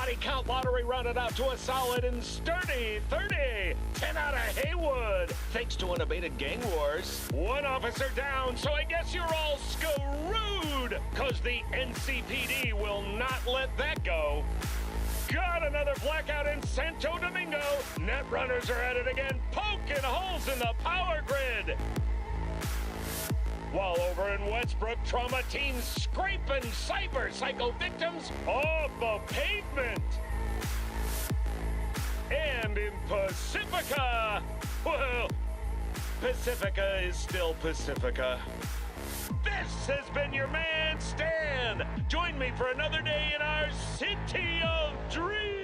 body count lottery rounded out to a solid and sturdy 30. 10 out of Haywood, thanks to unabated gang wars. One officer down, so I guess you're all screwed, cause the NCPD will not let that go. Got another blackout in Santo Domingo. Net runners are at it again, poking holes in the power grid. While over in Westbrook, trauma teams scraping cyber psycho victims off the pavement. And in Pacifica, well, Pacifica is still Pacifica. This has been your man, Stan. Join me for another day in our City of Dreams.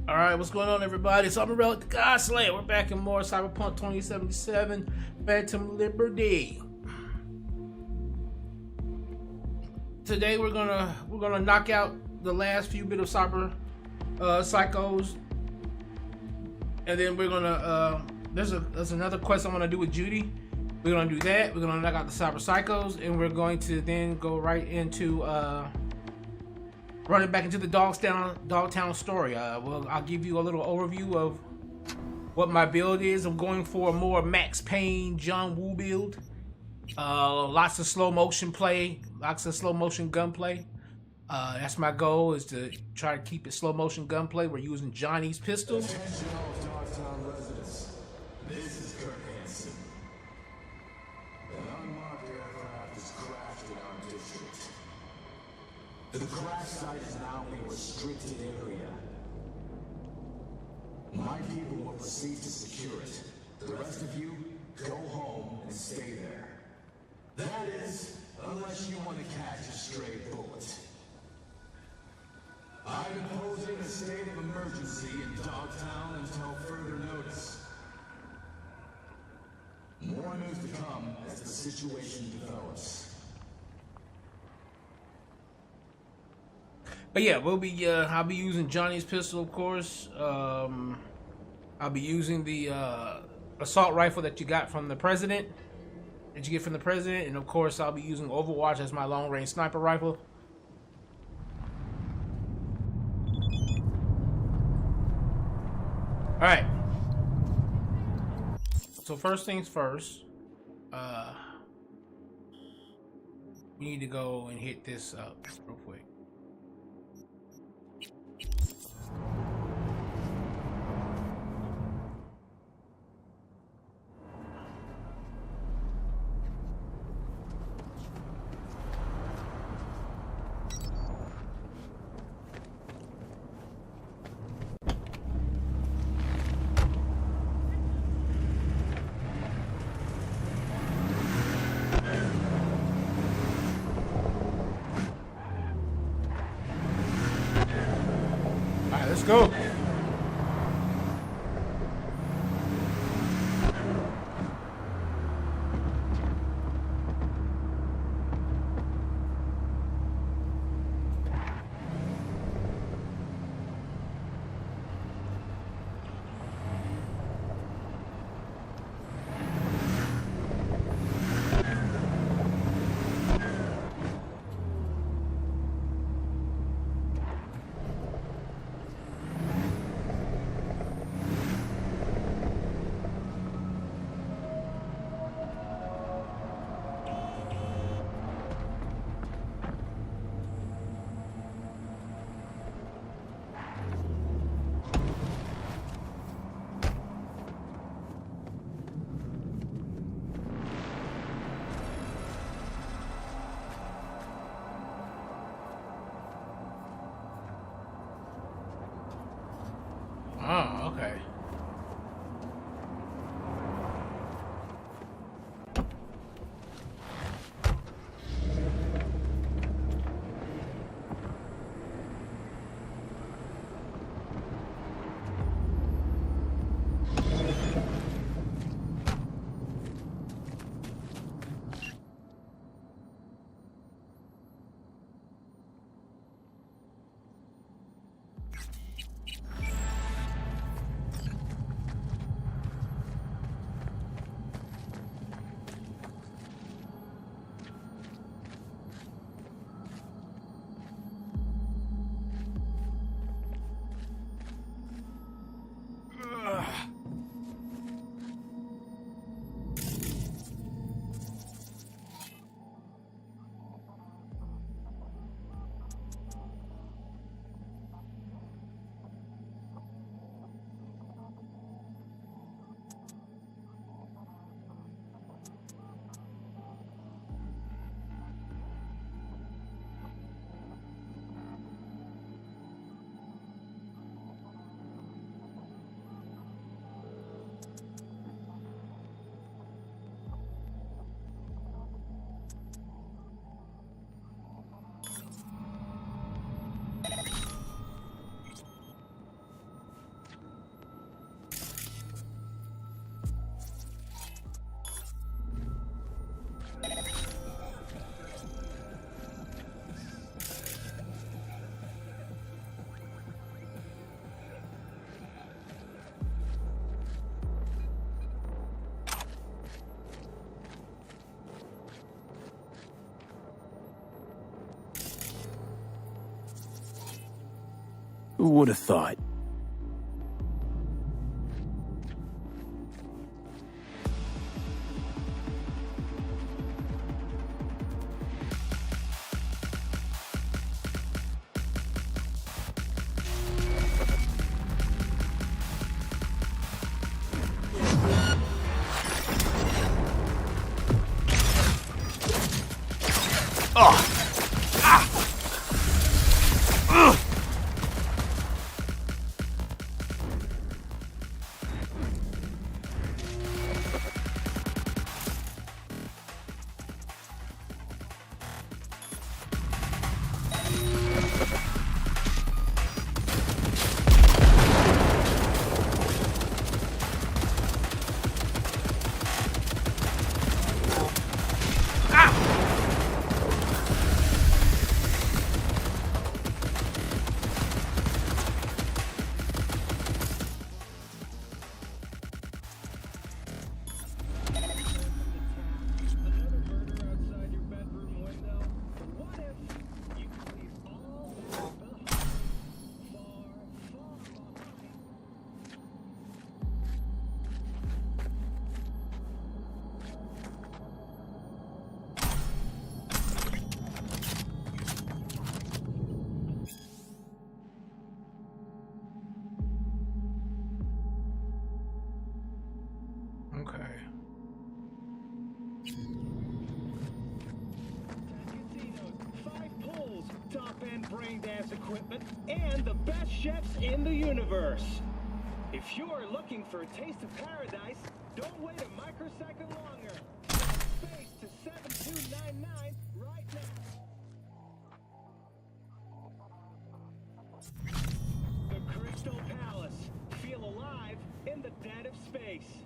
Alright, what's going on, everybody? It's Amon-Rellik, the God Slayer. We're back in more Cyberpunk 2077 Phantom Liberty. Today we're gonna knock out the last few bit of cyber psychos, and then we're gonna there's another quest I'm gonna do with Judy. We're gonna do that. We're gonna knock out the cyber psychos, and we're going to then go right into running back into the Dogtown story. I'll give you a little overview of what my build is. I'm going for a more Max Payne, John Woo build. Lots of slow motion play, lots of slow motion gunplay. That's my goal, is to try to keep it slow motion gunplay. We're using Johnny's pistol. Attention all Dogtown residents. This is Kirk Hansen. An unmarked aircraft has crashed in our district. The crash site is now a restricted area. My people will proceed to secure it. The rest of you, go home and stay there. That is, unless you want to catch a stray bullet. I'm imposing a state of emergency in Dogtown until further notice. More news to come as the situation develops. But yeah, I'll be using Johnny's pistol, of course. I'll be using the assault rifle that you got from the president. And of course I'll be using Overwatch as my long-range sniper rifle. Alright. So first things first, we need to go and hit this up real quick. Let's go. Who would have thought? Okay. Five pulls, top-end brain dance equipment, and the best chefs in the universe. If you're looking for a taste of paradise, don't wait a microsecond longer. Space to 7299 right now. The Crystal Palace. Feel alive in the dead of space.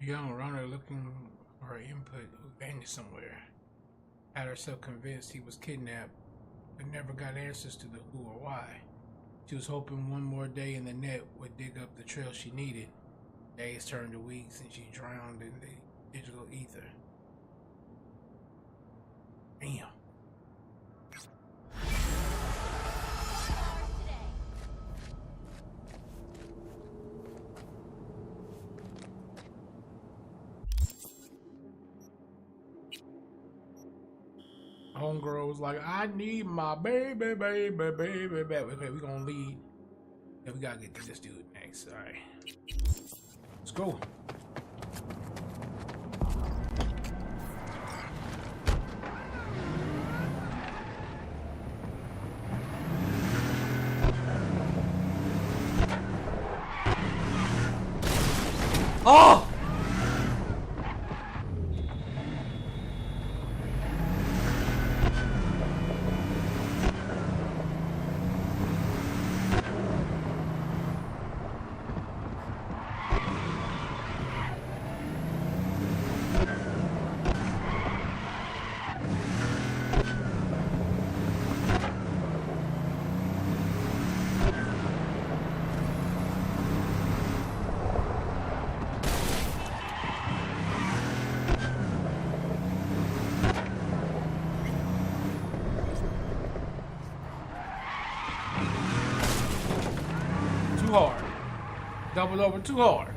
Young runner looking for her input who vanished somewhere. Had herself convinced he was kidnapped, but never got answers to the who or why. She was hoping one more day in the net would dig up the trail she needed. Days turned to weeks and she drowned in the digital ether. Damn. Homegirl was like, I need my baby, baby, baby, baby. Okay, we gonna lead. Yeah, we gotta get to this dude next. Alright. Let's go. Oh! coming over too hard.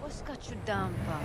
What's got you down, pal?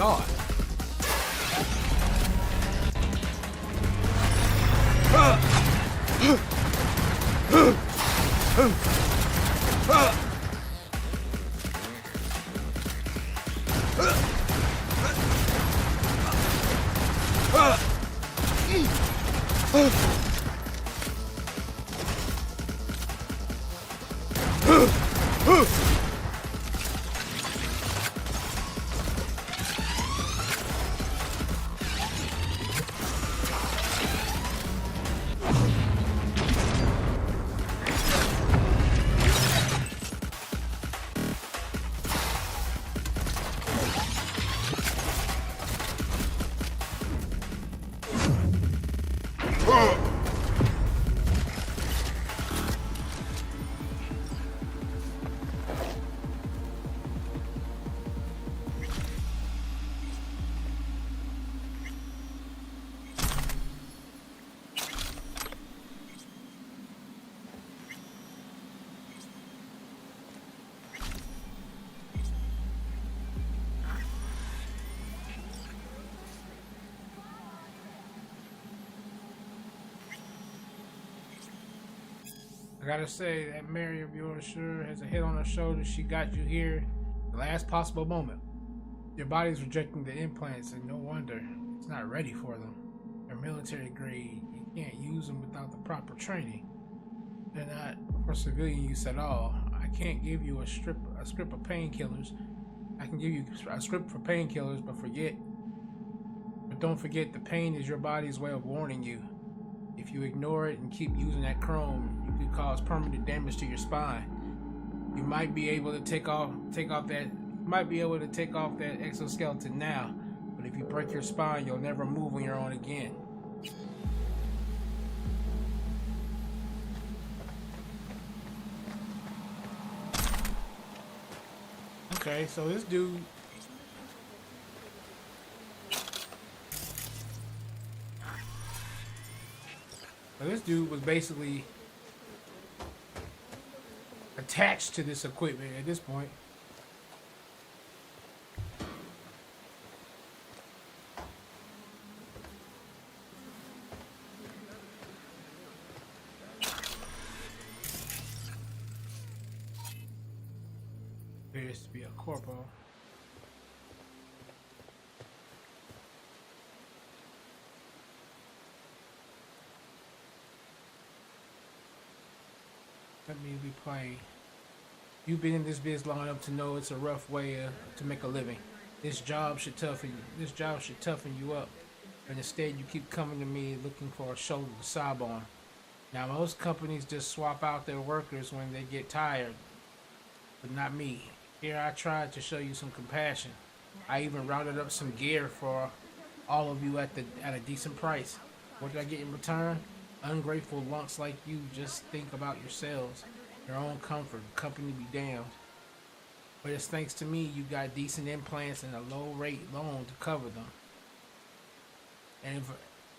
god. I gotta say, that Mary of yours sure has a head on her shoulder. She got you here the last possible moment. Your body's rejecting the implants, and no wonder. It's not ready for them. They're military grade. You can't use them without the proper training. They're not for civilian use at all. I can't give you a script of painkillers. I can give you a script for painkillers, but don't forget, the pain is your body's way of warning you. If you ignore it and keep using that chrome, you could cause permanent damage to your spine. You might be able to take off that exoskeleton now, but if you break your spine, you'll never move on your own again. Okay, so this dude. This dude was basically attached to this equipment at this point. Appears to be a corporal. Let me be plain. You've been in this biz long enough to know it's a rough way to make a living. This job should toughen you up, but instead you keep coming to me looking for a shoulder to sob on. Now most companies just swap out their workers when they get tired, but not me. Here I tried to show you some compassion. I even rounded up some gear for all of you at a decent price. What did I get in return? Ungrateful lunks like you just think about yourselves, your own comfort, company be damned. But it's thanks to me you got decent implants and a low rate loan to cover them.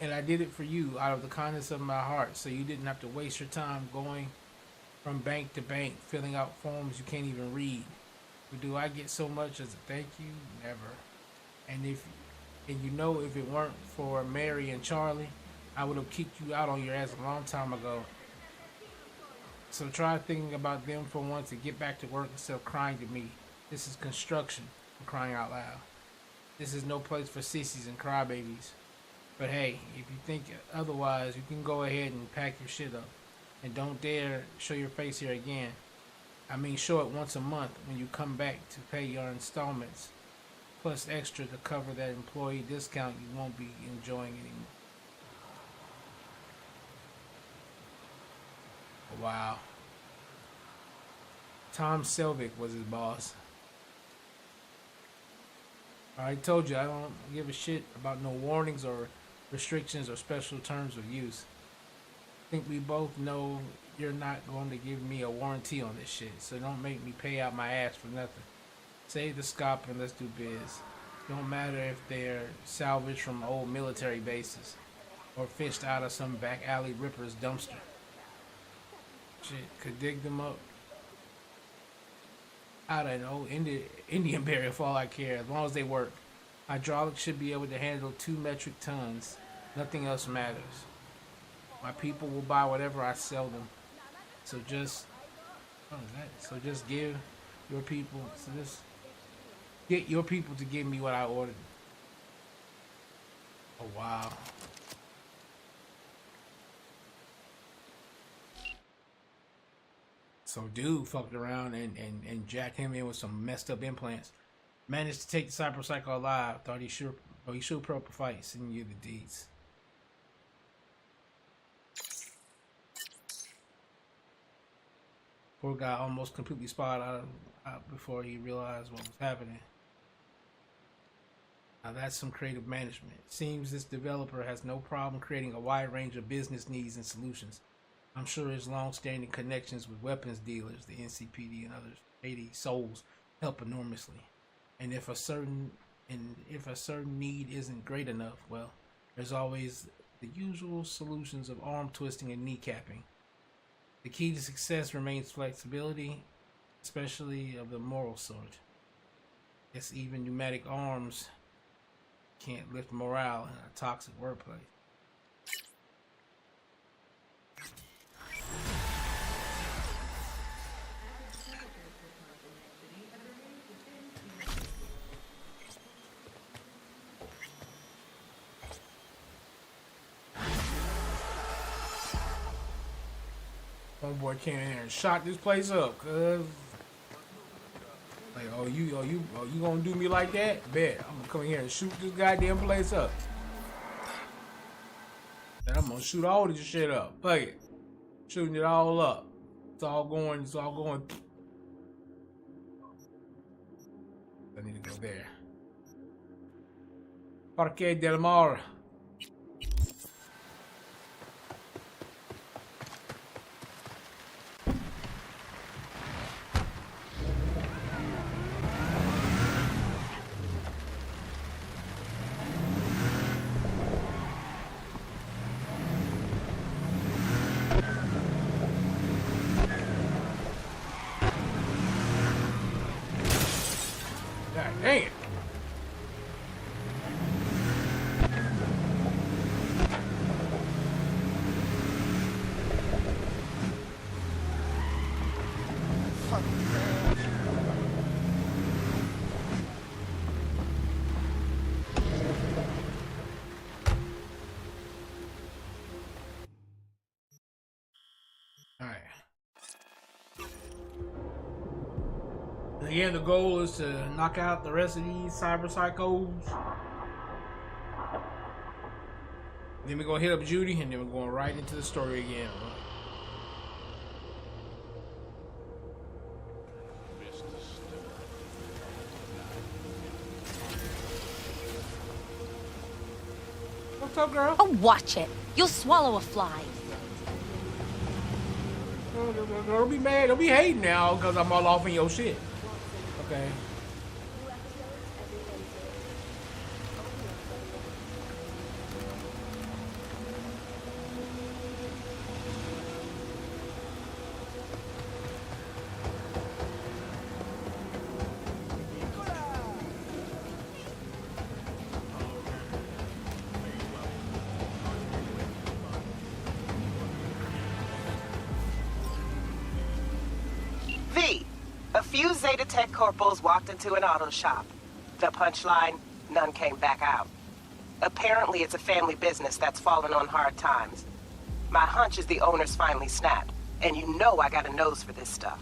And I did it for you out of the kindness of my heart, so you didn't have to waste your time going from bank to bank, filling out forms you can't even read. But do I get so much as a thank you? Never. And if it weren't for Mary and Charlie, I would have kicked you out on your ass a long time ago. So try thinking about them for once and get back to work instead of crying to me. This is construction, for crying out loud. This is no place for sissies and crybabies. But hey, if you think otherwise, you can go ahead and pack your shit up. And don't dare show your face here again. I mean, show it once a month when you come back to pay your installments. Plus extra to cover that employee discount you won't be enjoying anymore. Wow. Tom Selvig was his boss. I already told you I don't give a shit about no warnings or restrictions or special terms of use. I think we both know you're not going to give me a warranty on this shit, so don't make me pay out my ass for nothing. Save the scop and let's do biz. Don't matter if they're salvaged from old military bases or fished out of some back alley ripper's dumpster. Shit, could dig them up out of an old Indian burial for all I care, as long as they work. Hydraulics should be able to handle 2 metric tons. Nothing else matters. My people will buy whatever I sell them. So just, what is that? So just give your people, so just get your people to give me what I ordered. Oh, wow. So dude fucked around and jacked him in with some messed up implants. Managed to take the Cyber Psycho alive. Thought he should put up a fight. Sending you the deeds. Poor guy almost completely spotted out before he realized what was happening. Now that's some creative management. Seems this developer has no problem creating a wide range of business needs and solutions. I'm sure his long-standing connections with weapons dealers, the NCPD and others, 80 souls, help enormously. And if a certain need isn't great enough, well, there's always the usual solutions of arm twisting and kneecapping. The key to success remains flexibility, especially of the moral sort. Guess even pneumatic arms can't lift morale in a toxic workplace. Homeboy came in here and shot this place up, cuz. Like, oh you gonna do me like that? Bet. I'm gonna come in here and shoot this goddamn place up. And I'm gonna shoot all this shit up. Fuck it. Shooting it all up. It's all going. I need to go there. Parque del Mar. Dang it. Alright. Again, the goal is to knock out the rest of these cyber psychos. Then we're gonna hit up Judy, and then we're going right into the story again. What's up, girl? Oh, watch it. You'll swallow a fly. Don't be mad. Don't be hating now because I'm all off in your shit. Okay. A few Zeta Tech corporals walked into an auto shop. The punchline, none came back out. Apparently it's a family business that's fallen on hard times. My hunch is the owners finally snapped, and you know I got a nose for this stuff.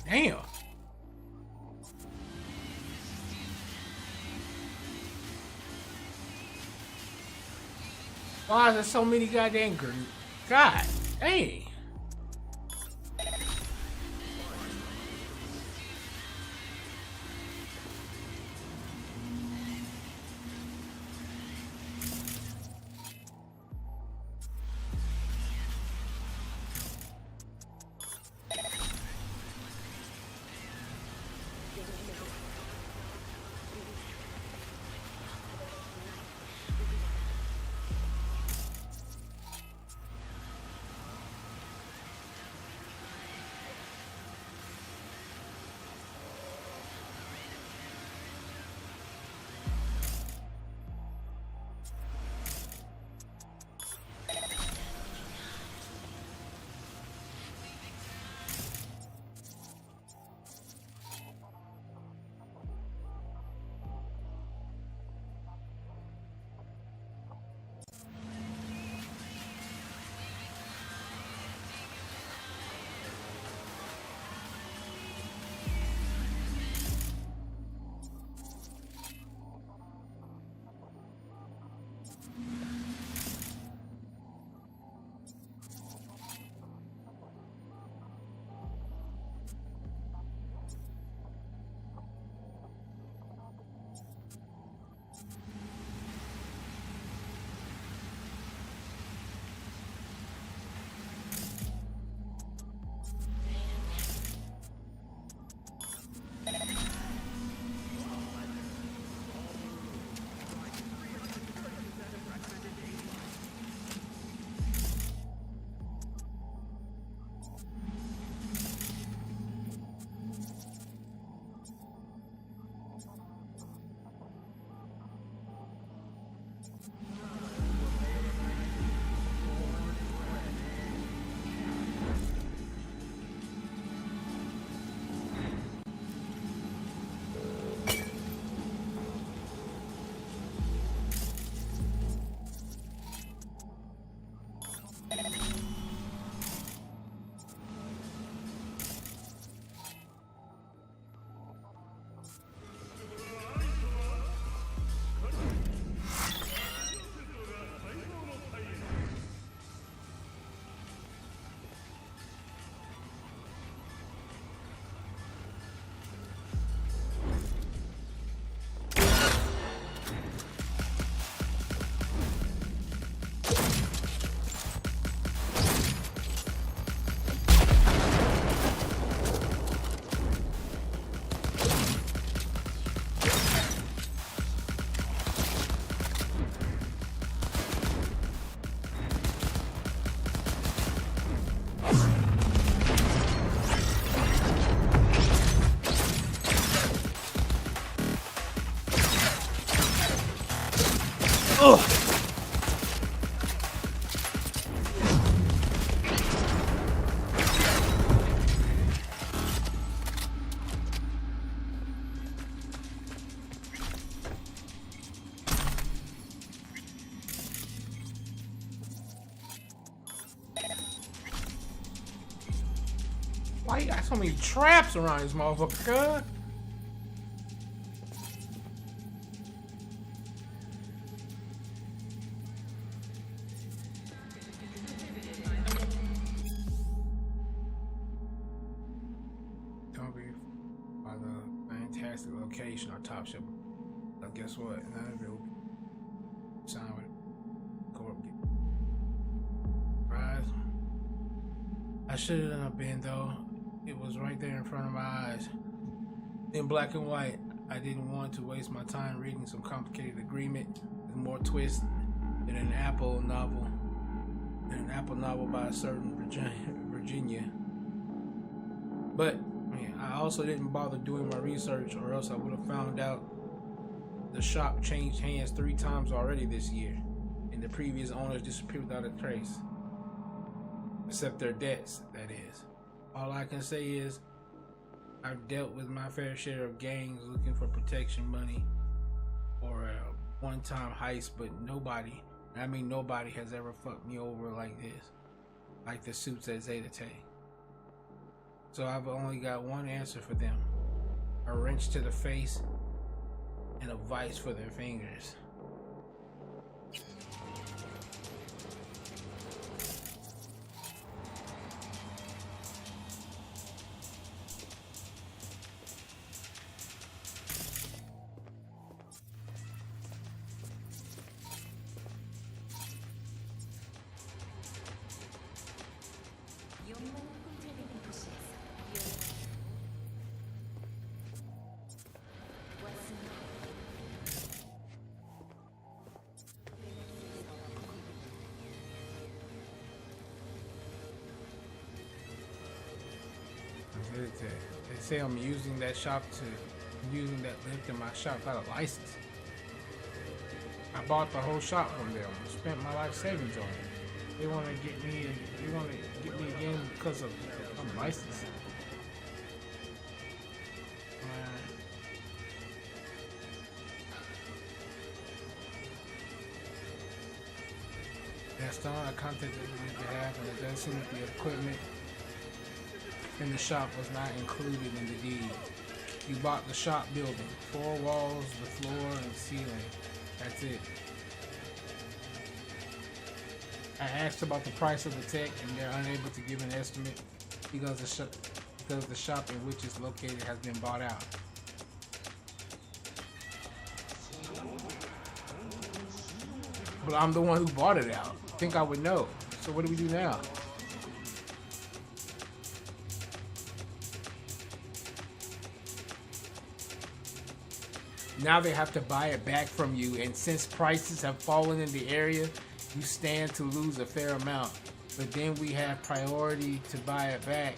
Damn. Why is there so many goddamn grenades? God, dang. Ugh. Why you got so many traps around this motherfucker? Location or top ship. But guess what? None of it will sound with rise. I should have been though. It was right there in front of my eyes. In black and white. I didn't want to waste my time reading some complicated agreement with more twists than an Apple novel. By a certain Virginia. But I also didn't bother doing my research, or else I would have found out the shop changed hands 3 times already this year, and the previous owners disappeared without a trace. Except their debts, that is. All I can say is, I've dealt with my fair share of gangs looking for protection money or a one-time heist, but nobody has ever fucked me over like this. Like the suits at Zeta Tech. So I've only got one answer for them. A wrench to the face and a vice for their fingers. They say I'm using that lift in my shop without a license. I bought the whole shop from them. Spent my life savings on it. They want to get me. They want to get me again because of I'm licensed. That's all I contacted on behalf, and it does seem that the equipment in the shop was not included in the deed. You bought the shop building, 4 walls, the floor, and ceiling. That's it. I asked about the price of the tech, and they're unable to give an estimate because the shop in which it's located has been bought out. But I'm the one who bought it out. I think I would know. So what do we do now? Now they have to buy it back from you, and since prices have fallen in the area, you stand to lose a fair amount. But then we have priority to buy it back,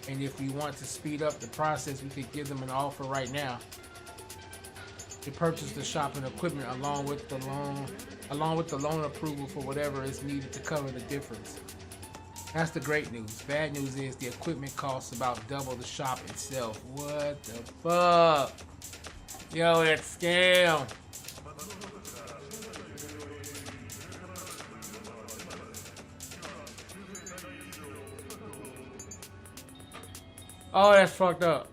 and if we want to speed up the process, we could give them an offer right now to purchase the shop and equipment along with the loan approval for whatever is needed to cover the difference. That's the great news. Bad news is the equipment costs about double the shop itself. What the fuck? Yo, that's scam. Oh, that's fucked up.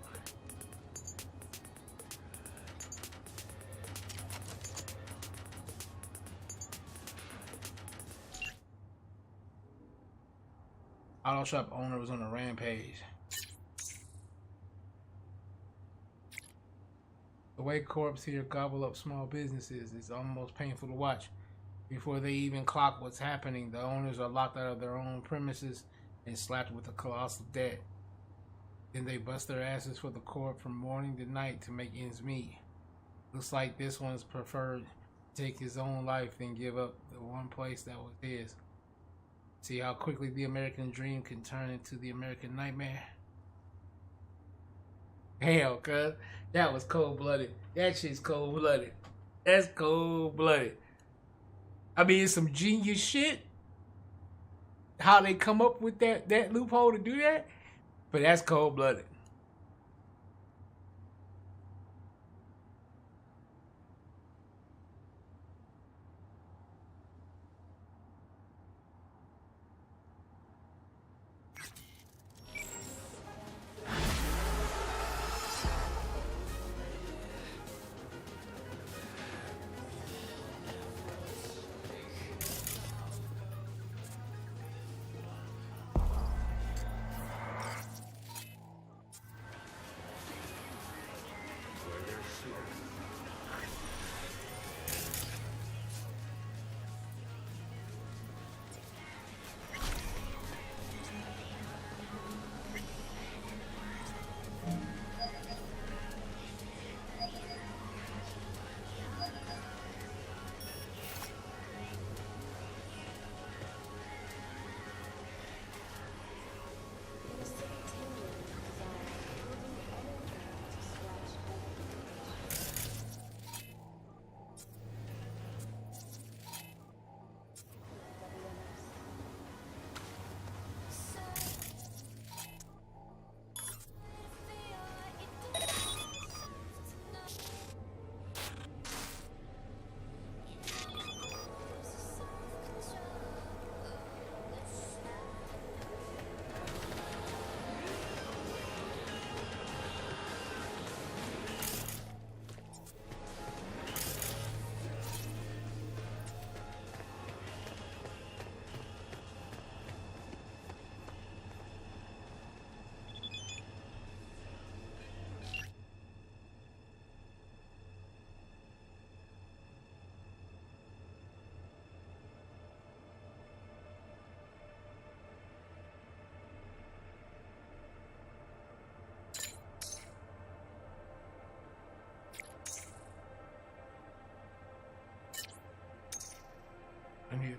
Auto shop owner was on a rampage. The way corps here gobble up small businesses is almost painful to watch. Before they even clock what's happening, the owners are locked out of their own premises and slapped with a colossal debt. Then they bust their asses for the corp from morning to night to make ends meet. Looks like this one's preferred to take his own life than give up the one place that was his. See how quickly the American dream can turn into the American nightmare? Hell, cuz. That was cold-blooded. That shit's cold-blooded. That's cold-blooded. I mean, it's some genius shit. How they come up with that loophole to do that. But that's cold-blooded.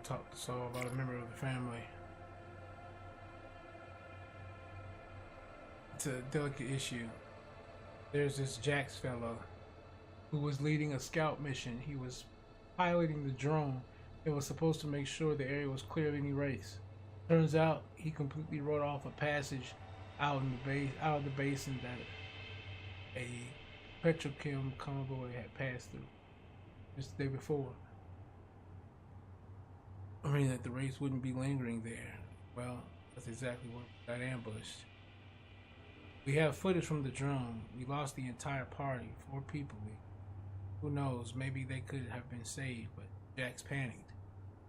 talk to Saul about a member of the family. It's a delicate issue. There's this Jax fellow who was leading a scout mission. He was piloting the drone that was supposed to make sure the area was clear of any wraiths. Turns out he completely wrote off a passage out of the basin that a petrochem convoy had passed through just the day before. I mean that the wraiths wouldn't be lingering there. Well, that's exactly what got ambushed. We have footage from the drone. We lost the entire party, 4 people. Who knows, maybe they could have been saved, but Jax panicked.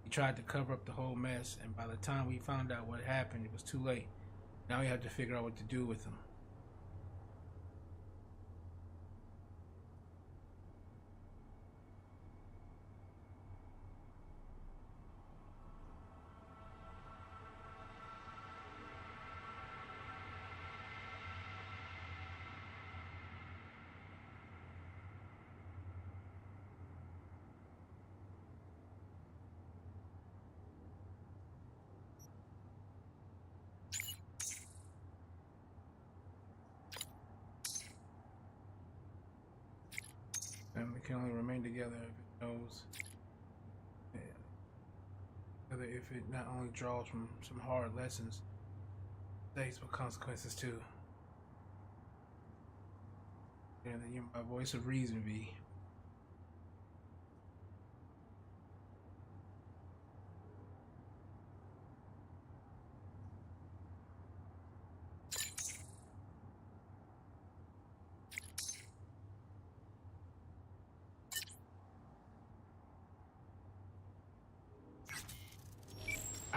He tried to cover up the whole mess, and by the time we found out what happened, it was too late. Now we have to figure out what to do with him. Family can only remain together if it knows, if it not only draws from some hard lessons, stays with consequences too. And then my voice of reason be.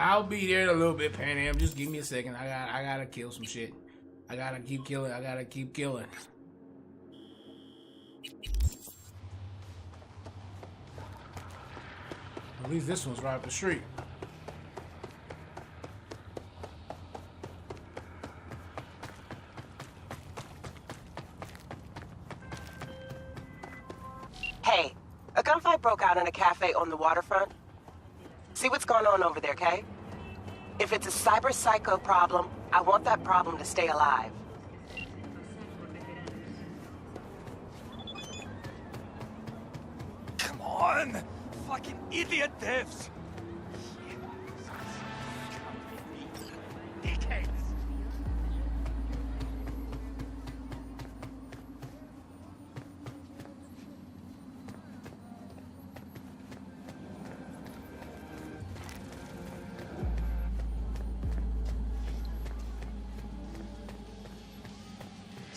I'll be there in a little bit, Pan Am. Just give me a second. I gotta kill some shit. I gotta keep killing. At least this one's right up the street. Hey, a gunfight broke out in a cafe on the waterfront. See what's going on over there, Kay? If it's a cyber psycho problem, I want that problem to stay alive. Come on! Fucking idiot devs! Dickheads!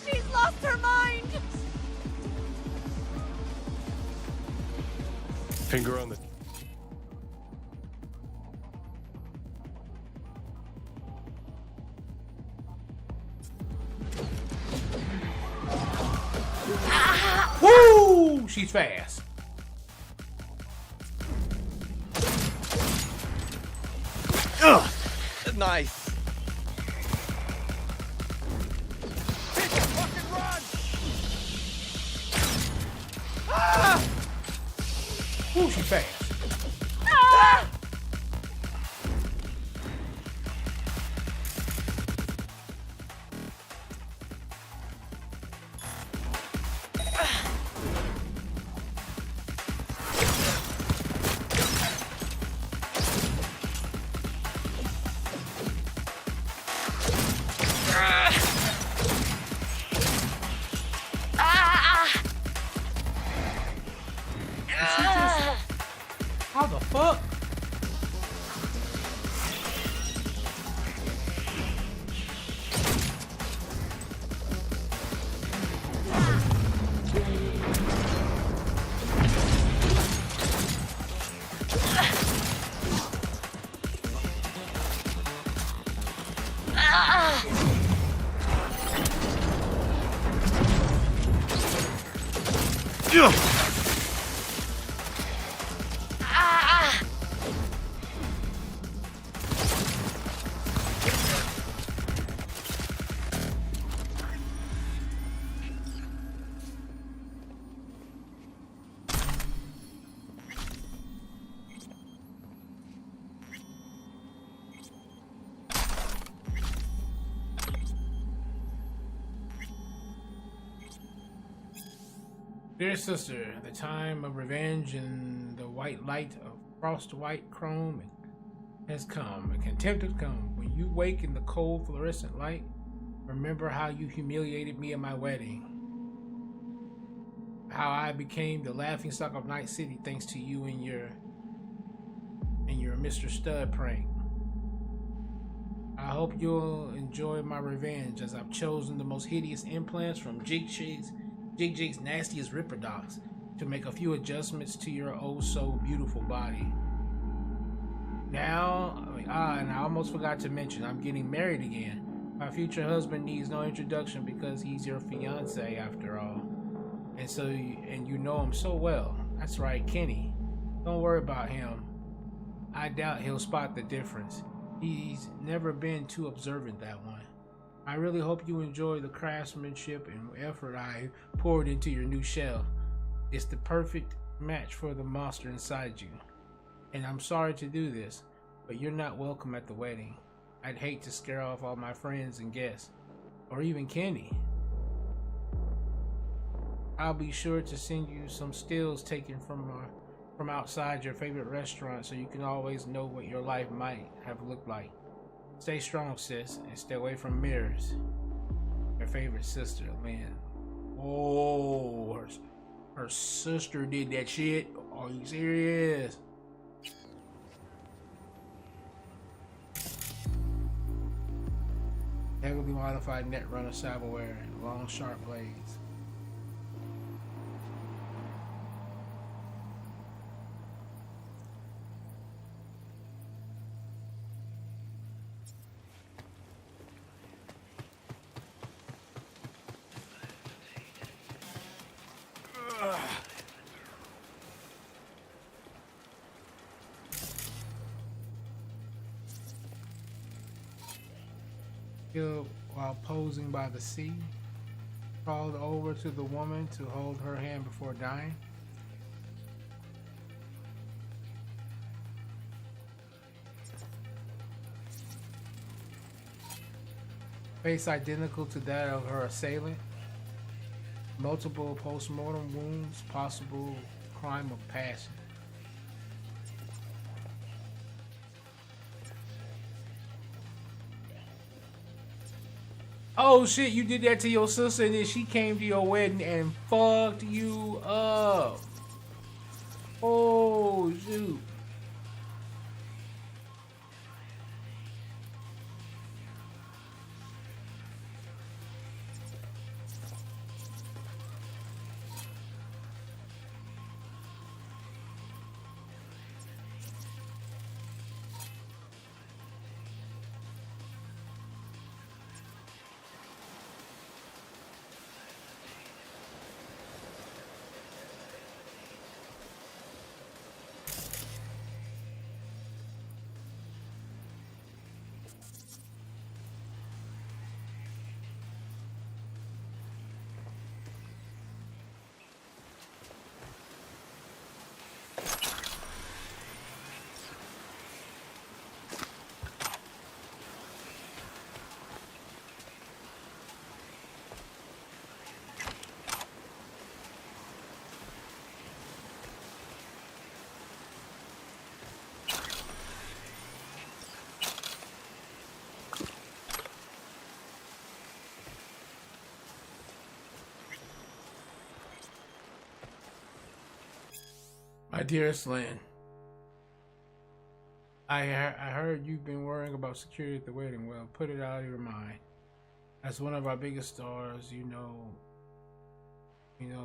She's lost her mind! Finger on the... Woo! She's fast. Ugh! Nice! Fucking run! Ah! Woo, she's fast. How the fuck? Dear sister, the time of revenge and the white light of frost white chrome has come, and contempt has come. When you wake in the cold fluorescent light, remember how you humiliated me at my wedding. How I became the laughingstock of Night City thanks to you and your Mr. Stud prank. I hope you'll enjoy my revenge as I've chosen the most hideous implants from Jig Jig's nastiest Ripper Docs to make a few adjustments to your oh so beautiful body. Now, and I almost forgot to mention, I'm getting married again. My future husband needs no introduction because he's your fiance after all. And you know him so well. That's right, Kenny. Don't worry about him. I doubt he'll spot the difference. He's never been too observant, that one. I really hope you enjoy the craftsmanship and effort I poured into your new shell. It's the perfect match for the monster inside you. And I'm sorry to do this, but you're not welcome at the wedding. I'd hate to scare off all my friends and guests, or even Kenny. I'll be sure to send you some stills taken from outside your favorite restaurant so you can always know what your life might have looked like. Stay strong, sis, and stay away from mirrors. Your favorite sister, Lynn. Oh, her sister did that shit? Are you serious? Heavily modified Netrunner cyberware and long sharp blades. Killed while posing by the sea, crawled over to the woman to hold her hand before dying. Face identical to that of her assailant. Multiple post-mortem wounds, possible crime of passion. Oh shit, you did that to your sister and then she came to your wedding and fucked you up. Oh shoot. My dearest Lynn, I heard you've been worrying about security at the wedding. Well, put it out of your mind. As one of our biggest stars, you know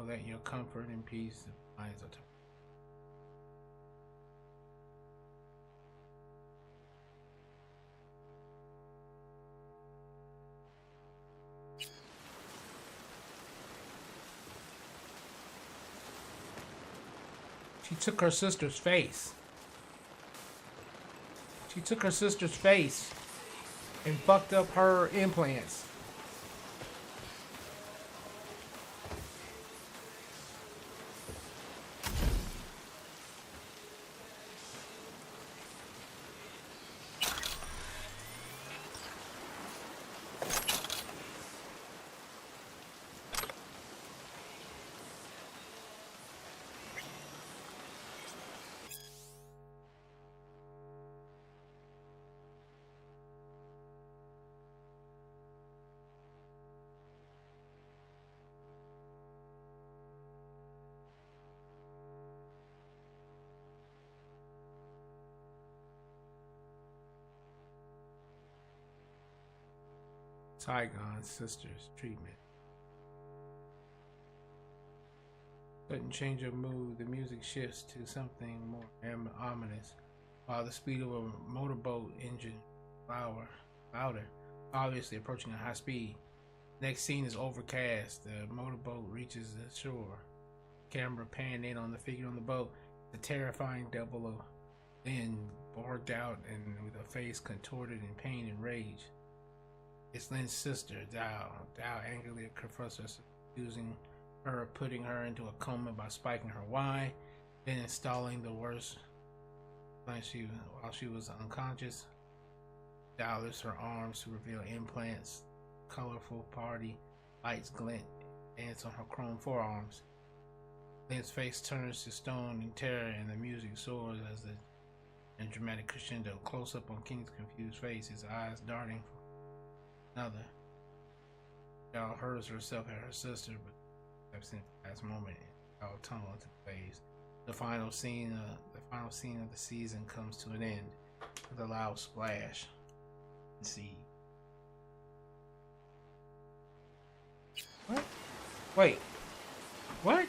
that your comfort and peace of mind are top. She took her sister's face. She took her sister's face and fucked up her implants. Saigon's sister's treatment. Sudden change of mood, the music shifts to something more ominous, while the speed of a motorboat engine louder, obviously approaching a high speed. Next scene is overcast. The motorboat reaches the shore. Camera panned in on the figure on the boat. The terrifying double of Lynn, bored out and with a face contorted in pain and rage. It's Lynn's sister, Dow. Dow angrily confronts her, accusing her of putting her into a coma by spiking her wine, then installing the worst while she was unconscious. Dow lifts her arms to reveal implants. Colorful party lights glint, dance on her chrome forearms. Lynn's face turns to stone in terror, and the music soars as the dramatic crescendo. Close up on King's confused face, his eyes darting for another. Dow hurls herself at her sister, but absent last moment, Dow tumble into the waves. The final scene of the season comes to an end with a loud splash. See. What? Wait. What?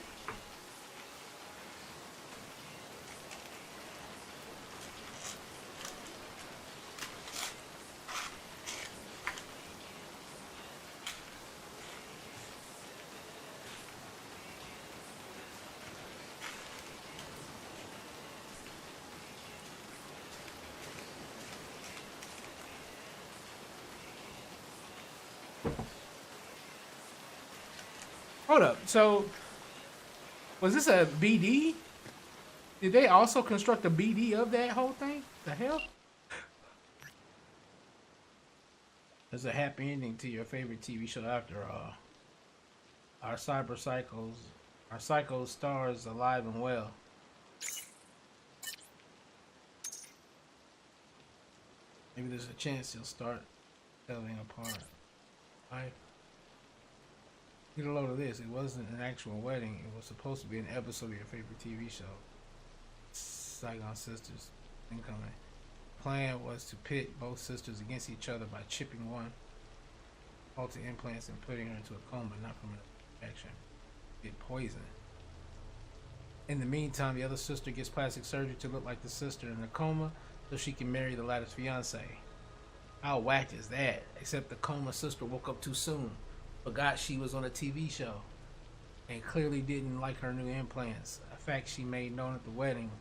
Hold up. So, was this a BD? Did they also construct a BD of that whole thing? The hell? There's a happy ending to your favorite TV show after all. Our Psycho stars alive and well. Maybe there's a chance he'll start telling apart. Right? Get a load of this. It wasn't an actual wedding. It was supposed to be an episode of your favorite TV show. Saigon Sisters incoming. Plan was to pit both sisters against each other by chipping one, faulty implants, and putting her into a coma, not from an infection. Get poison. In the meantime, the other sister gets plastic surgery to look like the sister in a coma so she can marry the latter's fiance. How whack is that? Except the coma sister woke up too soon. Forgot she was on a TV show and clearly didn't like her new implants, a fact she made known at the wedding.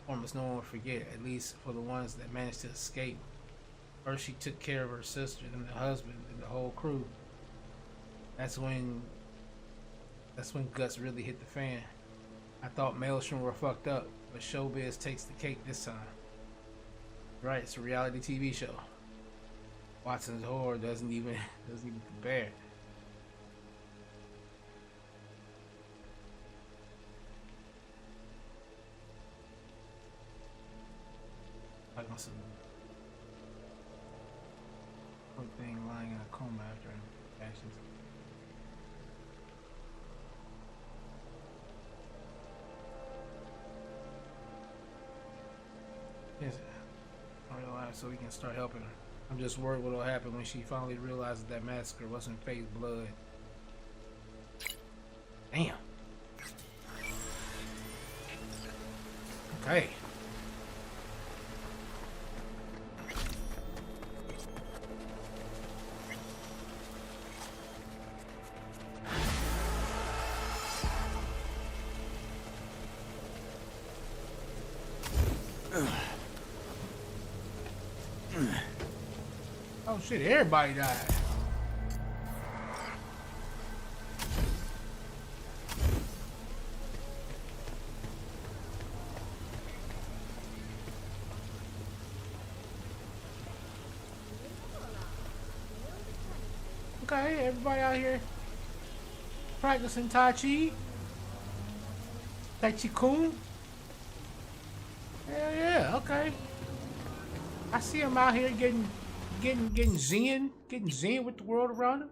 Almost no one would forget, at least for the ones that managed to escape. First she took care of her sister, then the husband, and the whole crew. That's when guts really hit the fan. I thought Maelstrom were fucked up, but showbiz takes the cake this time. Right, it's a reality TV show. Watson's horror doesn't even compare. Like on some poor thing lying in a coma after infections. Yes, so we can start helping her. I'm just worried what'll happen when she finally realizes that massacre wasn't fake blood. Damn. Okay. Oh shit, everybody died. Okay, everybody out here practicing Tai Chi. Tai Chi Kung. Hell yeah, okay. I see him out here getting zen with the world around him.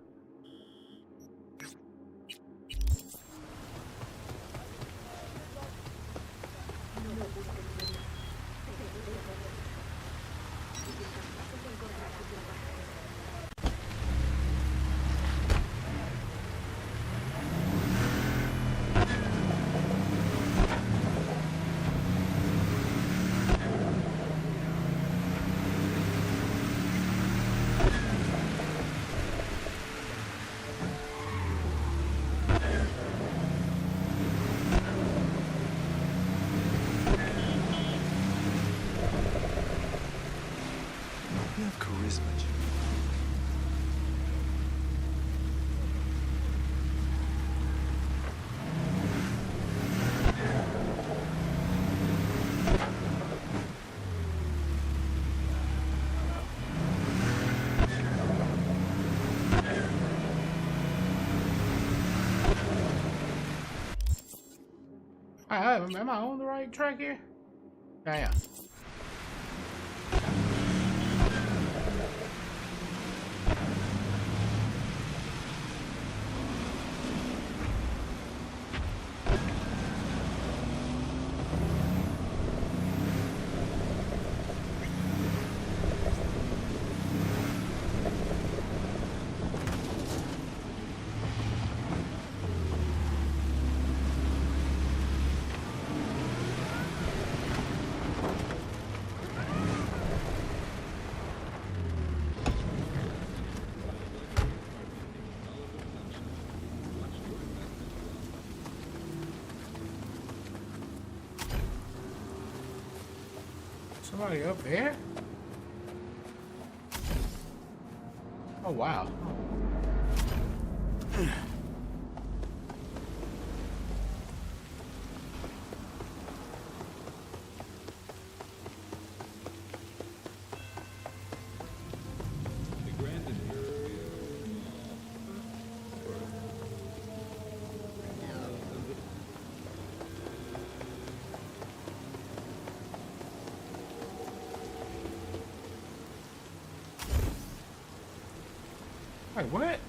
Am I on the right track here? I am. Somebody up there? Oh wow. Wait, what?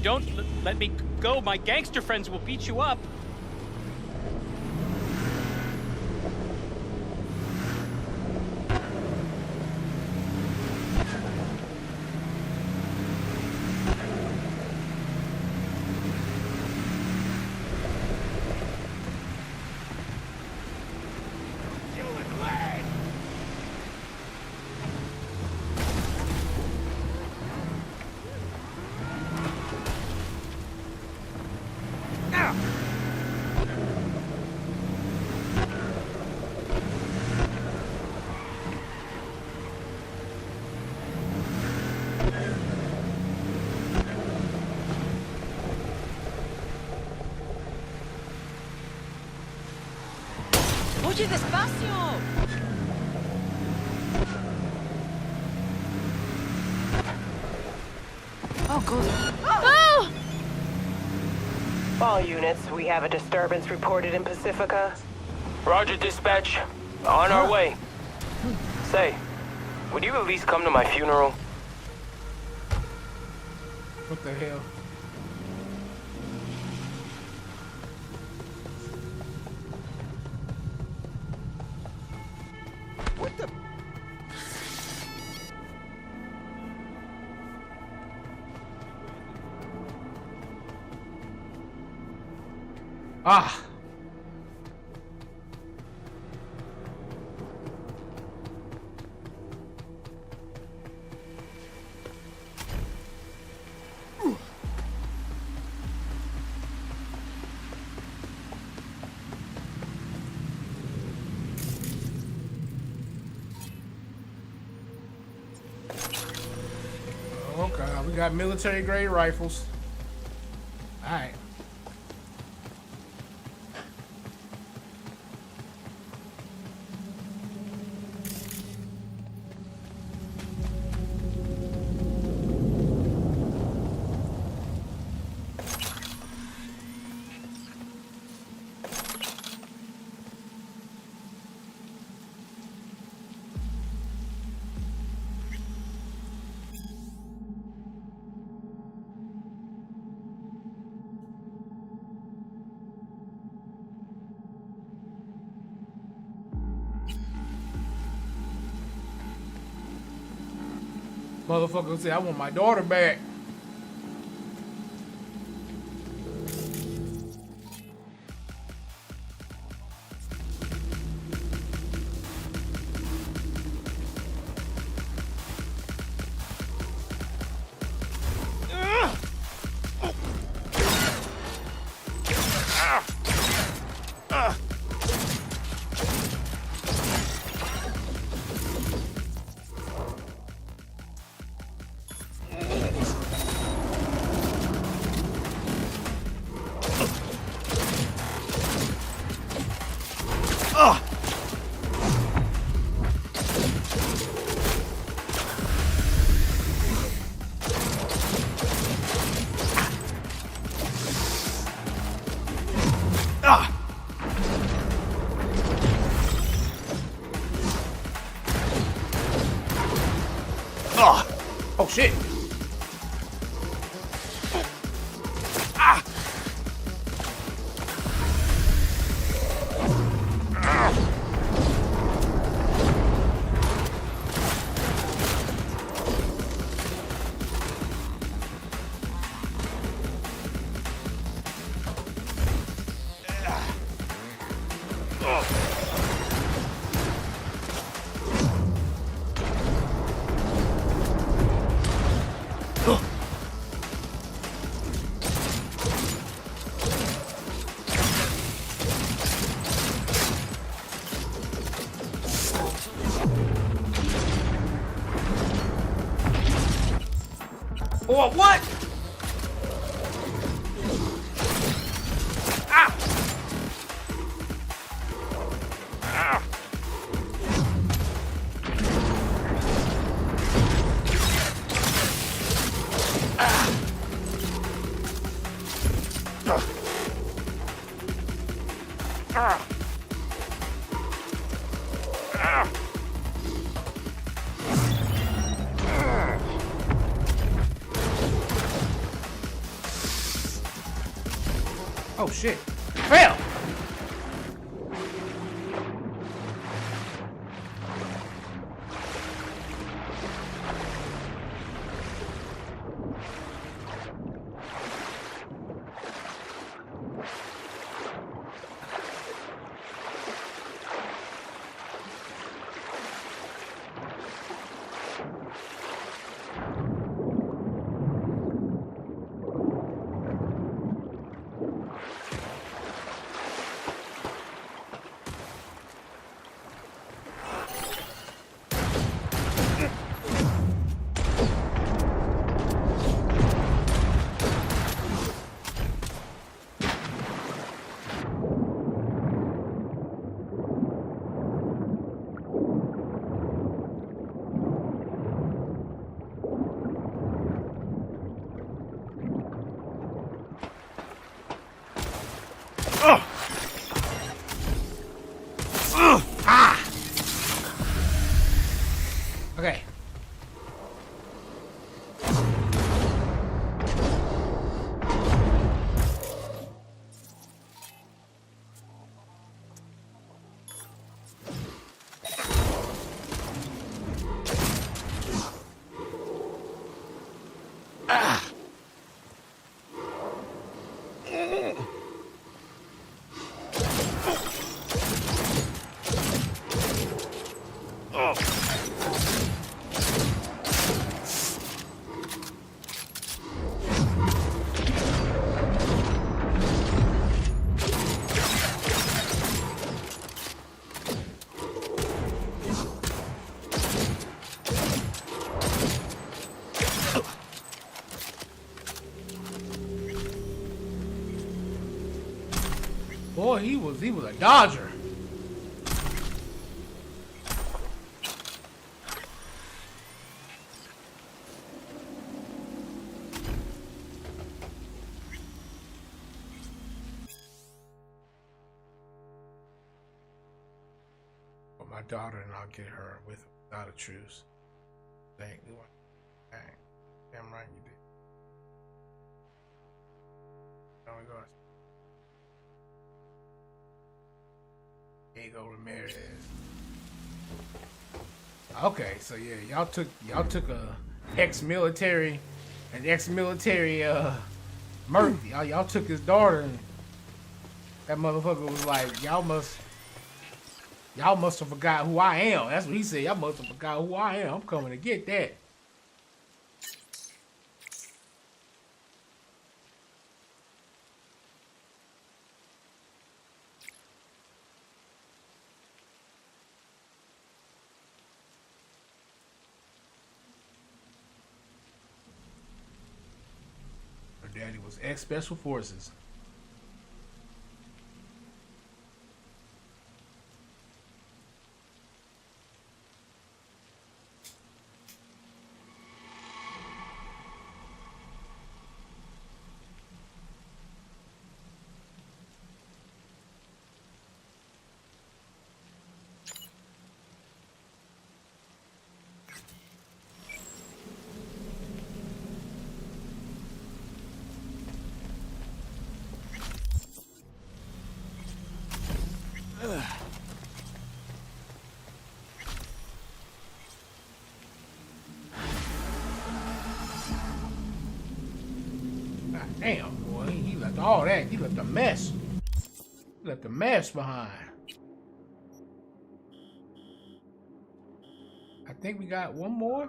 Don't let me go. My gangster friends will beat you up. Oye, despacio. Oh, good. Oh! All units, we have a disturbance reported in Pacifica. Roger, dispatch. On our way. Say, would you at least come to my funeral? What the hell? What the? Ah. Okay, we got military grade rifles. All right. Motherfucker say, I want my daughter back. Oh shit. Oh, what? Ah! Ah! Ah! Ah! Oh shit. Fail! Okay. Boy, he was a dodger. But my daughter and I'll get her without a truce. Dang, damn right you did. Oh my gosh. Diego Ramirez. Okay, so yeah, y'all took ex-military Murph. Y'all took his daughter, and that motherfucker was like, y'all must have forgot who I am. That's what he said. Y'all must have forgot who I am. I'm coming to get that. Her daddy was ex-Special Forces. God damn, boy, he left all that. He left a mess. He left a mess behind. I think we got one more.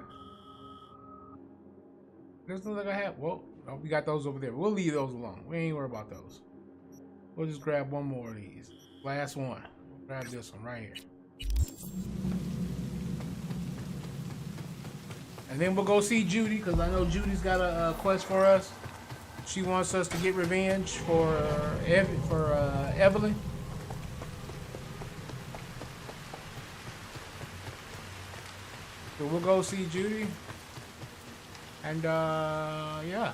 Doesn't look like I have. Well, no, we got those over there. We'll leave those alone. We ain't worried about those. We'll just grab one more of these. Last one. Grab this one right here. And then we'll go see Judy, because I know Judy's got a quest for us. She wants us to get revenge for Evelyn. So we'll go see Judy. And yeah.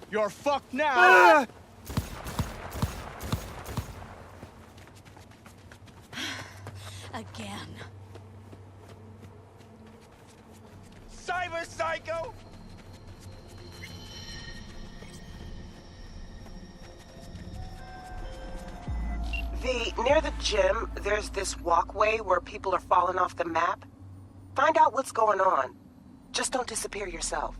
You're fucked now! Again. Cyber Psycho! Near the gym, there's this walkway where people are falling off the map. Find out what's going on. Just don't disappear yourself.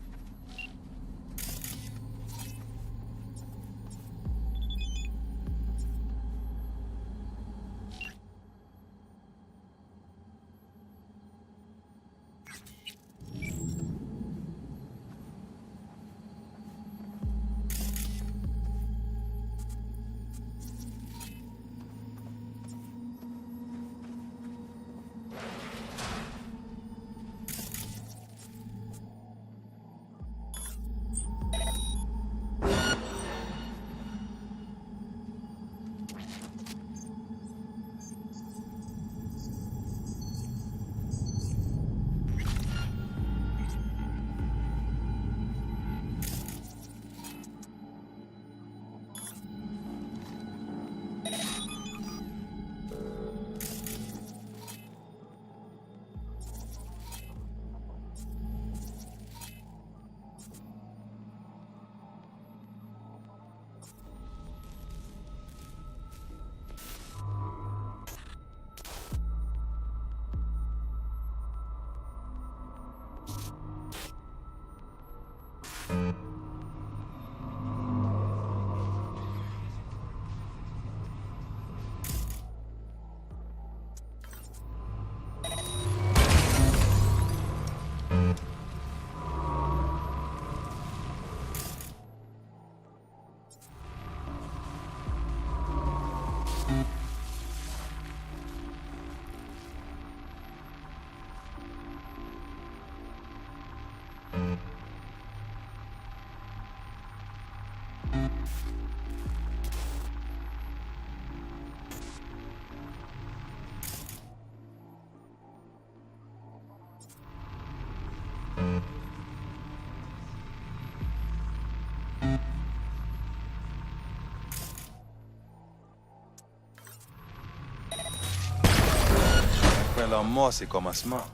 Après leur mort, c'est commencement.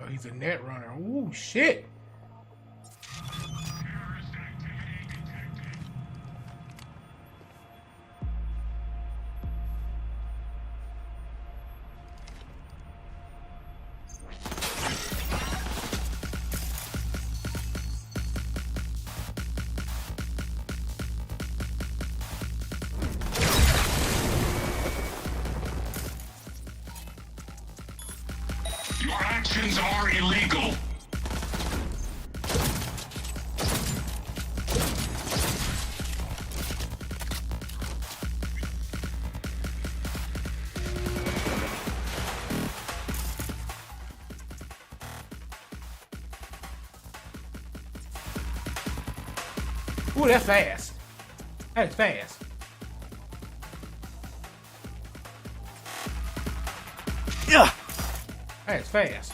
Oh, he's a net runner. Ooh, shit. Your actions are illegal. Ooh, that's fast. That's fast. Yeah. That's fast.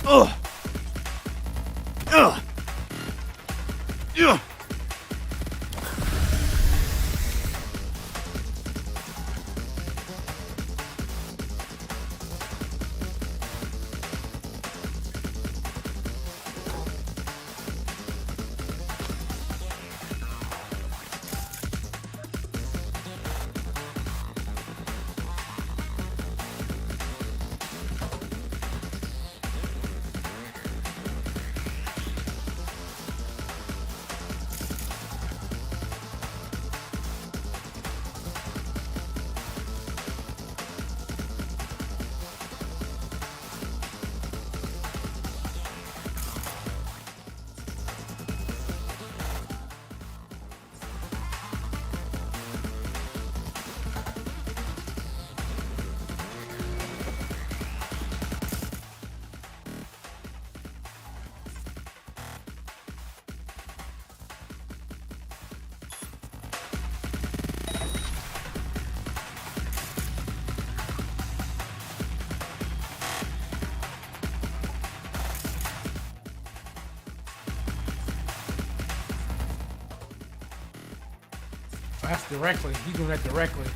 Ugh. Yeah. Oh, that's directly. He's doing that directly.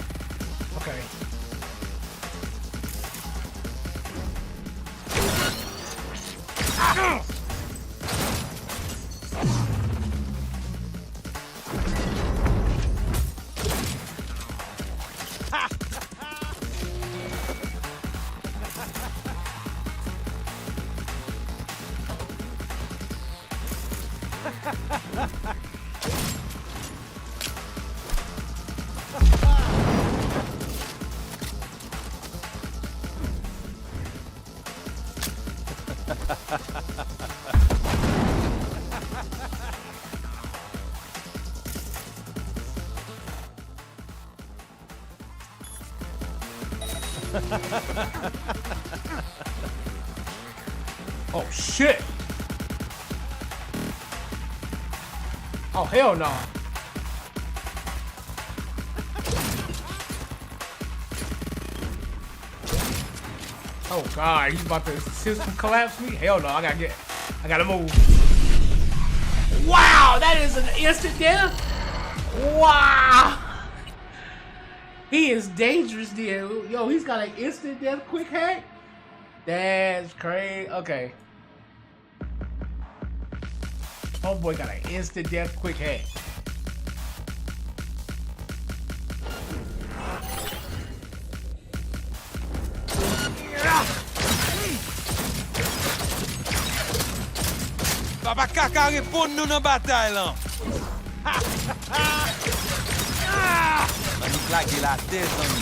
Okay. Ah! Oh shit! Oh hell no! Oh god, he's about to system collapse me? Hell no, I gotta move. Wow, that is an instant death? Wow! He is dangerous there. Yo, he's got an instant death quick hack? That's crazy. Okay. Homeboy got an instant death quick hack. Papa Kaka repond nou nan batay lan. Man nou klage la tè san mi.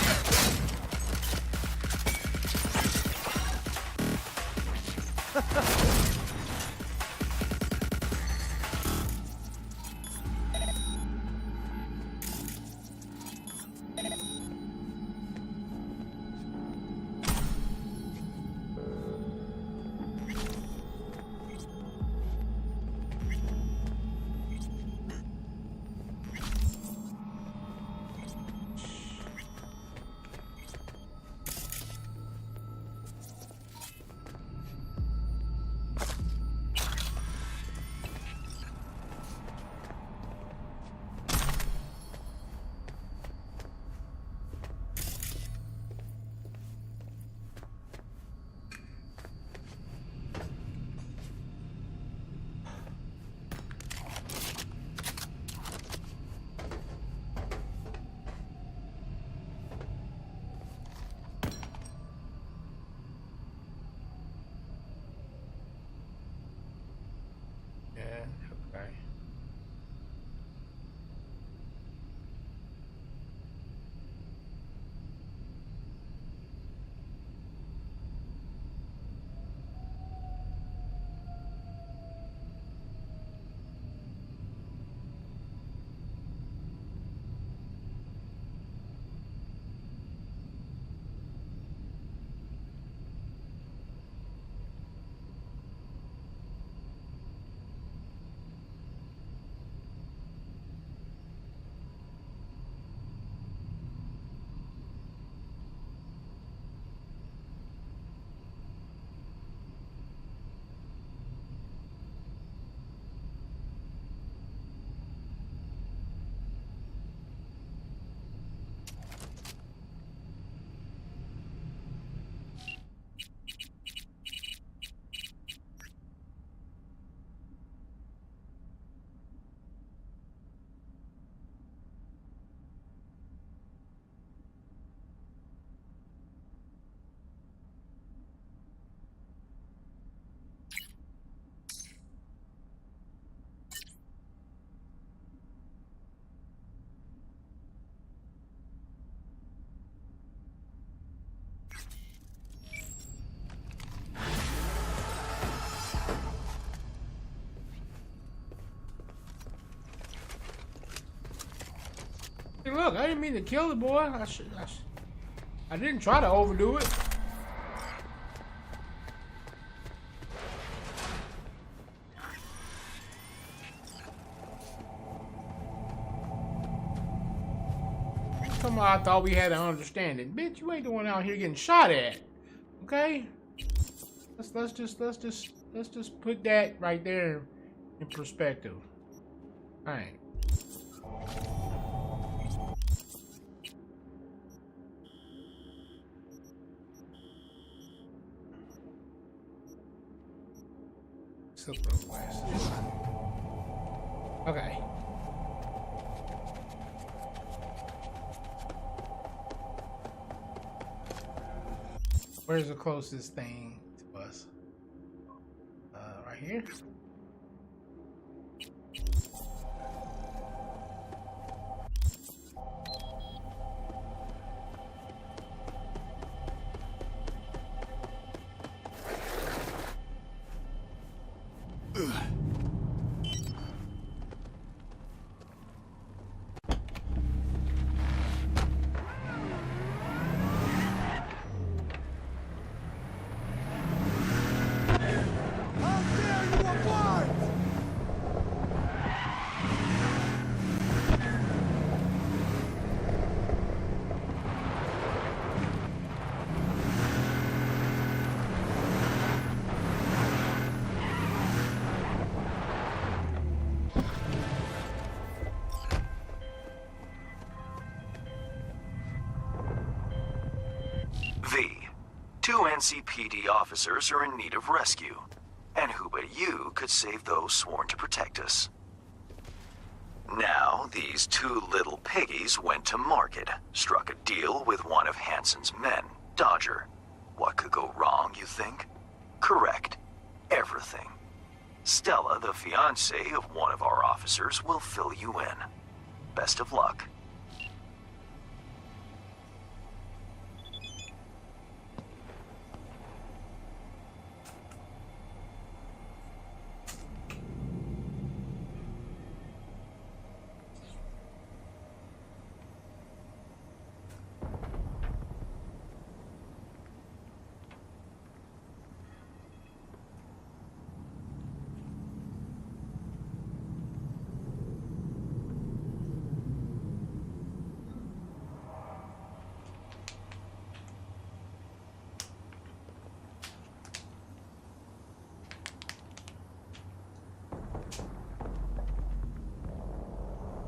Hey, look, I didn't mean to kill the boy. I didn't try to overdo it. Come on, I thought we had an understanding. Bitch, you ain't the one out here getting shot at. Okay? Let's just put that right there in perspective. Alright. Okay. Where's the closest thing to us? Right here? Two NCPD officers are in need of rescue, and who but you could save those sworn to protect us? Now, these two little piggies went to market, struck a deal with one of Hansen's men, Dodger. What could go wrong, you think? Correct. Everything. Stella, the fiancée of one of our officers, will fill you in. Best of luck.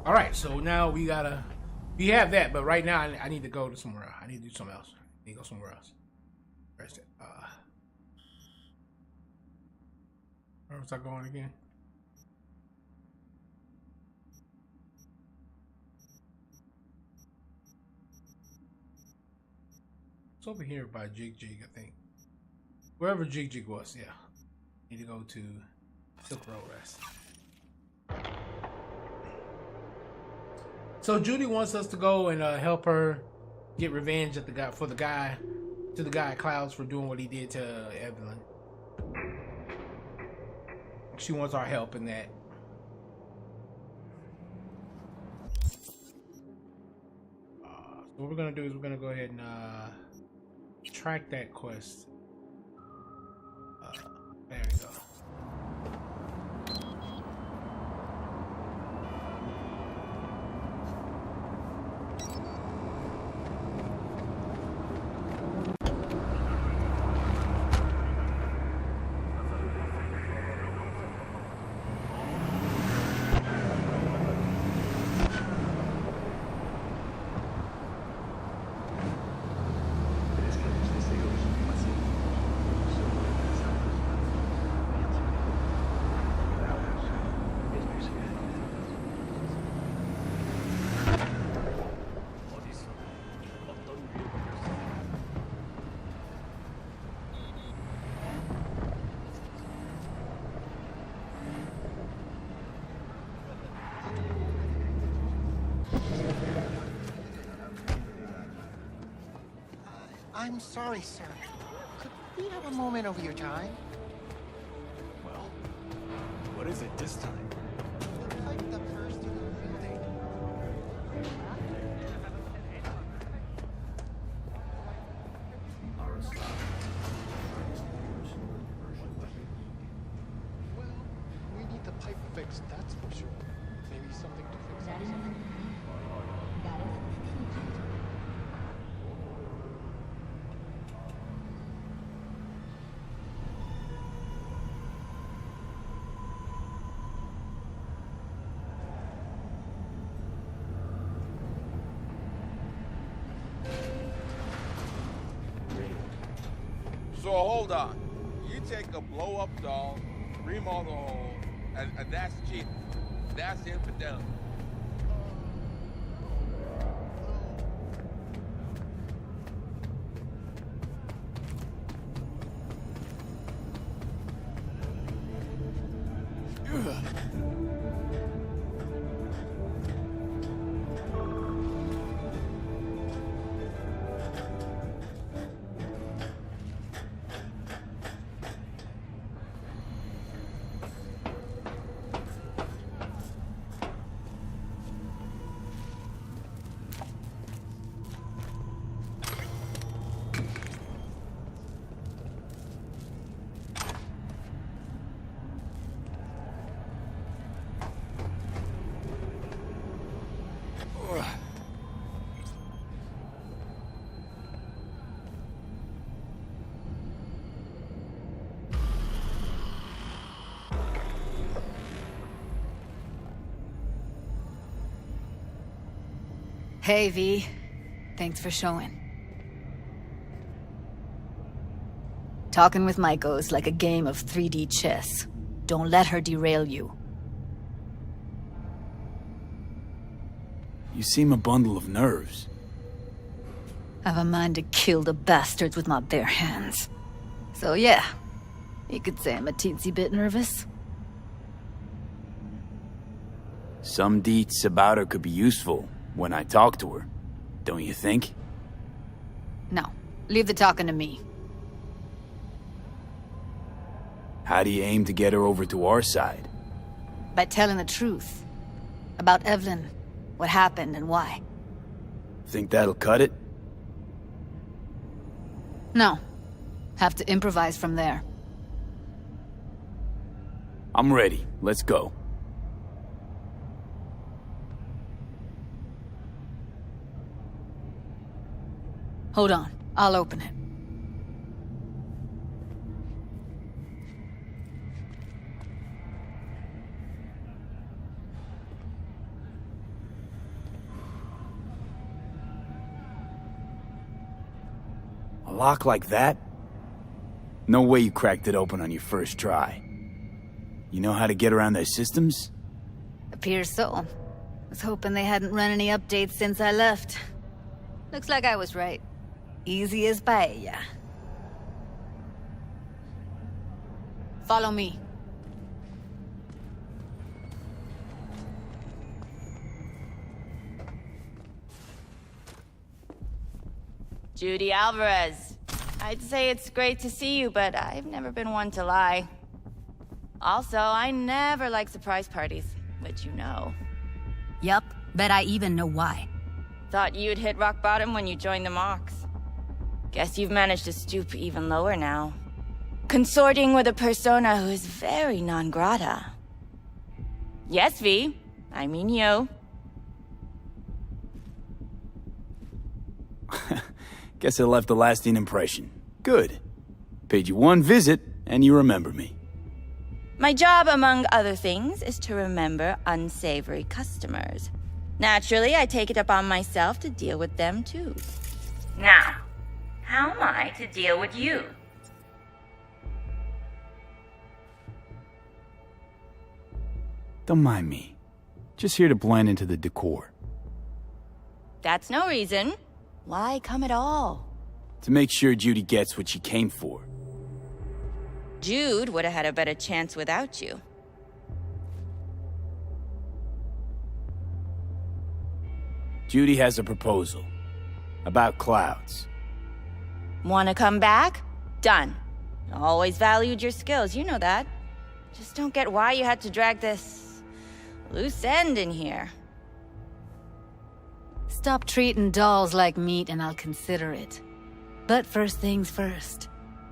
All right, so now we have that, but right now I need to go to somewhere else. I need to do something else. I need to go somewhere else. Where's it? Where was I going again? It's over here by Jig, I think. Wherever Jig was, yeah. Need to go to Silk Road Rest. So Judy wants us to go and help her get revenge at the guy at Clouds for doing what he did to Evelyn. She wants our help in that. So what we're gonna do is we're gonna go ahead and track that quest. There we go. I'm sorry, sir. Could we have a moment of your time? Well, what is it this time? Looks like the first in the building. So hold on. You take a blow-up doll, remodel the hole, and that's cheating. That's infidelity. Hey, V. Thanks for showing. Talking with Maiko is like a game of 3D chess. Don't let her derail you. You seem a bundle of nerves. I've a mind to kill the bastards with my bare hands. So yeah, you could say I'm a teensy bit nervous. Some deets about her could be useful when I talk to her, don't you think? No, leave the talking to me. How do you aim to get her over to our side? By telling the truth. About Evelyn, what happened and why. Think that'll cut it? No. Have to improvise from there. I'm ready. Let's go. Hold on. I'll open it. A lock like that? No way you cracked it open on your first try. You know how to get around their systems? Appears so. Was hoping they hadn't run any updates since I left. Looks like I was right. Easy as paella. Follow me. Judy Alvarez. I'd say it's great to see you, but I've never been one to lie. Also, I never like surprise parties, which you know. Yup, bet I even know why. Thought you'd hit rock bottom when you joined the Mox. Guess you've managed to stoop even lower now. Consorting with a persona who is very non grata. Yes, V. I mean you. Guess I left a lasting impression. Good. Paid you one visit, and you remember me. My job, among other things, is to remember unsavory customers. Naturally, I take it upon myself to deal with them, too. Now, how am I to deal with you? Don't mind me. Just here to blend into the decor. That's no reason. Why come at all? To make sure Judy gets what she came for. Jude would have had a better chance without you. Judy has a proposal. About clouds. Wanna come back? Done. Always valued your skills, you know that. Just don't get why you had to drag this loose end in here. Stop treating dolls like meat and I'll consider it. But first things first.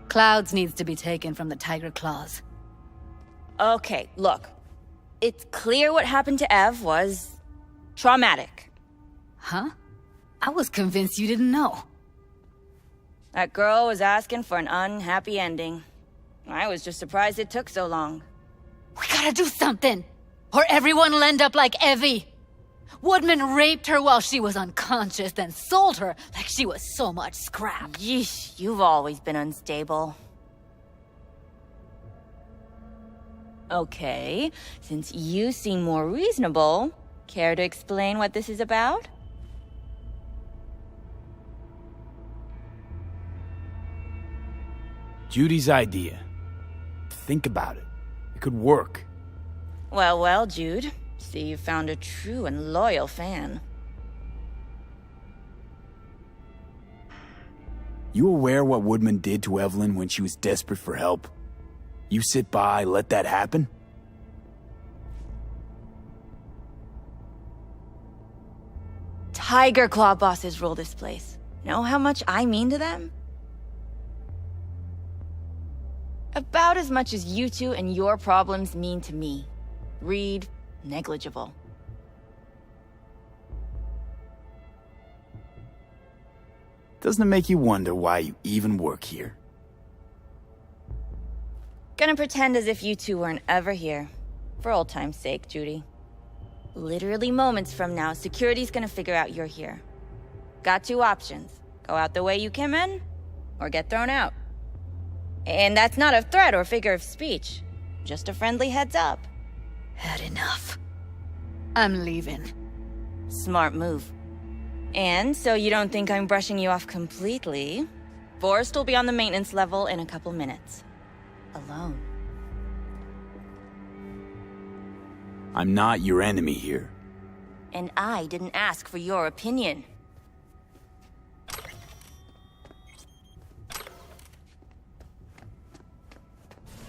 Clouds needs to be taken from the Tiger Claws. Okay, look. It's clear what happened to Ev was traumatic. Huh? I was convinced you didn't know. That girl was asking for an unhappy ending. I was just surprised it took so long. We gotta do something! Or everyone will end up like Evie! Woodman raped her while she was unconscious, then sold her like she was so much scrap. Yeesh, you've always been unstable. Okay, since you seem more reasonable, care to explain what this is about? Judy's idea. Think about it. It could work. Well, well, Jude. See, you found a true and loyal fan. You aware what Woodman did to Evelyn when she was desperate for help? You sit by, let that happen? Tiger Claw bosses rule this place. Know how much I mean to them? About as much as you two and your problems mean to me. Read, negligible. Doesn't it make you wonder why you even work here? Gonna pretend as if you two weren't ever here. For old time's sake, Judy. Literally moments from now, security's gonna figure out you're here. Got two options. Go out the way you came in, or get thrown out. And that's not a threat or figure of speech. Just a friendly heads up. Had enough. I'm leaving. Smart move. And so you don't think I'm brushing you off completely, Forrest will be on the maintenance level in a couple minutes. Alone. I'm not your enemy here. And I didn't ask for your opinion.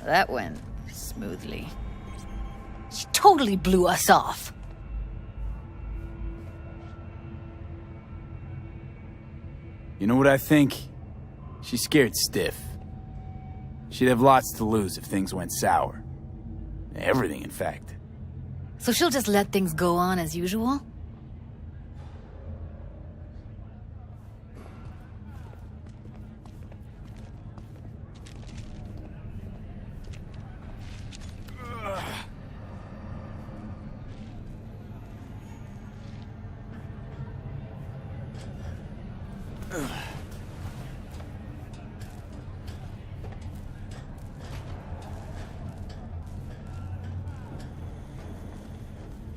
That went smoothly. She totally blew us off. You know what I think? She's scared stiff. She'd have lots to lose if things went sour. Everything, in fact. So she'll just let things go on as usual?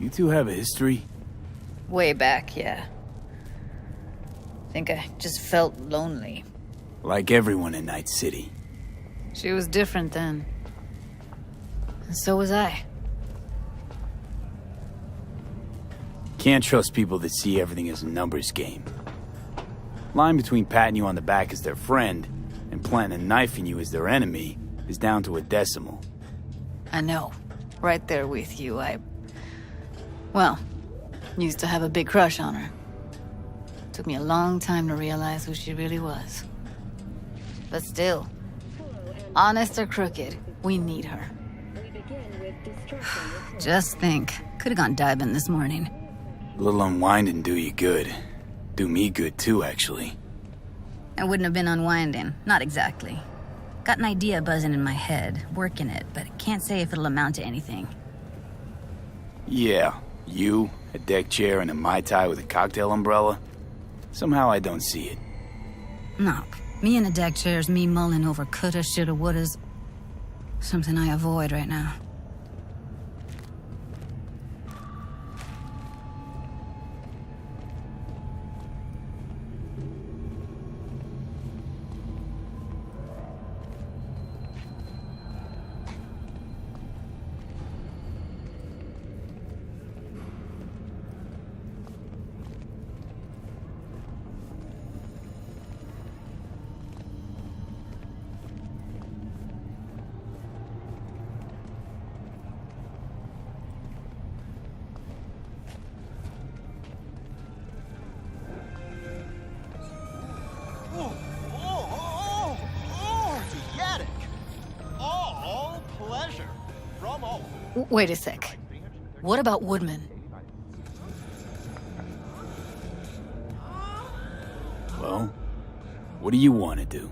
You two have a history? Way back, yeah. Think I just felt lonely. Like everyone in Night City. She was different then. And so was I. Can't trust people that see everything as a numbers game. Line between patting you on the back as their friend and planting a knife in you as their enemy is down to a decimal. I know. Right there with you, well, used to have a big crush on her. Took me a long time to realize who she really was. But still, honest or crooked, we need her. Just think, could have gone diving this morning. A little unwinding do you good. Do me good too, actually. I wouldn't have been unwinding, not exactly. Got an idea buzzing in my head, working it, but can't say if it'll amount to anything. Yeah, you, a deck chair, and a Mai Tai with a cocktail umbrella? Somehow I don't see it. No, me in a deck chair's me mulling over coulda, shoulda, wouldas. Something I avoid right now. Wait a sec. What about Woodman? Well, what do you want to do?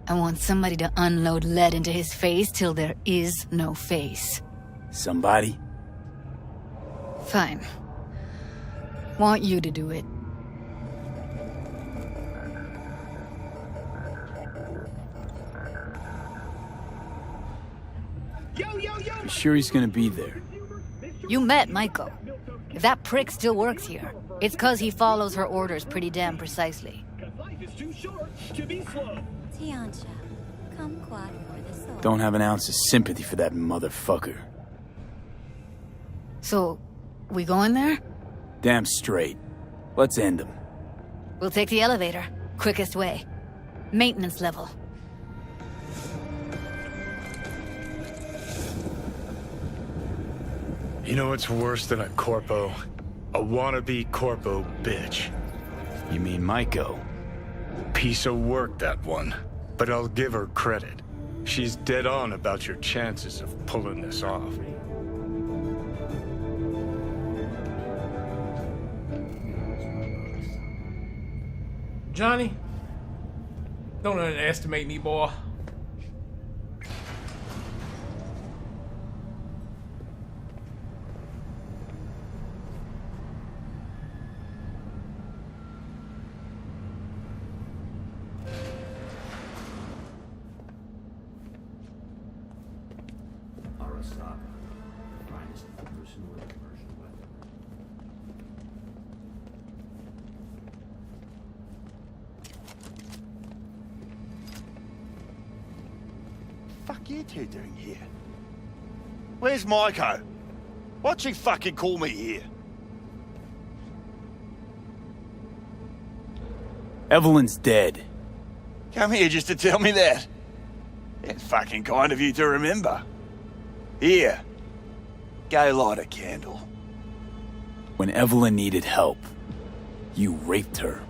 I want somebody to unload lead into his face till there is no face. Somebody? Fine. Want you to do it. You sure he's gonna be there? You met Maiko. If that prick still works here, it's cause he follows her orders pretty damn precisely. Tiancha, come quiet for the soul. Don't have an ounce of sympathy for that motherfucker. So, we going there? Damn straight. Let's end him. We'll take the elevator. Quickest way. Maintenance level. You know what's worse than a corpo? A wannabe corpo bitch. You mean Maiko? Piece of work, that one. But I'll give her credit. She's dead on about your chances of pulling this off. Johnny, don't underestimate me, boy. Fuck you two doing here? Where's Maiko? Why'd she fucking call me here? Evelyn's dead. Come here just to tell me that? It's fucking kind of you to remember. Here. Go light a candle. When Evelyn needed help, you raped her.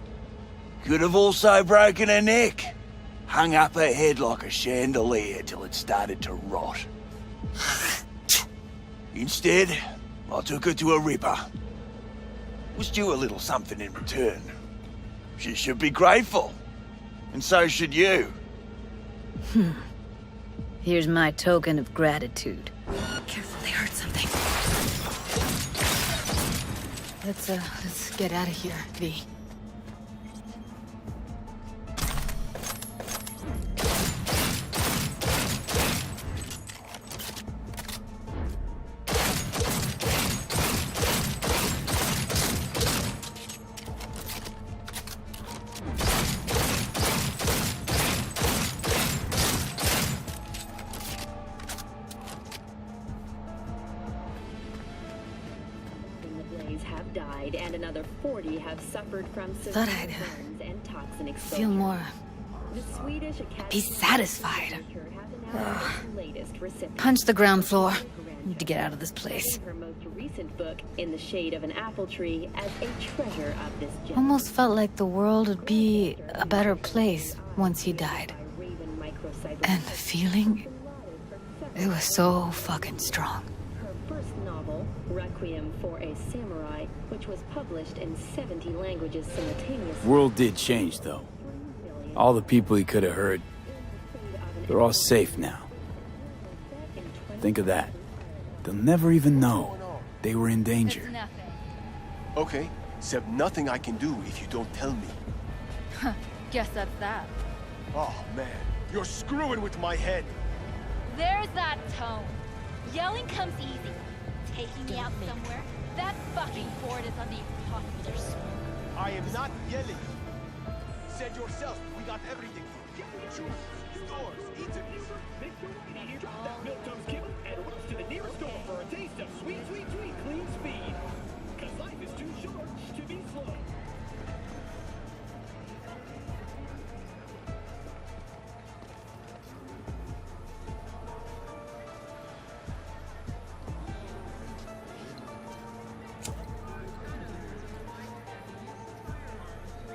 Could have also broken her neck. Hung up her head like a chandelier till it started to rot. Instead, I took her to a ripper. Was due a little something in return. She should be grateful. And so should you. Here's my token of gratitude. Careful, they heard something. Let's get out of here, V. And another 40 have suffered from Thought I'd burns and toxin exposure. feel more... The Swedish Academy be satisfied. latest recipient. Punch the ground floor. Need to get out of this place. Her most recent book, In the Shade of an Apple Tree, as a treasure of this gem. Almost felt like the world would be a better place once he died. And the feeling... it was so fucking strong. Her first novel, Requiem for a Samurai, which was published in 70 languages simultaneously. World did change, though. All the people he could have hurt, they're all safe now. Think of that. They'll never even know they were in danger. Okay, except nothing I can do if you don't tell me. Guess that's that. Oh, man. You're screwing with my head. There's that tone. Yelling comes easy. Taking me out somewhere? That fucking board is on the impossible side. I am not yelling. Said yourself, we got everything. Shoes, stores, eateries. Drop that milk-toast kibble and rush to the nearest store for a taste of sweet, sweet, sweet clean speed. Because life is too short to be slow.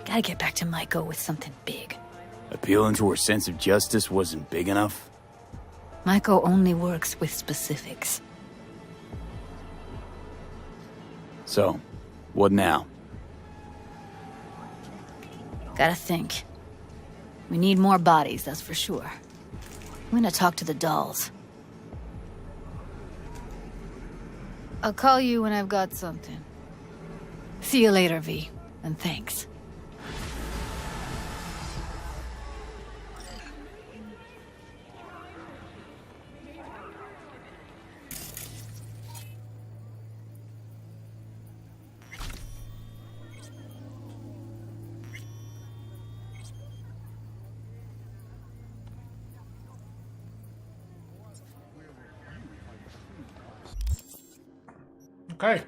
Gotta get back to Maiko with something big. Appealing to her sense of justice wasn't big enough? Maiko only works with specifics. So, what now? Gotta think. We need more bodies, that's for sure. I'm gonna talk to the dolls. I'll call you when I've got something. See you later, V. And thanks. Okay.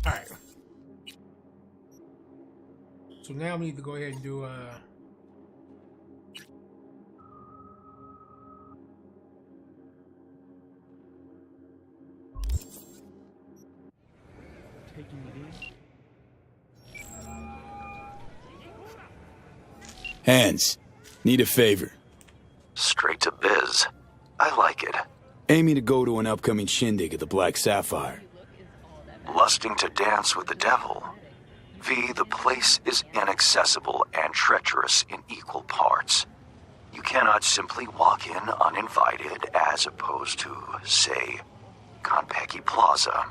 All right. So now we need to go ahead and do Taking it in. Hands, need a favor. Straight to biz. I like it. Aiming to go to an upcoming shindig at the Black Sapphire. Lusting to dance with the devil. V, the place is inaccessible and treacherous in equal parts. You cannot simply walk in uninvited as opposed to, say, Konpeki Plaza.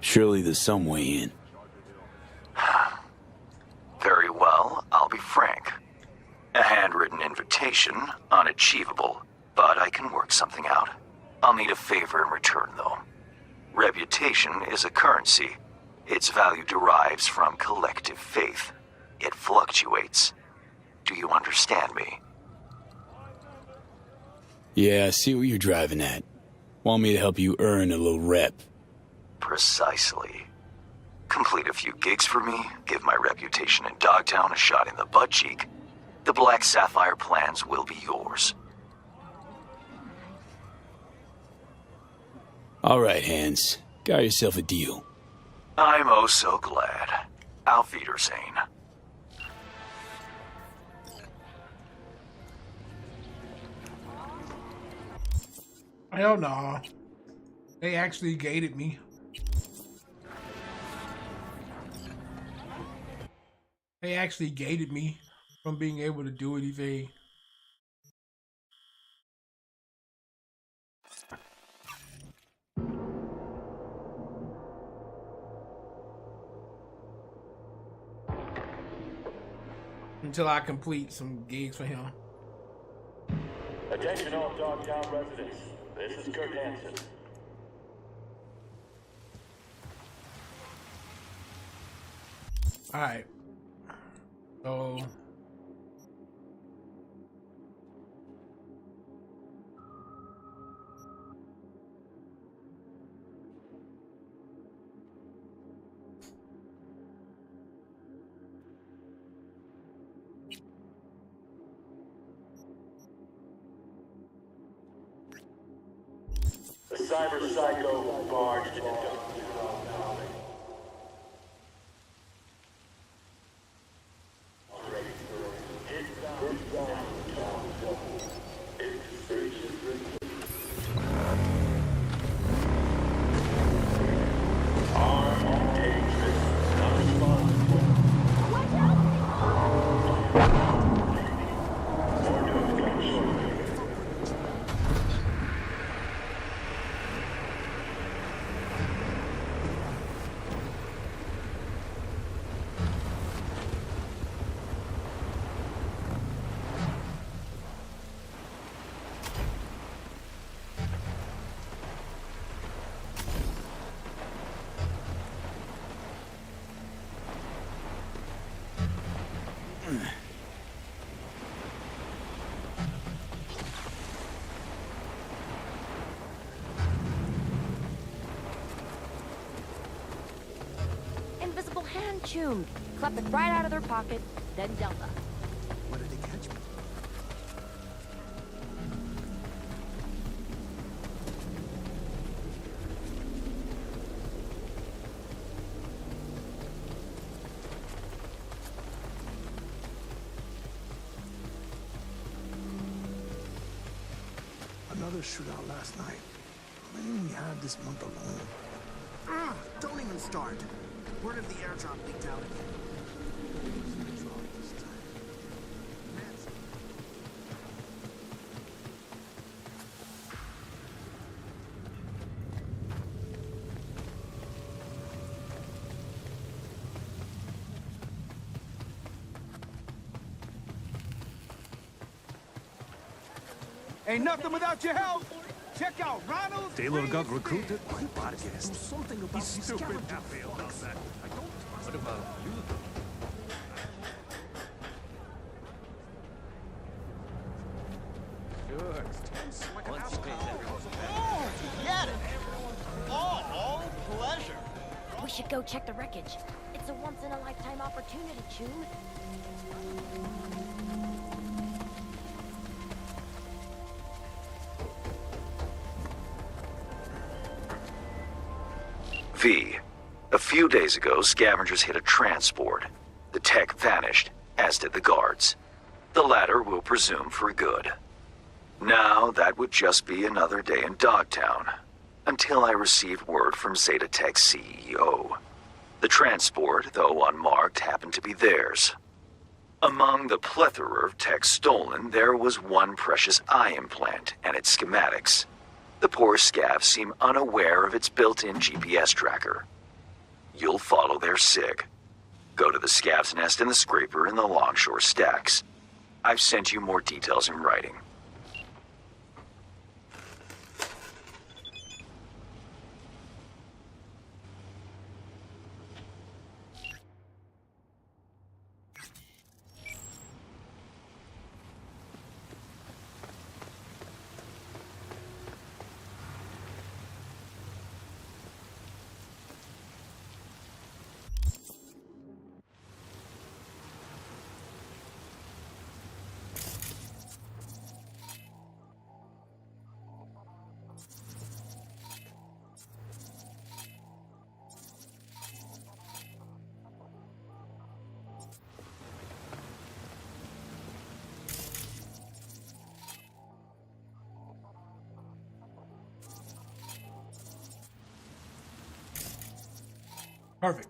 Surely there's some way in. Very well, I'll be frank. A handwritten invitation, unachievable, but I can work something out. I'll need a favor in return, though. Reputation is a currency. Its value derives from collective faith. It fluctuates. Do you understand me? Yeah, I see what you're driving at. Want me to help you earn a little rep. Precisely. Complete a few gigs for me, give my reputation in Dogtown a shot in the butt cheek. The Black Sapphire plans will be yours. All right, Hans. Got yourself a deal. I'm oh so glad. Auf Wiedersehen. hell no. They actually gated me. They actually gated me from being able to do anything. Until I complete some gigs for him. Attention all Dogtown residents. This is Kurt Hansen. Alright. So The cyber psycho barged into Dogtown. Invisible hand tuned. Clapped it right out of their pocket, then Delta. Where did they catch me? Another shootout last night. Why didn't we have this month alone? Ah, don't even start. Word of the airdrop leaked out again. Ain't nothing without your help. Check out Ronald. Taylor got recruited by Do Vargas. something about He's these stupid scavenger happy about bugs. that. I don't. What about you? Oh, get it. Oh, all pleasure. We should go check the wreckage. It's a once-in-a-lifetime opportunity, Choom. V. A few days ago, scavengers hit a transport. The tech vanished, as did the guards. The latter we'll presume for good. Now, that would just be another day in Dogtown, until I received word from Zeta Tech's CEO. The transport, though unmarked, happened to be theirs. Among the plethora of tech stolen, there was one precious eye implant and its schematics. The poor scavs seem unaware of its built-in GPS tracker. You'll follow their SIG. Go to the scav's nest in the scraper in the Longshore Stacks. I've sent you more details in writing. Perfect.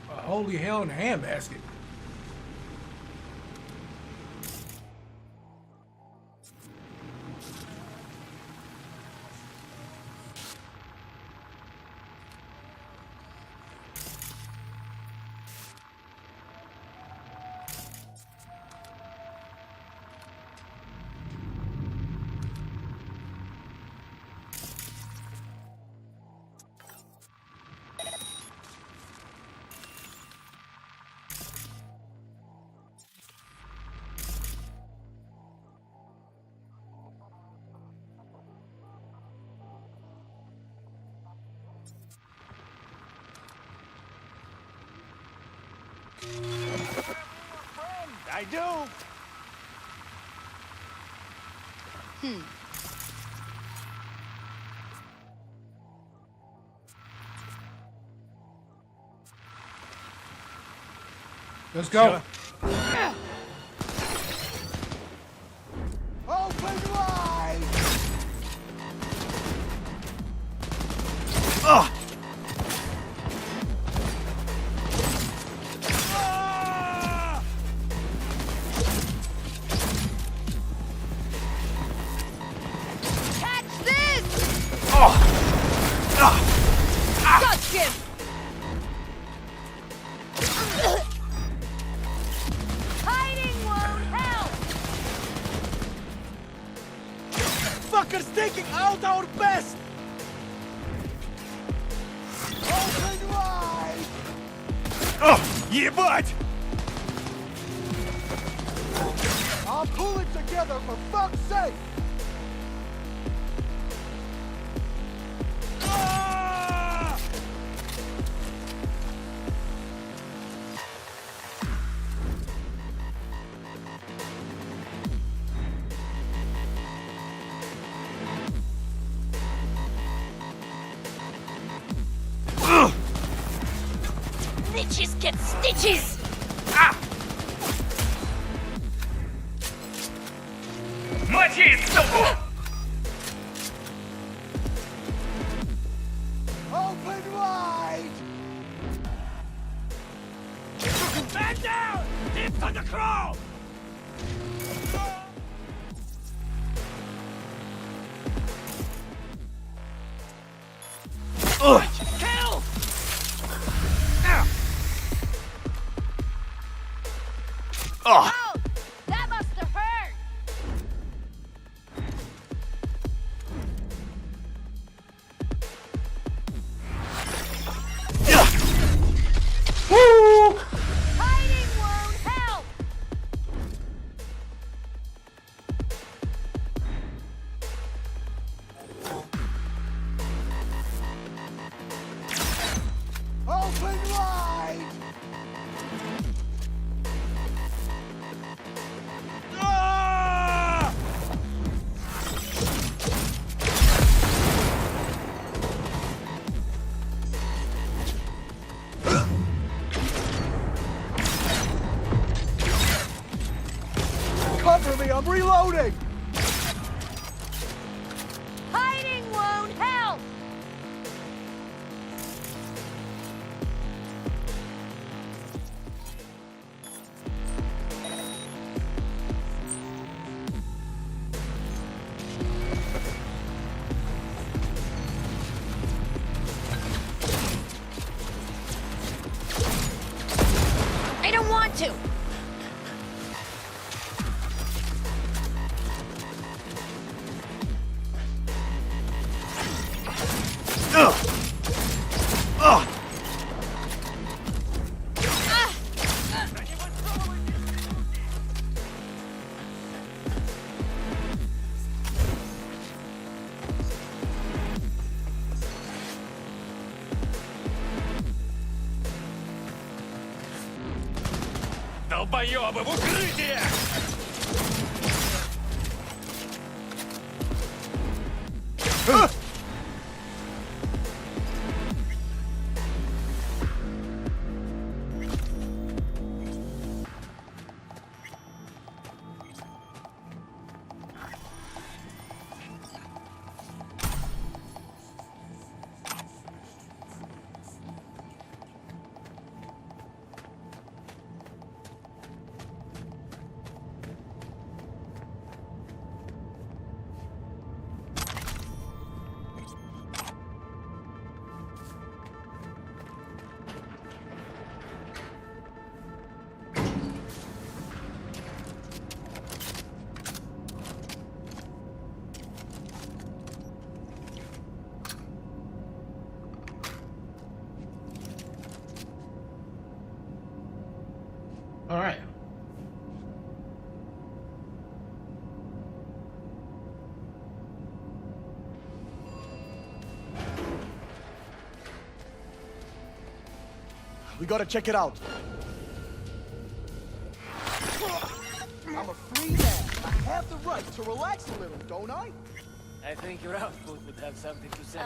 Holy hell in a handbasket. I do. Let's go. Sure. Open wide! Ugh! Catch this! Touch him! Hiding won't help! Fuckers taking out our best! Open wide! Ебать! I'll pull it together for fuck's sake! Snitches get stitches! Мочи, суку! Open wide! Man down! Into the crow! Kill! Oh! Oh, that must have hurt! Woo! Hiding won't help! Open wide! Ah! Cover me, I'm reloading! Hiding won't help! I don't want to! Долбоёбы, в укрытие! All right. We gotta check it out. I'm a free man. I have the right to relax a little, don't I? I think your output would have something to say.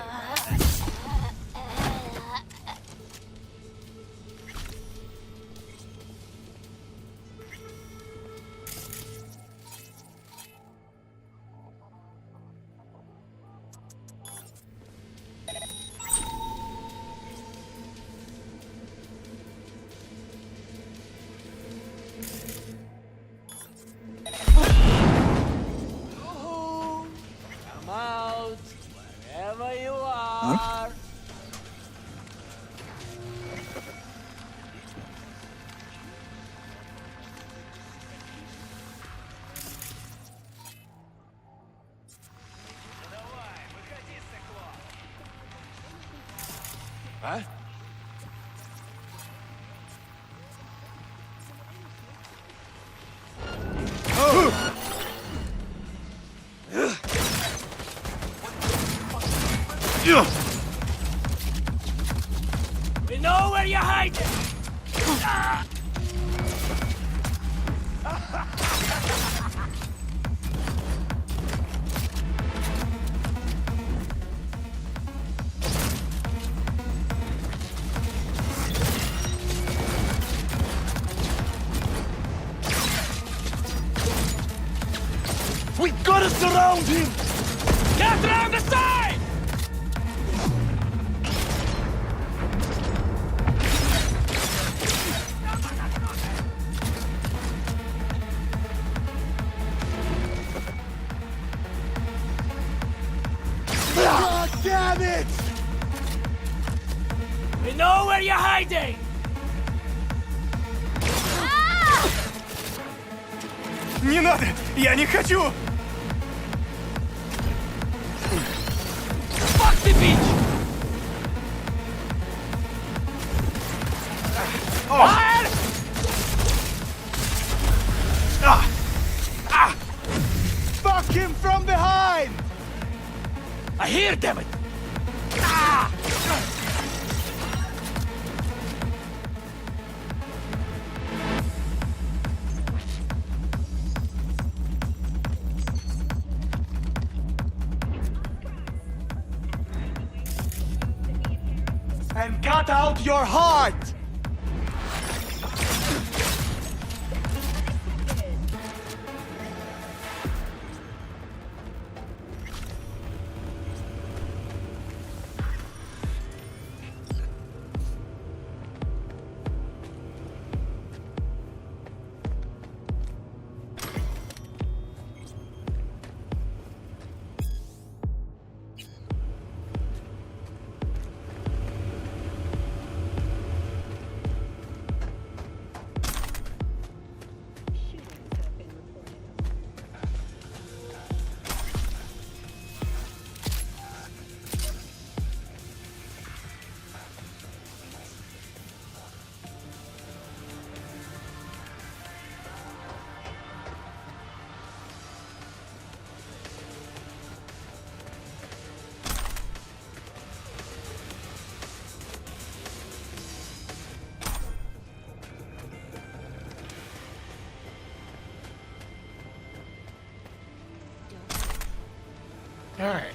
We know where you're hiding! Ah! We gotta surround him! Get around the side! God damn it! We know where you're hiding! Не надо! Я не хочу! Fuck the beach! Fire! Fuck him from behind! I hear, damn it! Ah! And cut out your heart! All right.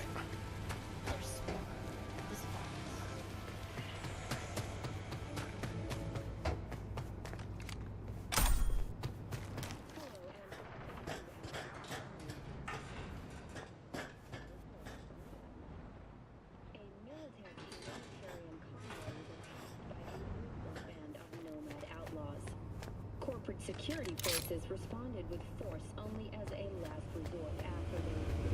Corporate security forces responded with force only as a last resort after they...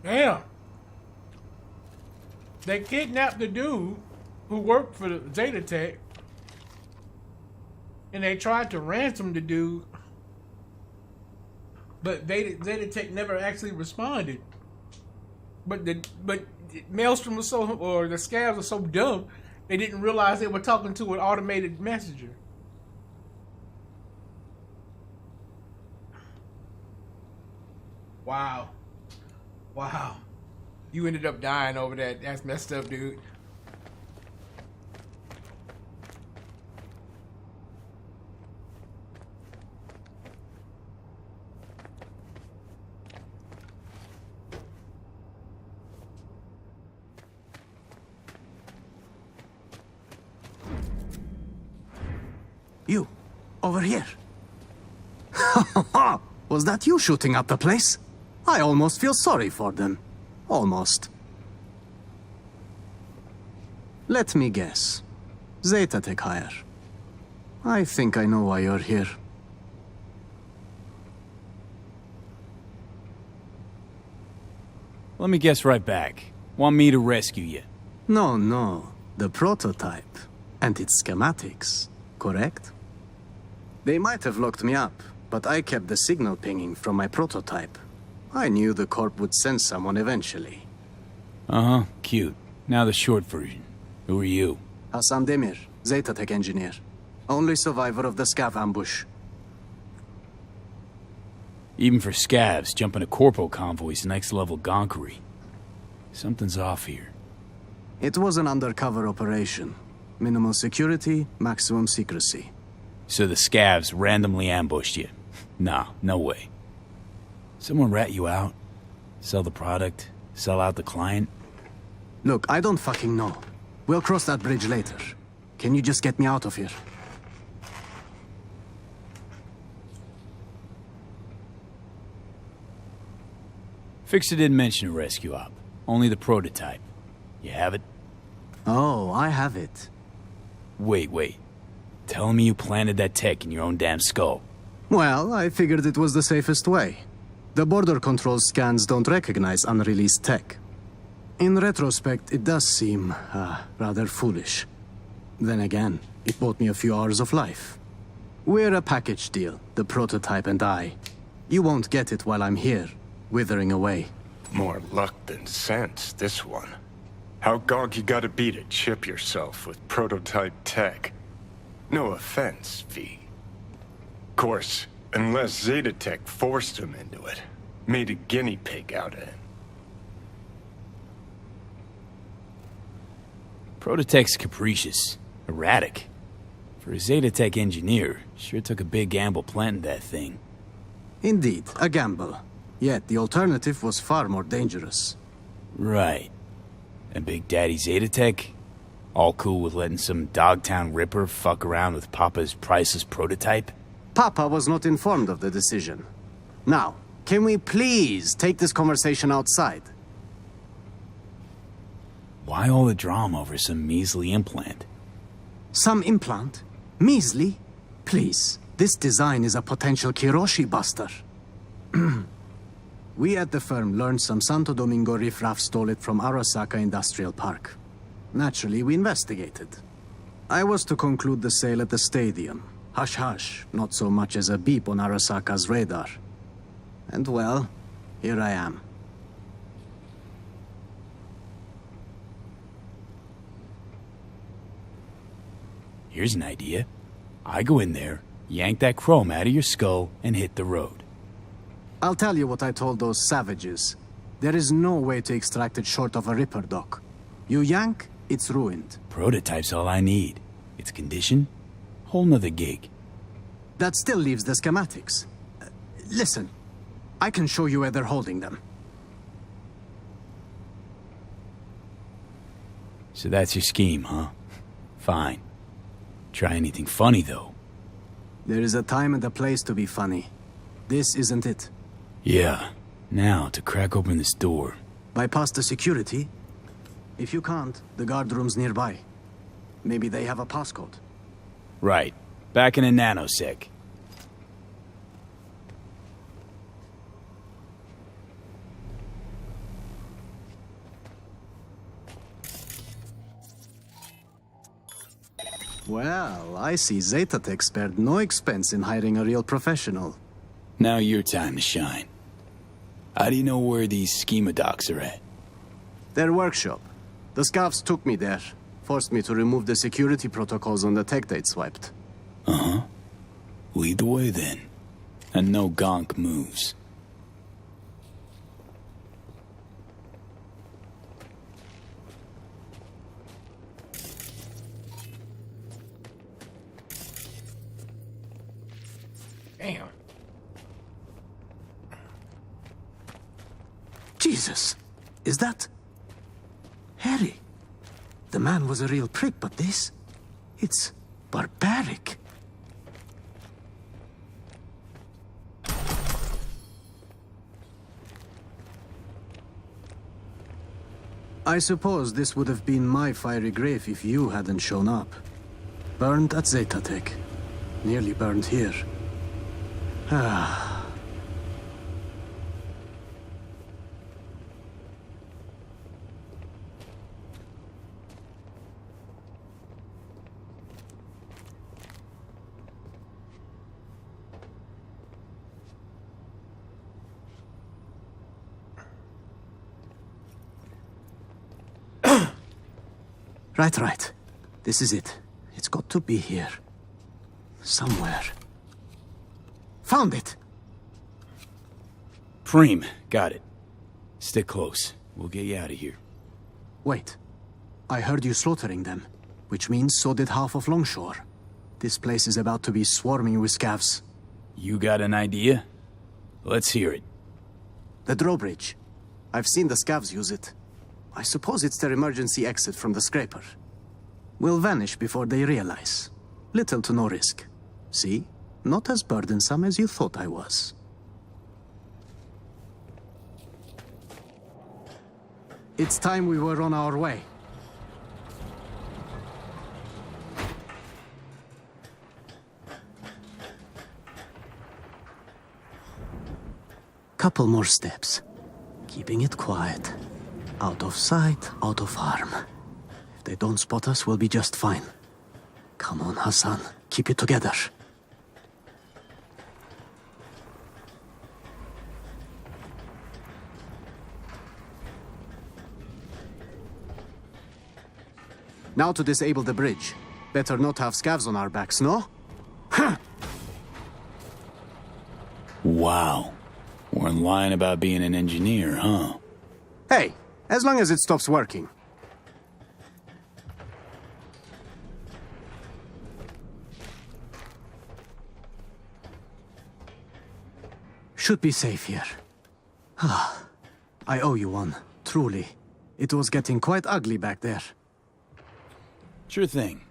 Damn. They kidnapped the dude who worked for the Zeta Tech, and they tried to ransom the dude, but Zeta Tech never actually responded. But Maelstrom was so, or the scabs were so dumb, they didn't realize they were talking to an automated messenger. Wow. Wow. You ended up dying over that. That's messed up, dude. You, over here. Was that you shooting up the place? I almost feel sorry for them. Almost. Let me guess. Zeta Tech hire. I think I know why you're here. Let me guess right back. Want me to rescue you? No. The prototype. And its schematics. Correct? They might have locked me up, but I kept the signal pinging from my prototype. I knew the Corp would send someone eventually. Uh-huh, cute. Now the short version. Who are you? Hassan Demir, Zeta Tech engineer. Only survivor of the Scav ambush. Even for scavs, jumping a corpo convoy's next level gonkery. Something's off here. It was an undercover operation. Minimal security, maximum secrecy. So the scavs randomly ambushed you? Nah, no way. Someone rat you out? Sell the product? Sell out the client? Look, I don't fucking know. We'll cross that bridge later. Can you just get me out of here? Fixer didn't mention a rescue op. Only the prototype. You have it? Oh, I have it. Wait. Tell me you planted that tech in your own damn skull. Well, I figured it was the safest way. The border control scans don't recognize unreleased tech. In retrospect, it does seem, rather foolish. Then again, it bought me a few hours of life. We're a package deal, the prototype and I. You won't get it while I'm here, withering away. More luck than sense, this one. How gog you gotta be to chip yourself with prototype tech? No offense, V. Of course, unless Zeta Tech forced him into it. Made a guinea pig out of him. Prototech's capricious. Erratic. For a Zeta Tech engineer, sure took a big gamble planting that thing. Indeed, a gamble. Yet the alternative was far more dangerous. Right. And Big Daddy Zeta Tech? All cool with letting some Dogtown Ripper fuck around with Papa's priceless prototype? Papa was not informed of the decision. Now, can we please take this conversation outside? Why all the drama over some measly implant? Some implant? Measly? Please, this design is a potential Kiroshi buster. We at the firm learned some Santo Domingo riffraff stole it from Arasaka Industrial Park. Naturally, we investigated. I was to conclude the sale at the stadium. Hush-hush, not so much as a beep on Arasaka's radar. And well, here I am. Here's an idea. I go in there, yank that chrome out of your skull, and hit the road. I'll tell you what I told those savages. There is no way to extract it short of a Ripper, Doc. You yank, it's ruined. Prototype's all I need. Its condition? Whole nother gig. That still leaves the schematics. Listen, I can show you where they're holding them. So that's your scheme, huh? Fine. Try anything funny, though. There is a time and a place to be funny. This isn't it. Yeah. Now, to crack open this door. Bypass the security? If you can't, the guard room's nearby. Maybe they have a passcode. Right. Back in a nanosec. Well, I see Zetatech spared no expense in hiring a real professional. Now your time to shine. How do you know where these schema docs are at? Their workshop. The Scavs took me there. Forced me to remove the security protocols on the tech they'd swiped. Uh-huh. Lead the way then. And no gonk moves. Damn. Jesus! Is that... Harry? The man was a real prick, but this... It's barbaric. I suppose this would have been my fiery grave if you hadn't shown up. Burned at Zetatech. Nearly burned here. Ah... Right. This is it. It's got to be here. Somewhere. Found it! Preem, got it. Stick close. We'll get you out of here. Wait. I heard you slaughtering them, which means so did half of Longshore. This place is about to be swarming with scavs. You got an idea? Let's hear it. The drawbridge. I've seen the scavs use it. I suppose it's their emergency exit from the scraper. We'll vanish before they realize. Little to no risk. See? Not as burdensome as you thought I was. It's time we were on our way. Couple more steps. Keeping it quiet. Out of sight, out of harm. If they don't spot us, we'll be just fine. Come on, Hassan. Keep it together. Now to disable the bridge. Better not have scavs on our backs, no? Wow. Weren't lying about being an engineer, huh? Hey, as long as it stops working. Should be safe here. I owe you one, truly. It was getting quite ugly back there. Sure thing.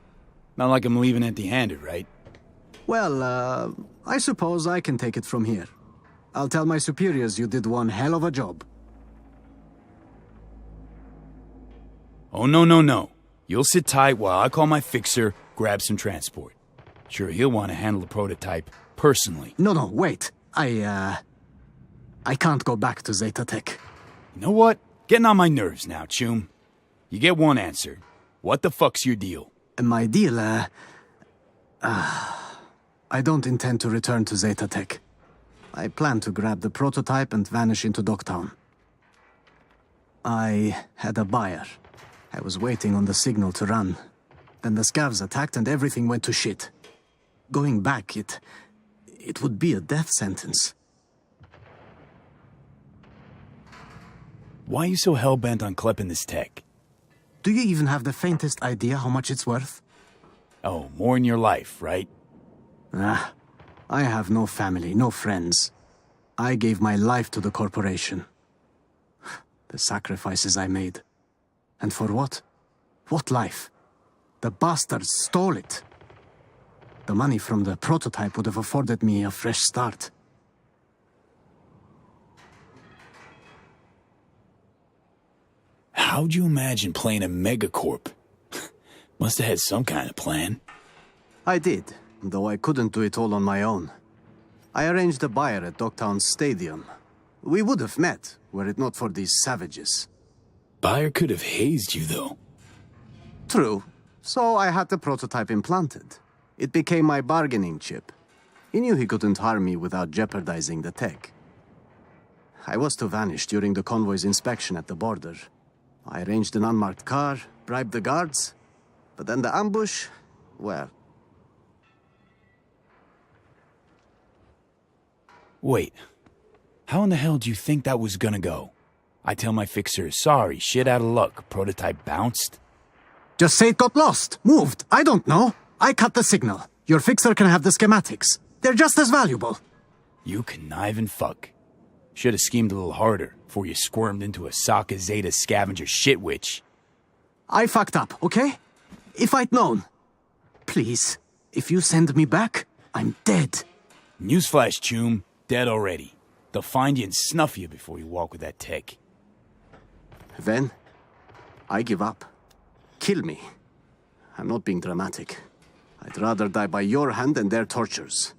Not like I'm leaving empty-handed, right? Well, I suppose I can take it from here. I'll tell my superiors you did one hell of a job. Oh, no. You'll sit tight while I call my fixer, grab some transport. Sure, he'll want to handle the prototype personally. No, wait. I can't go back to Zetatech. You know what? Getting on my nerves now, Chum. You get one answer. What the fuck's your deal? My deal, I don't intend to return to Zetatech. I plan to grab the prototype and vanish into Dogtown. I had a buyer. I was waiting on the signal to run. Then the scavs attacked and everything went to shit. Going back, it would be a death sentence. Why are you so hell-bent on klepping this tech? Do you even have the faintest idea how much it's worth? Oh, more in your life, right? I have no family, no friends. I gave my life to the corporation. The sacrifices I made. And for what? What life? The bastards stole it. The money from the prototype would have afforded me a fresh start. How'd you imagine playing a megacorp? Must have had some kind of plan. I did, though I couldn't do it all on my own. I arranged a buyer at Dogtown Stadium. We would have met, were it not for these savages. Buyer could have hazed you, though. True, So I had the prototype implanted. It became my bargaining chip. He knew he couldn't harm me without jeopardizing the tech. I was to vanish during the convoy's inspection at the border. I arranged an unmarked car, bribed the guards, but then the ambush, well... Wait. How in the hell do you think that was gonna go? I tell my fixer, sorry, shit out of luck, prototype bounced? Just say it got lost, moved, I don't know. I cut the signal. Your fixer can have the schematics. They're just as valuable. You conniving fuck. Should have schemed a little harder before you squirmed into a Sokka Zeta scavenger shit witch. I fucked up, okay? If I'd known. Please, if you send me back, I'm dead. Newsflash, Choom. Dead already. They'll find you and snuff you before you walk with that tech. Then, I give up. Kill me. I'm not being dramatic. I'd rather die by your hand than their tortures.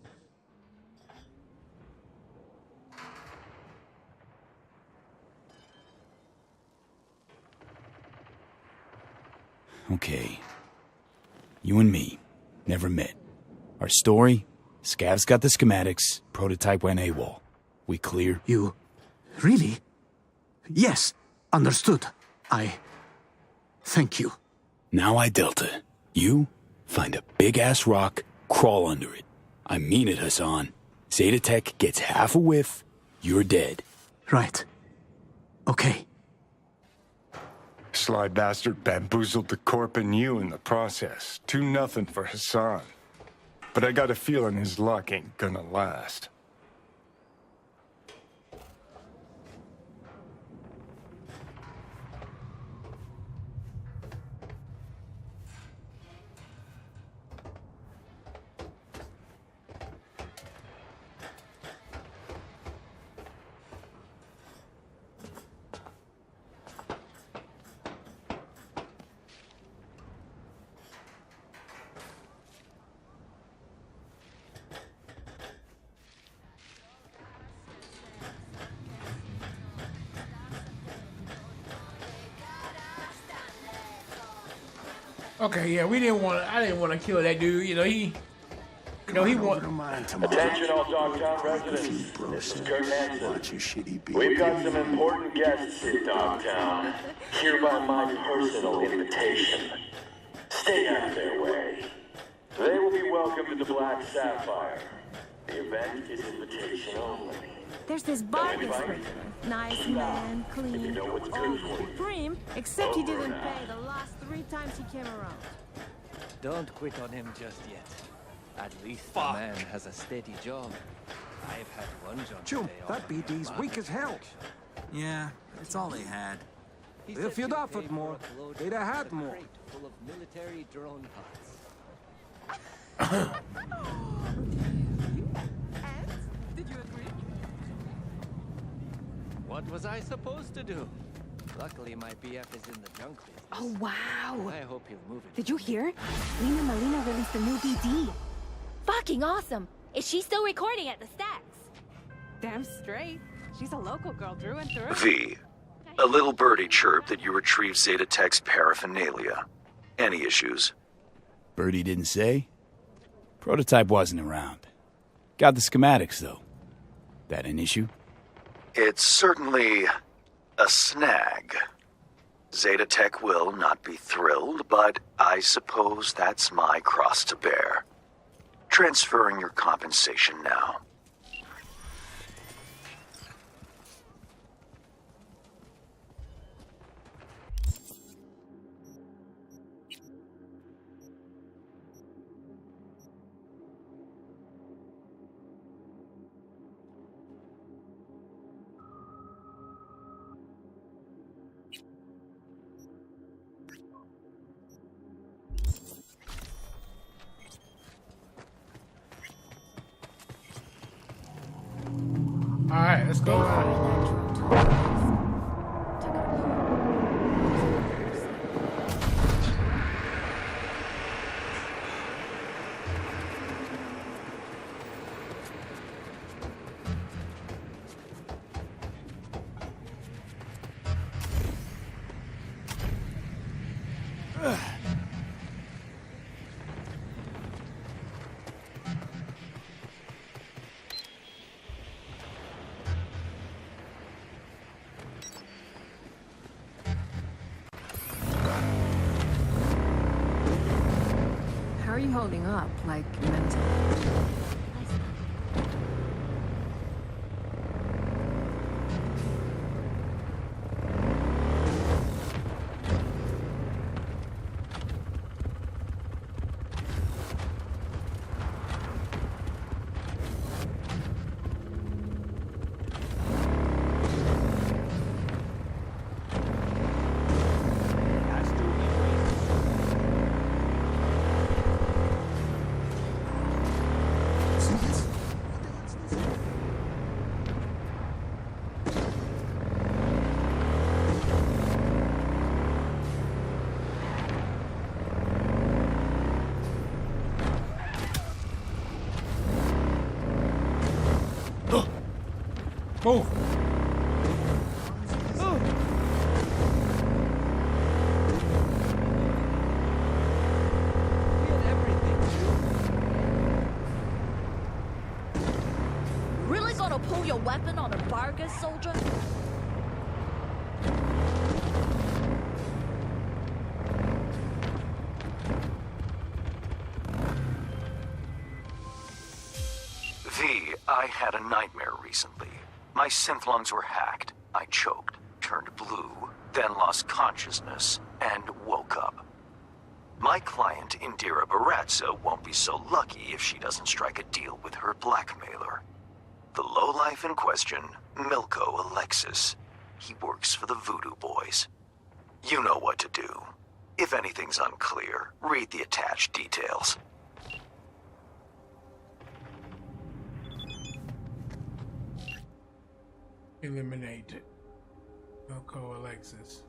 Okay. You and me. Never met. Our story? Scav's got the schematics. Prototype went AWOL. We clear? You... really? Yes. Understood. Thank you. Now I Delta. You find a big-ass rock, crawl under it. I mean it, Hassan. Zeta Tech gets half a whiff, you're dead. Right. Okay. Sly bastard bamboozled the corp and you in the process. 2-0 for Hassan. But I got a feeling his luck ain't gonna last. Okay, yeah, I didn't want to kill that dude. He want. Attention all Dogtown residents. This is Kurt Hansen. We've got some important guests in Dogtown. Hereby my personal invitation. Stay out of their way. They will be welcome to the Black Sapphire. The event is invitation only. There's this bar district. Nice man, clean, old, supreme, except he didn't pay the last 3 times he came around. Don't quit on him just yet. At least the man has a steady job. I've had one job today. That BD's weak as hell. Yeah, it's all they had. If you'd offered more, they'd have had more. Full of military drone pods. Did you agree? What was I supposed to do? Luckily, my BF is in the junk business. Oh, wow. I hope he'll move it. Did you hear? Lena Malina released a new DD. Fucking awesome. Is she still recording at the Stacks? Damn straight. She's a local girl through and through. V. A little birdie chirped that you retrieved Zeta Tech's paraphernalia. Any issues? Birdie didn't say. Prototype wasn't around. Got the schematics, though. That an issue? It's certainly a snag. Zeta Tech will not be thrilled, but I suppose that's my cross to bear. Transferring your compensation now. All right, let's go. you holding up, like mentally? Oh. Really gonna pull your weapon on a bargain, soldier? V, I had a nightmare recently. My synth lungs were hacked. I choked, turned blue, then lost consciousness, and woke up. My client, Indira Baratza, won't be so lucky if she doesn't strike a deal with her blackmailer. The lowlife in question, Milko Alexis. He works for the Voodoo Boys. You know what to do. If anything's unclear, read the attached details. Eliminate Milko Alexis.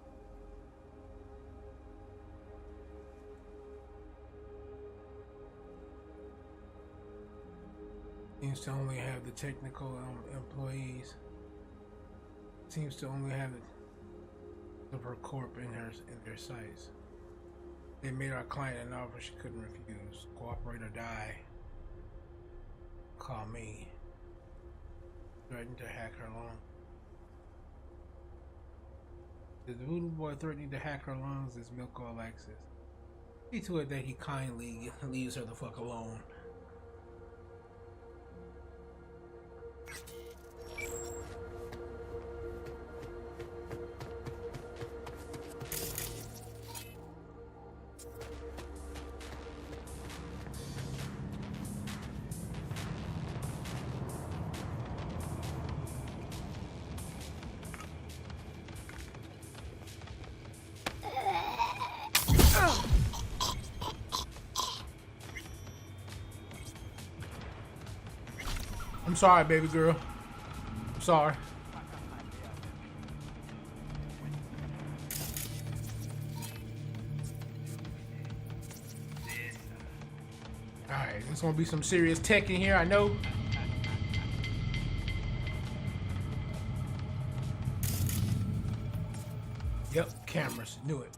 Seems to only have the technical employees. Seems to only have the her corp in their sights. They made our client an offer she couldn't refuse. Cooperate or die. Call me. Threatened to hack her lungs. The Voodoo Boy threatening to hack her lungs is Milko Alexis. See to it that he kindly leaves her the fuck alone. I'm sorry, baby girl. I'm sorry. Alright, there's gonna be some serious tech in here, I know. Yep, cameras. Knew it.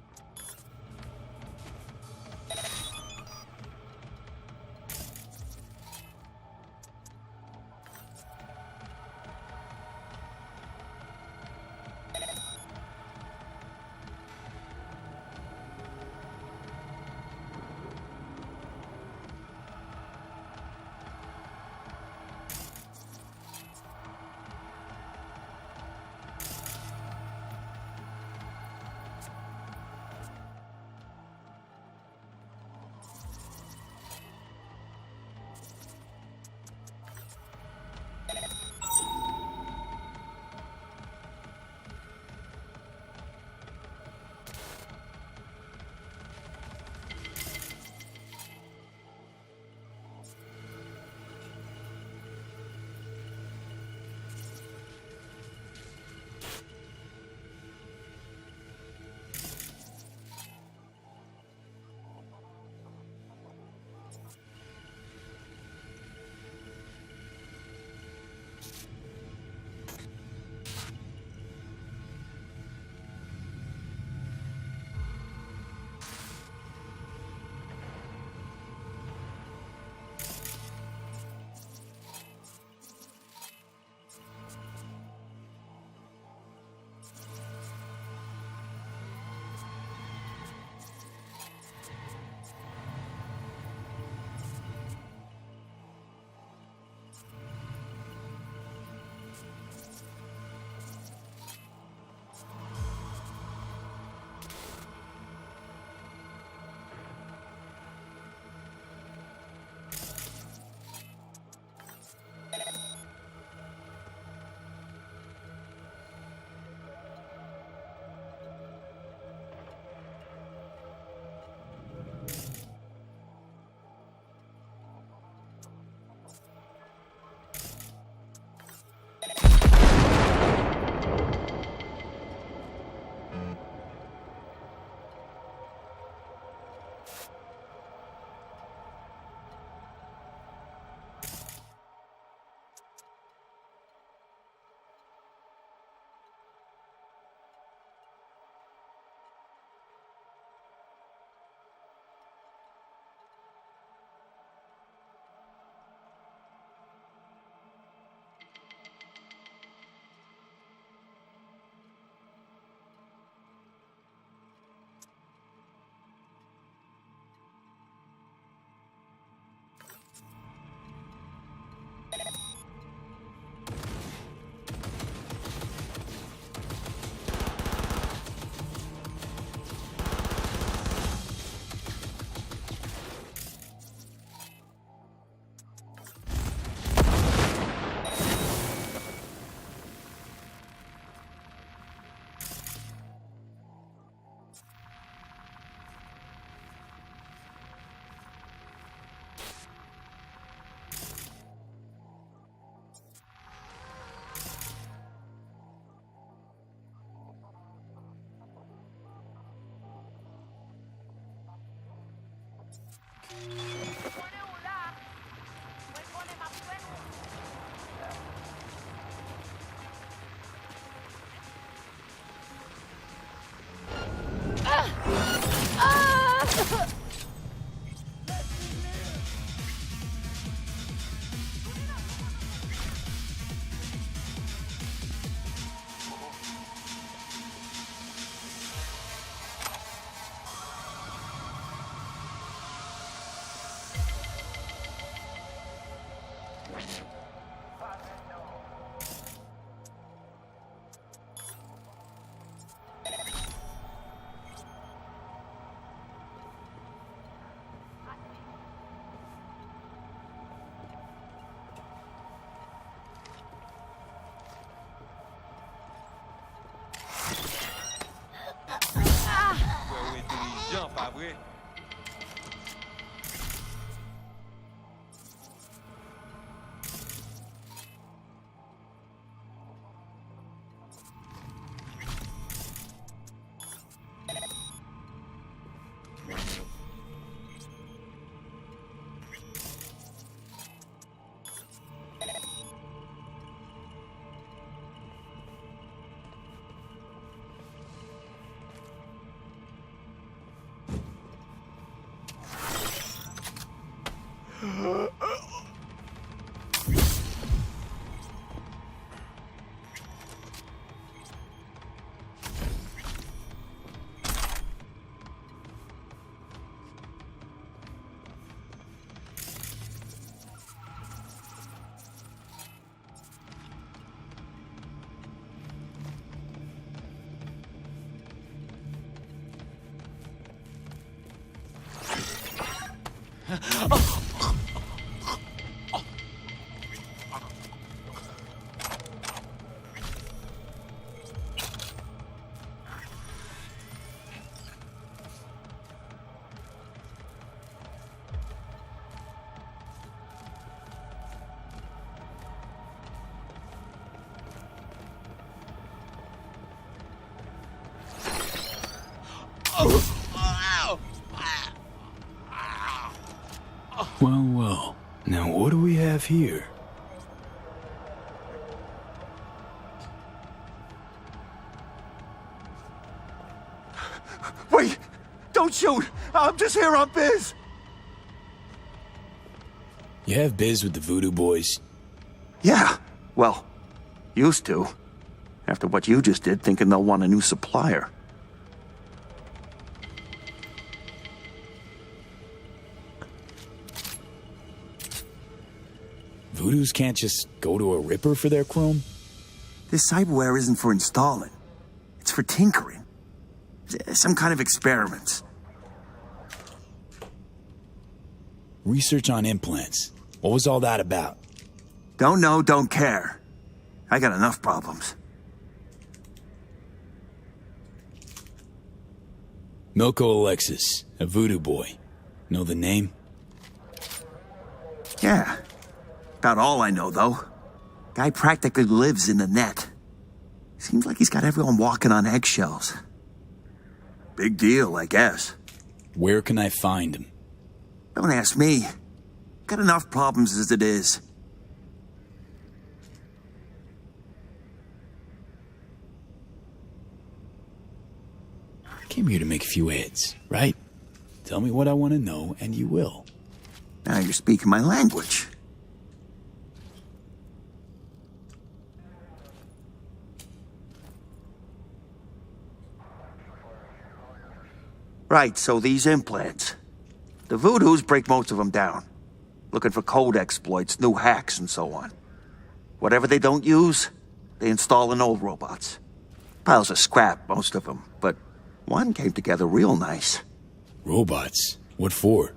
Well, well. Now what do we have here? Wait! Don't shoot! I'm just here on biz! You have biz with the Voodoo Boys? Yeah, well, used to. After what you just did, thinking they'll want a new supplier. Voodoos can't just go to a Ripper for their chrome? This cyberware isn't for installing. It's for tinkering. Some kind of experiments. Research on implants. What was all that about? Don't know, don't care. I got enough problems. Milko Alexis, a Voodoo Boy. Know the name? Yeah. About all I know, though. Guy practically lives in the net. Seems like he's got everyone walking on eggshells. Big deal, I guess. Where can I find him? Don't ask me. Got enough problems as it is. Came here to make a few heads, right? Tell me what I want to know, and you will. Now you're speaking my language. Right, so these implants. The Voodoos break most of them down. Looking for code exploits, new hacks, and so on. Whatever they don't use, they install in old robots. Piles of scrap, most of them, but one came together real nice. Robots? What for?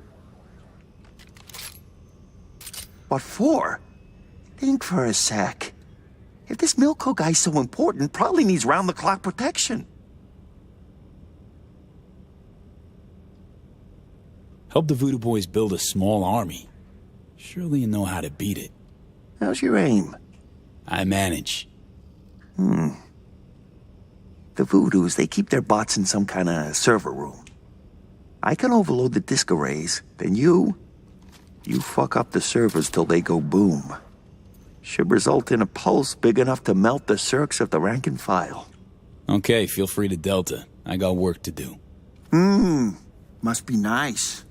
What for? Think for a sec. If this Milko guy's so important, probably needs round-the-clock protection. Help the Voodoo Boys build a small army. Surely you know how to beat it. How's your aim? I manage. The Voodoos, they keep their bots in some kind of server room. I can overload the disk arrays, then you fuck up the servers till they go boom. Should result in a pulse big enough to melt the circs of the rank and file. Okay, feel free to Delta. I got work to do. Must be nice.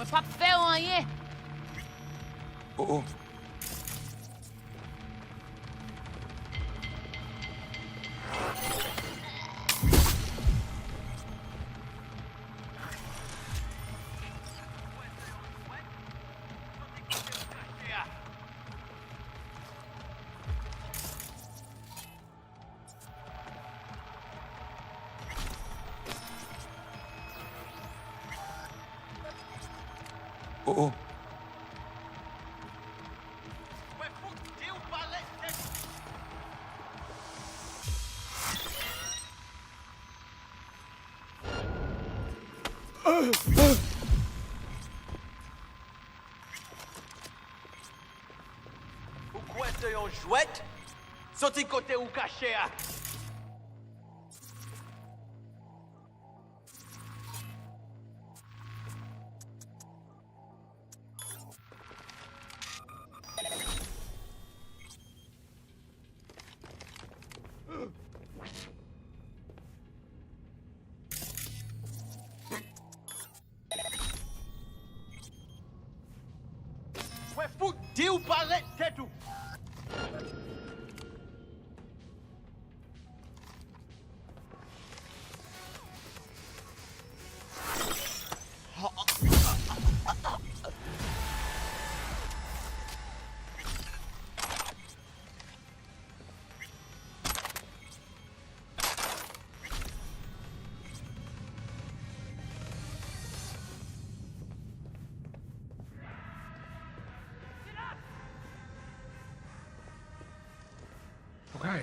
va pas faire rien. Oh. Oh. Pourquoi t'es en jouette? Sorti côté ou caché à... Ouais, fou, dis ou parler, c'est tout. Okay.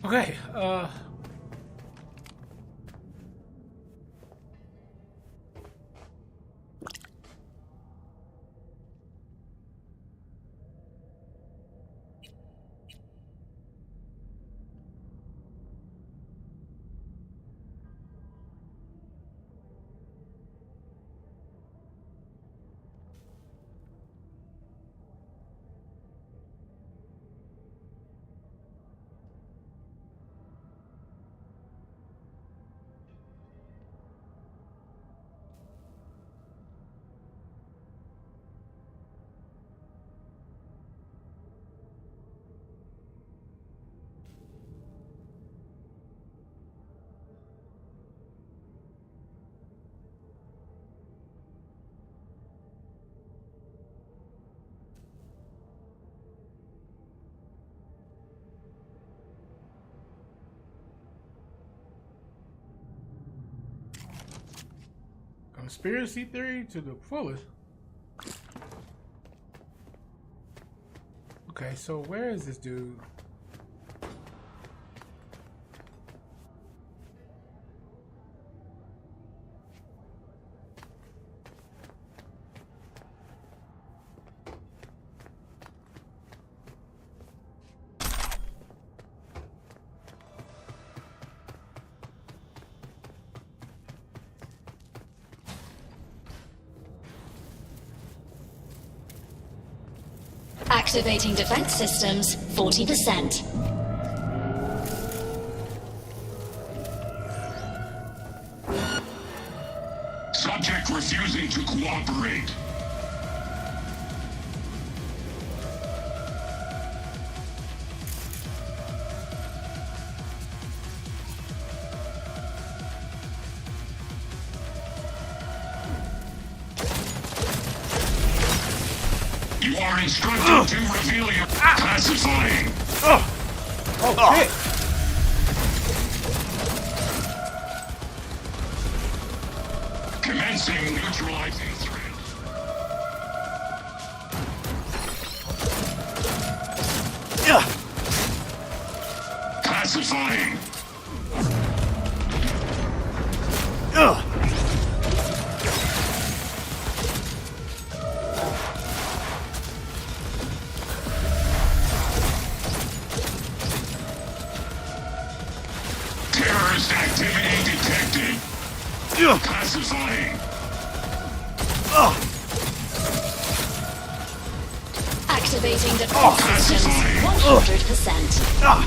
Okay, conspiracy theory to the fullest. Okay, so where is this dude? Activating defense systems, 40%. Subject refusing to cooperate. You are instructed to reveal your classifying. Oh, shit. Commencing neutralizing threat. Classifying. Pacifying. Activating defense systems 100%.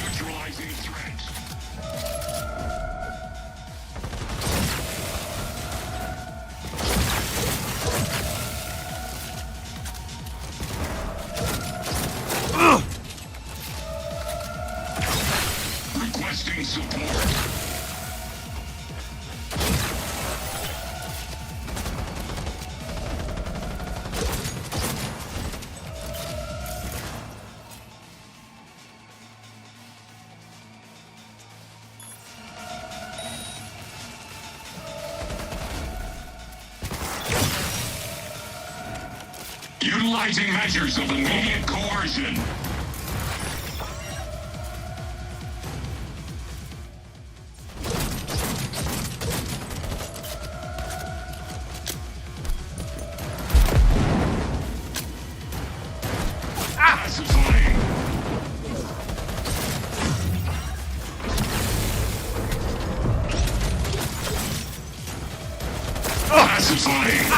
Neutralizing threat. Requesting support. Utilizing measures of immediate coercion. Pacifying. Pacifying.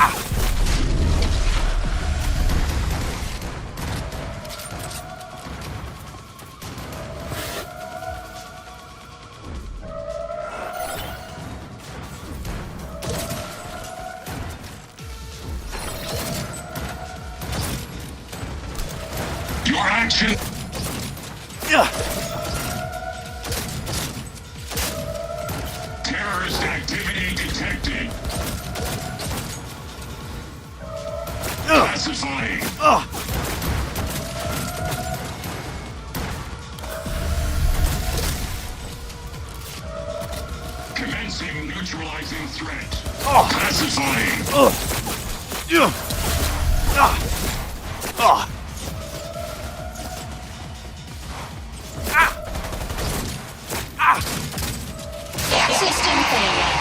Your action. Terrorist activity detected. Pacifying. Commencing neutralizing threat. Pacifying. System failure.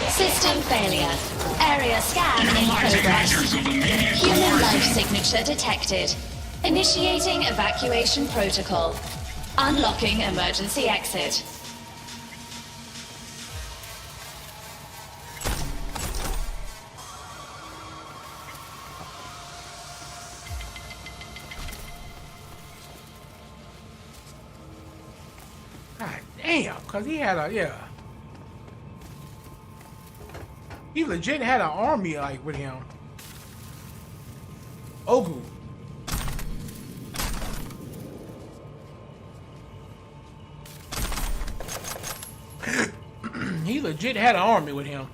System failure. Area scan in Utilizing progress. measures of immediate Human life coercion. signature detected. Initiating evacuation protocol. Unlocking emergency exit. God damn, cause he had a he legit had an army like with him. Ogu. He legit had an army with him.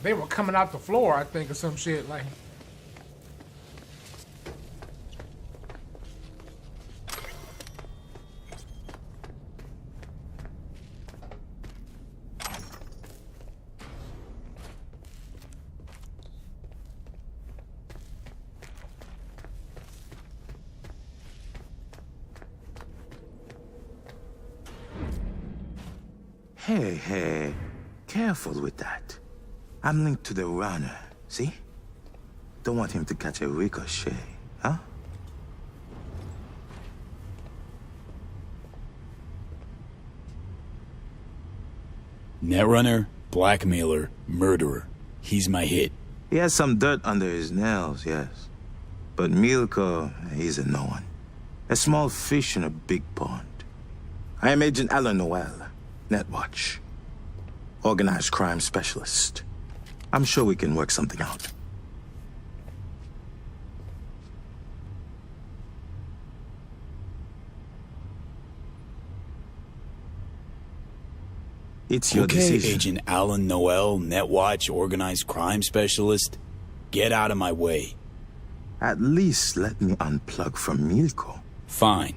They were coming out the floor, I think, or some shit like. Hey, careful with that. I'm linked to the runner, see? Don't want him to catch a ricochet, huh? Netrunner, blackmailer, murderer. He's my hit. He has some dirt under his nails, yes. But Milko, he's a no one. A small fish in a big pond. I am Agent Alan Noel, Netwatch. Organized crime specialist. I'm sure we can work something out. It's your decision. Agent Alan Noel, Netwatch, organized crime specialist. Get out of my way. At least let me unplug from Milko. Fine,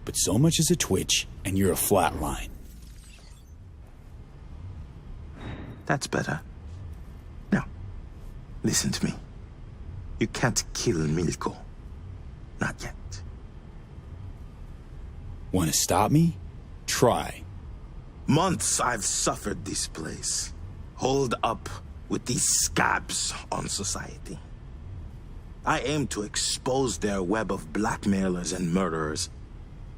but so much as a twitch, and you're a flatline. That's better. Now, listen to me. You can't kill Milko. Not yet. Want to stop me? Try. Months I've suffered this place. Holed up with these scabs on society. I aim to expose their web of blackmailers and murderers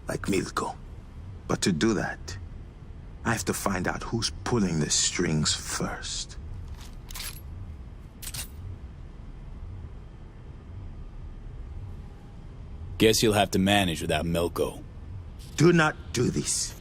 like Milko. But to do that, I have to find out who's pulling the strings first. Guess you'll have to manage without Milko. Do not do this.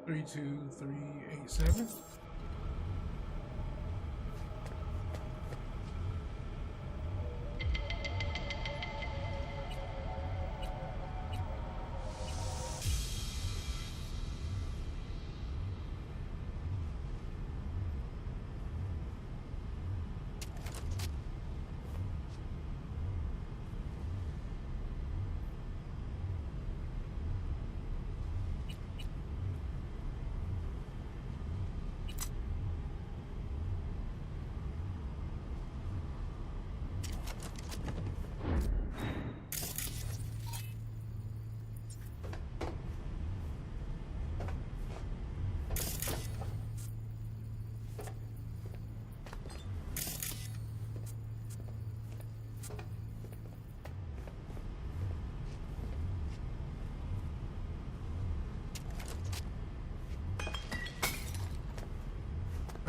Three, 2, 3, 8, 7.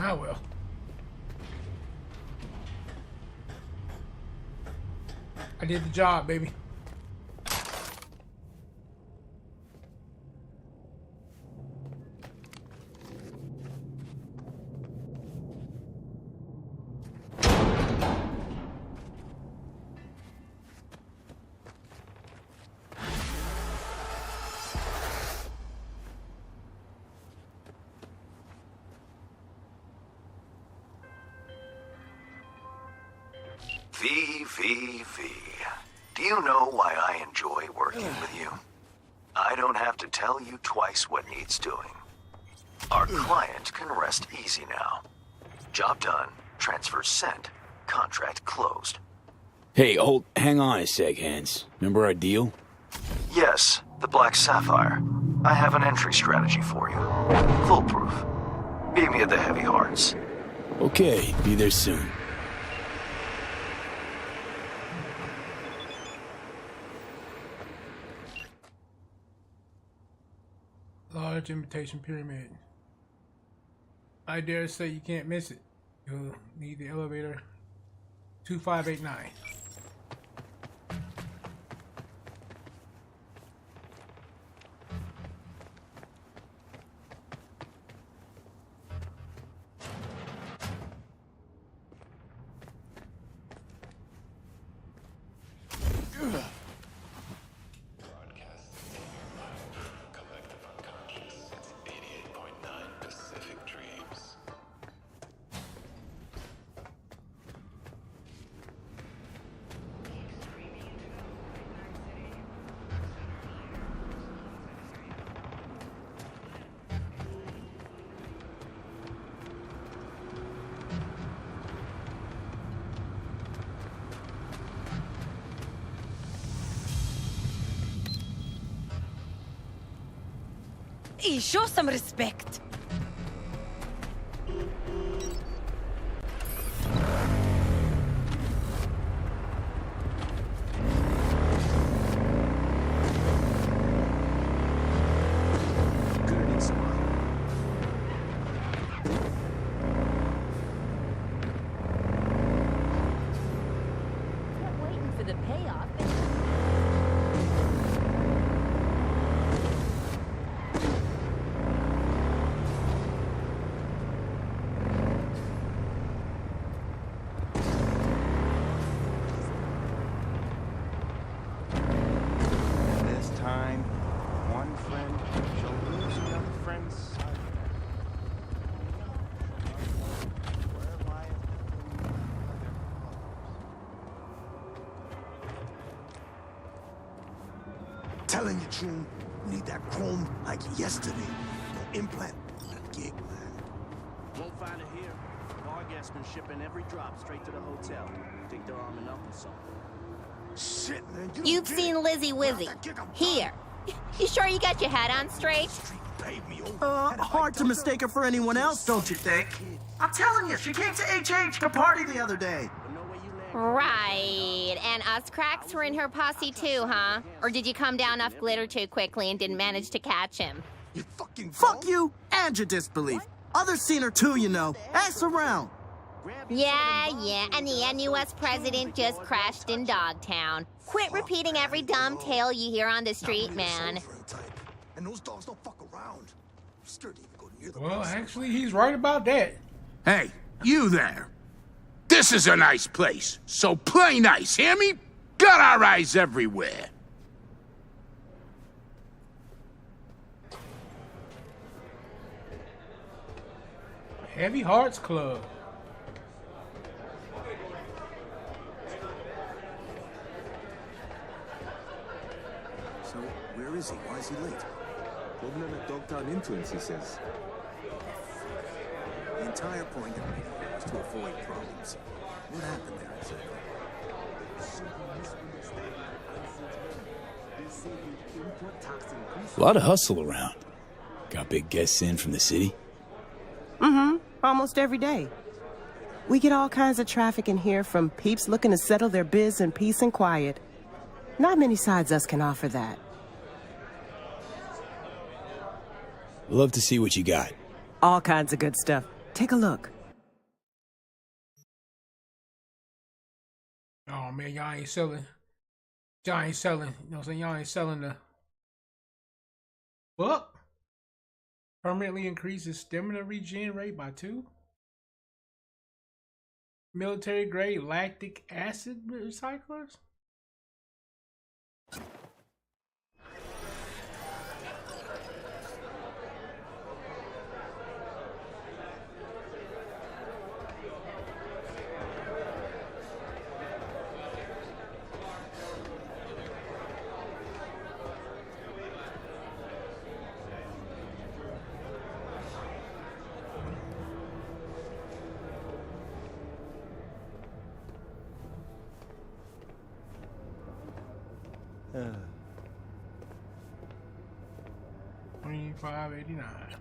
Ah, well. I did the job, baby. VV. Do you know why I enjoy working with you? I don't have to tell you twice what needs doing. Our client can rest easy now. Job done, transfer sent, contract closed. Hey, hang on a sec, Hans. Remember our deal? Yes, the Black Sapphire. I have an entry strategy for you. Foolproof. Meet me at the Heavy Hearts. Okay, be there soon. Large imitation pyramid. I dare say you can't miss it. You'll need the elevator 2589. Hey, show some respect. Waiting for the payoff. This time, one friend shall lose another friend's sight. Telling you, June, we need that chrome like yesterday. No implant, that gig, man. Won't find it here. Our guests been shipping every drop straight to the hotel. Think they're arming up or something. Shit, man. You've seen Lizzie Wizzy. Here. You sure you got your head on straight? Hard to mistake her for anyone else, don't you think? I'm telling you, she came to HH to party the other day. Right. And us cracks were in her posse too, huh? Or did you come down off glitter too quickly and didn't manage to catch him? Fuck you and your disbelief. Others seen her too, you know. Ask around. Yeah. And the NUS president just crashed in Dogtown. Quit repeating every dumb tale you hear on the street, man. And those dogs don't fuck around. I'm scared to even go near the Well, actually, he's right about that. Hey, you there. This is a nice place, so play nice, hear me? Got our eyes everywhere. Heavy Hearts Club. So, where is he? Why is he late? Opening a Dogtown influence, he says. The entire point of the meeting was to avoid problems. What happened there exactly? A lot of hustle around. Got big guests in from the city? Mm-hmm. Almost every day. We get all kinds of traffic in here from peeps looking to settle their biz in peace and quiet. Not many sides us can offer that. Love to see what you got. All kinds of good stuff. Take a look. Oh man, y'all ain't selling. Y'all ain't selling. You know what I'm saying? Y'all ain't selling the book. Permanently increases stamina regen rate by 2. Military grade lactic acid recyclers. $25.89.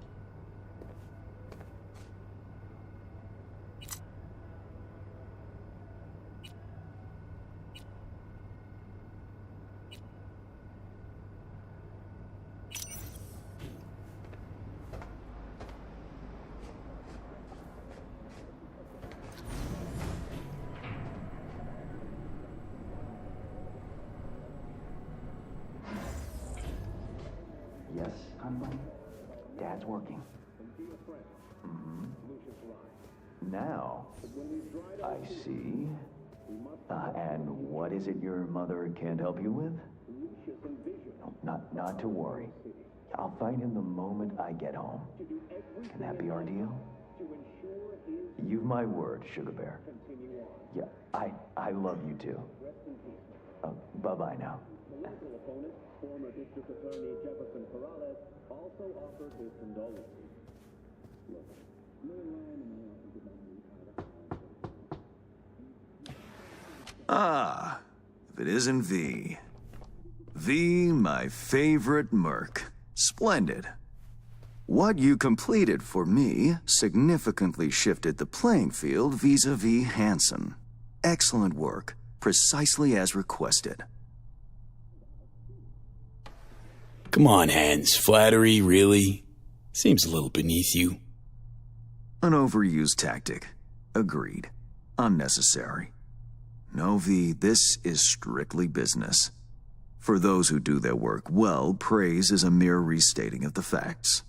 Yes, honey? Dad's working. Now, I see. And what is it your mother can't help you with? No, not to worry. I'll find him the moment I get home. Can that be our deal? You've my word, Sugar Bear. Yeah, I love you too. Bye-bye now. Former District Attorney Jefferson Perales also offered his condolences. Ah, if it isn't V. V, my favorite merc. Splendid. What you completed for me significantly shifted the playing field vis-a-vis Hansen. Excellent work, precisely as requested. Come on, Hans. Flattery, really? Seems a little beneath you. An overused tactic. Agreed. Unnecessary. No, V, this is strictly business. For those who do their work well, praise is a mere restating of the facts.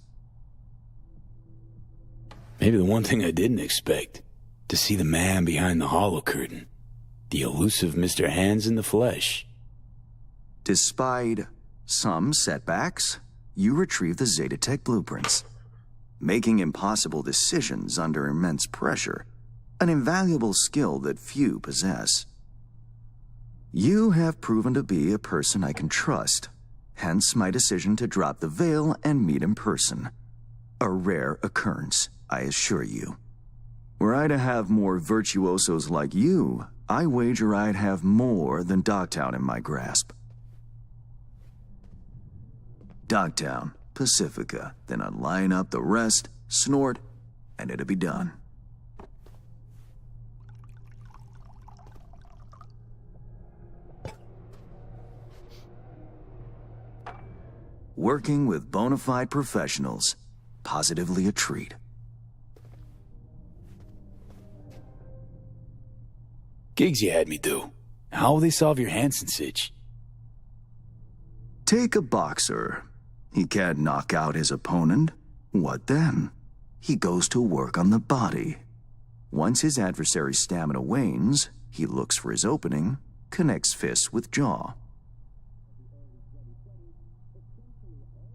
Maybe the one thing I didn't expect, to see the man behind the hollow curtain. The elusive Mr. Hands in the flesh. Despite some setbacks, you retrieve the Zetatech blueprints. Making impossible decisions under immense pressure, an invaluable skill that few possess. You have proven to be a person I can trust, hence my decision to drop the veil and meet in person. A rare occurrence, I assure you. Were I to have more virtuosos like you, I wager I'd have more than Dogtown in my grasp. Dogtown, Pacifica, then I'd line up the rest, snort, and it'd be done. Working with bona fide professionals, positively a treat. Gigs you had me do. How will they solve your Hansen sitch? Take a boxer. He can't knock out his opponent. What then? He goes to work on the body. Once his adversary's stamina wanes, he looks for his opening, connects fists with jaw.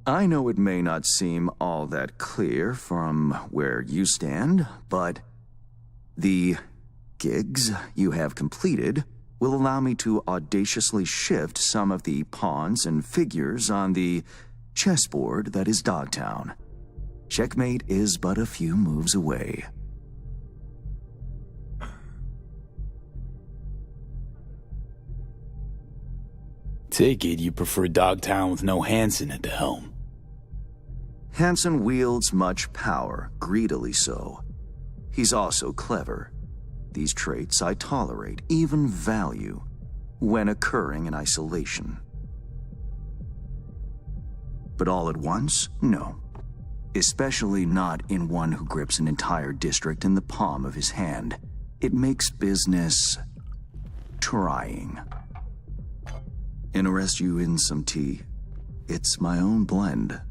I know it may not seem all that clear from where you stand, but the gigs you have completed will allow me to audaciously shift some of the pawns and figures on the chessboard that is Dogtown. Checkmate is but a few moves away. Take it you prefer Dogtown with no Hansen at the helm. Hansen wields much power, greedily so. He's also clever. These traits I tolerate, even value, when occurring in isolation. But all at once? No. Especially not in one who grips an entire district in the palm of his hand. It makes business trying. Interest you in some tea? It's my own blend.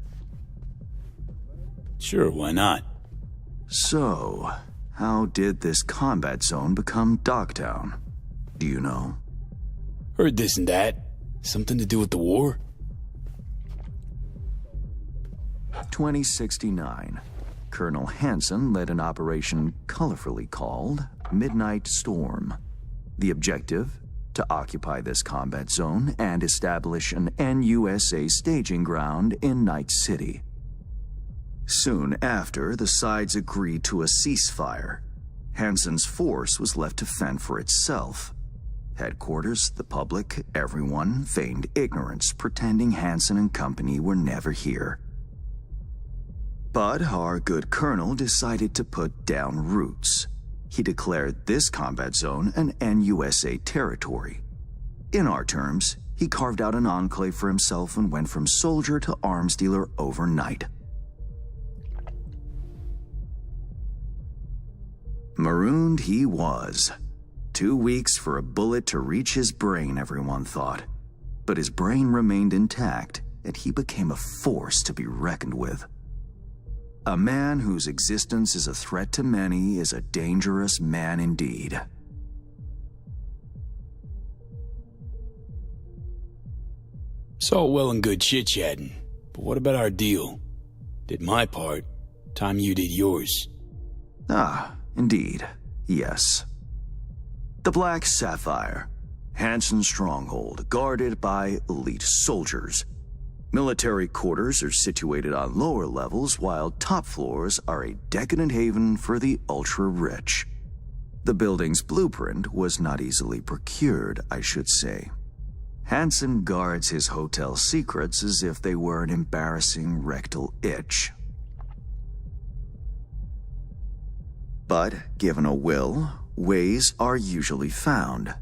Sure, why not? So, how did this combat zone become Dogtown? Do you know? Heard this and that. Something to do with the war? 2069. Colonel Hansen led an operation colorfully called Midnight Storm. The objective? To occupy this combat zone and establish an NUSA staging ground in Night City. Soon after, the sides agreed to a ceasefire. Hansen's force was left to fend for itself. Headquarters, the public, everyone feigned ignorance, pretending Hansen and company were never here. But our good colonel decided to put down roots. He declared this combat zone an NUSA territory. In our terms, he carved out an enclave for himself and went from soldier to arms dealer overnight. Marooned he was. 2 weeks for a bullet to reach his brain, everyone thought. But his brain remained intact, and he became a force to be reckoned with. A man whose existence is a threat to many is a dangerous man indeed. It's all well and good chit-chatting, but what about our deal? Did my part, time you did yours. Ah, indeed, yes. The Black Sapphire, Hansen's stronghold, guarded by elite soldiers. Military quarters are situated on lower levels, while top floors are a decadent haven for the ultra-rich. The building's blueprint was not easily procured, I should say. Hansen guards his hotel secrets as if they were an embarrassing rectal itch. But, given a will, ways are usually found.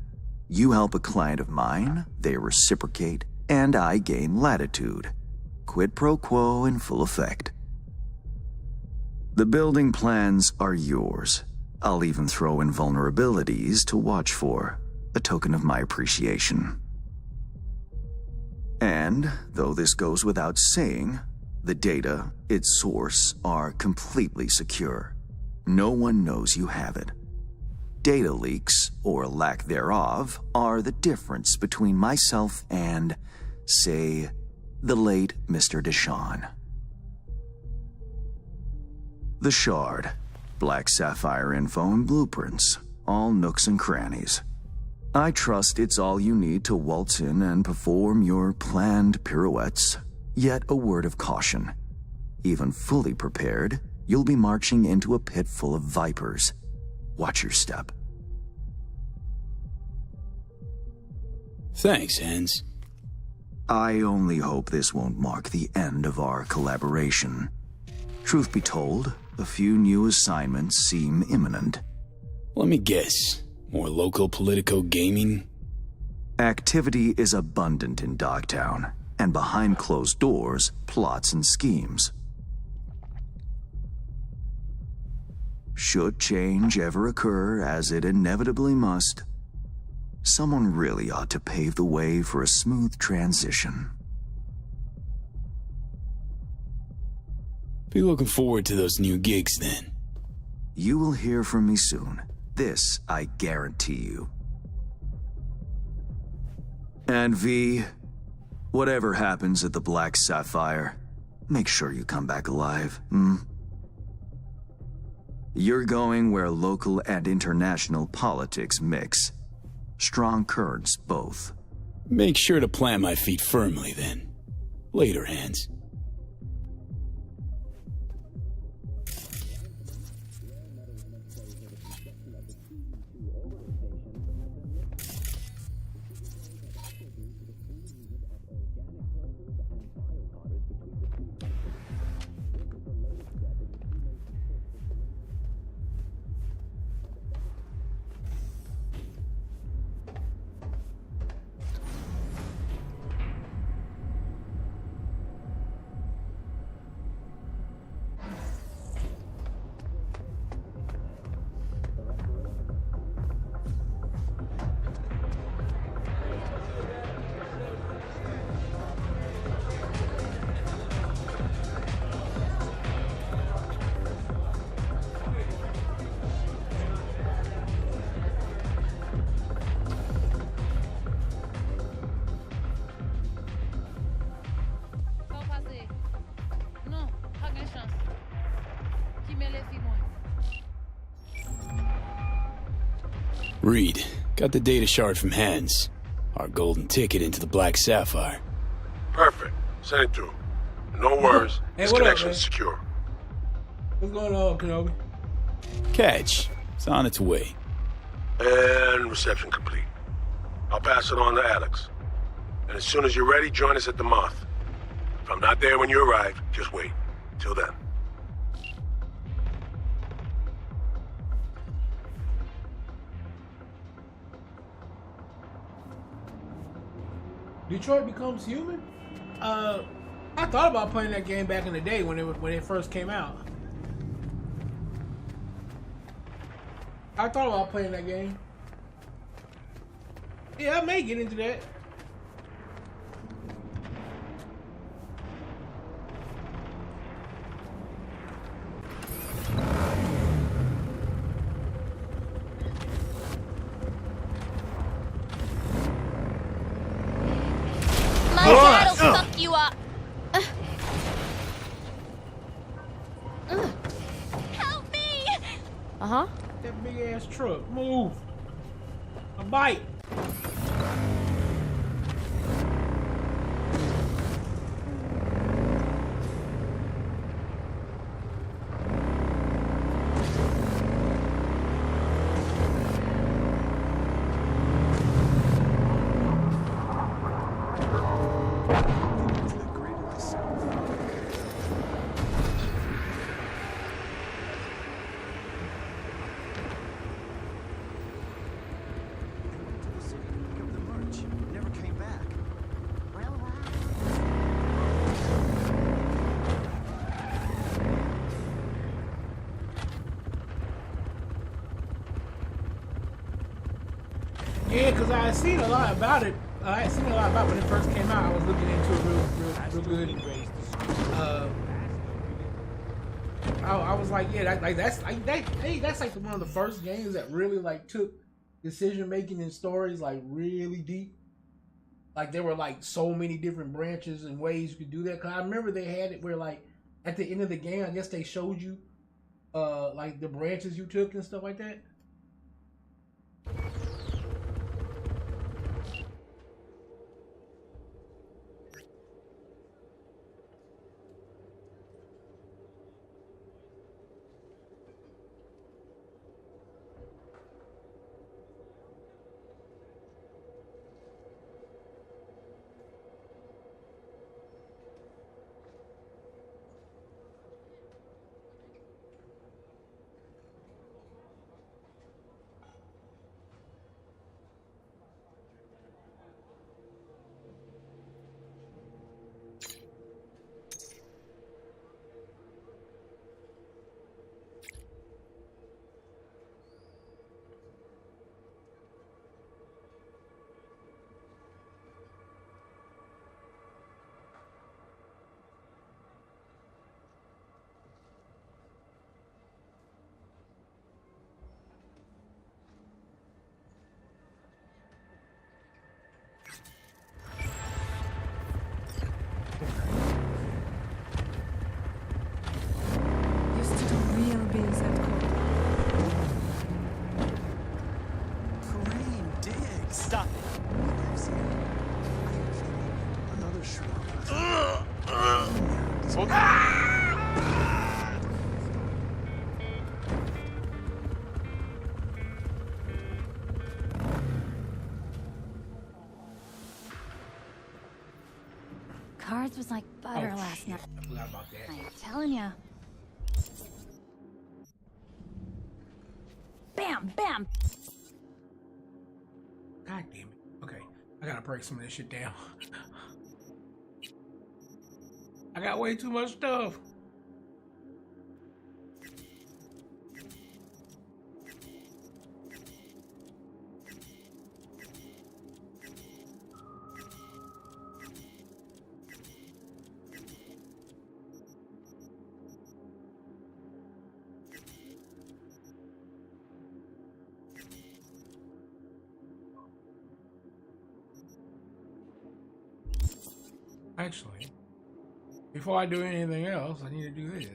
You help a client of mine, they reciprocate, and I gain latitude. Quid pro quo in full effect. The building plans are yours. I'll even throw in vulnerabilities to watch for, a token of my appreciation. And, though this goes without saying, the data, its source, are completely secure. No one knows you have it. Data leaks, or lack thereof, are the difference between myself and, say, the late Mr. Deshawn. The Shard, Black Sapphire info and blueprints, all nooks and crannies. I trust it's all you need to waltz in and perform your planned pirouettes, yet a word of caution. Even fully prepared, you'll be marching into a pit full of vipers. Watch your step. Thanks, Hans. I only hope this won't mark the end of our collaboration. Truth be told, a few new assignments seem imminent. Let me guess. More local politico gaming? Activity is abundant in Dogtown, and behind closed doors, plots and schemes. Should change ever occur, as it inevitably must, someone really ought to pave the way for a smooth transition. Be looking forward to those new gigs then. You will hear from me soon. This I guarantee you. And V, whatever happens at the Black Sapphire, make sure you come back alive, You're going where local and international politics mix. Strong currents, both. Make sure to plant my feet firmly, then. Later, Hans. Reed, got the data shard from Hans. Our golden ticket into the Black Sapphire. Perfect. Send it through. No worries. Hey, This what up, connection man? is secure. What's going on, Kenobi? Catch. It's on its way. And reception complete. I'll pass it on to Alex. And as soon as you're ready, join us at the Moth. If I'm not there when you arrive, just wait. Till then. Detroit Becomes Human? I thought about playing that game back in the day when it first came out. I thought about playing that game. Yeah, I may get into that. My dad'll fuck you up. Help me! Uh-huh. That big ass truck. Move. A bite. Yeah, because I had seen a lot about it. I had seen a lot about it when it first came out. I was looking into it real good. I was like, yeah, that's like one of the first games that really like took decision making and stories like really deep. Like there were like so many different branches and ways you could do that. Cause I remember they had it where like at the end of the game, I guess they showed you like the branches you took and stuff like that. Used to do real biz at court. Kareem, dig. Stop it. Another shrub. Cards was like butter Oh, last shit. night. I forgot about that. I'm telling ya. Bam, bam. God damn it. Okay, I gotta break some of this shit down. I got way too much stuff. Actually, before I do anything else, I need to do this.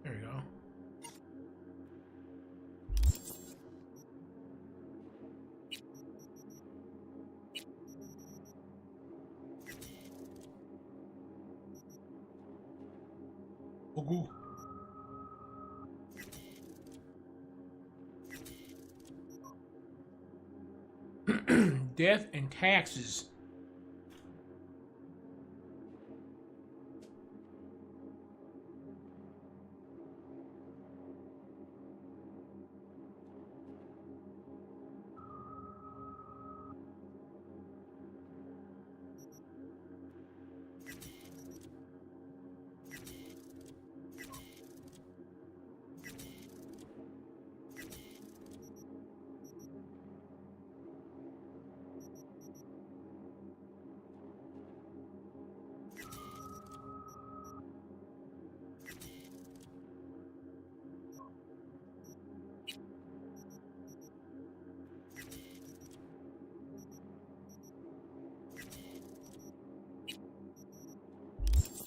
There we go. Ogu. Death and taxes.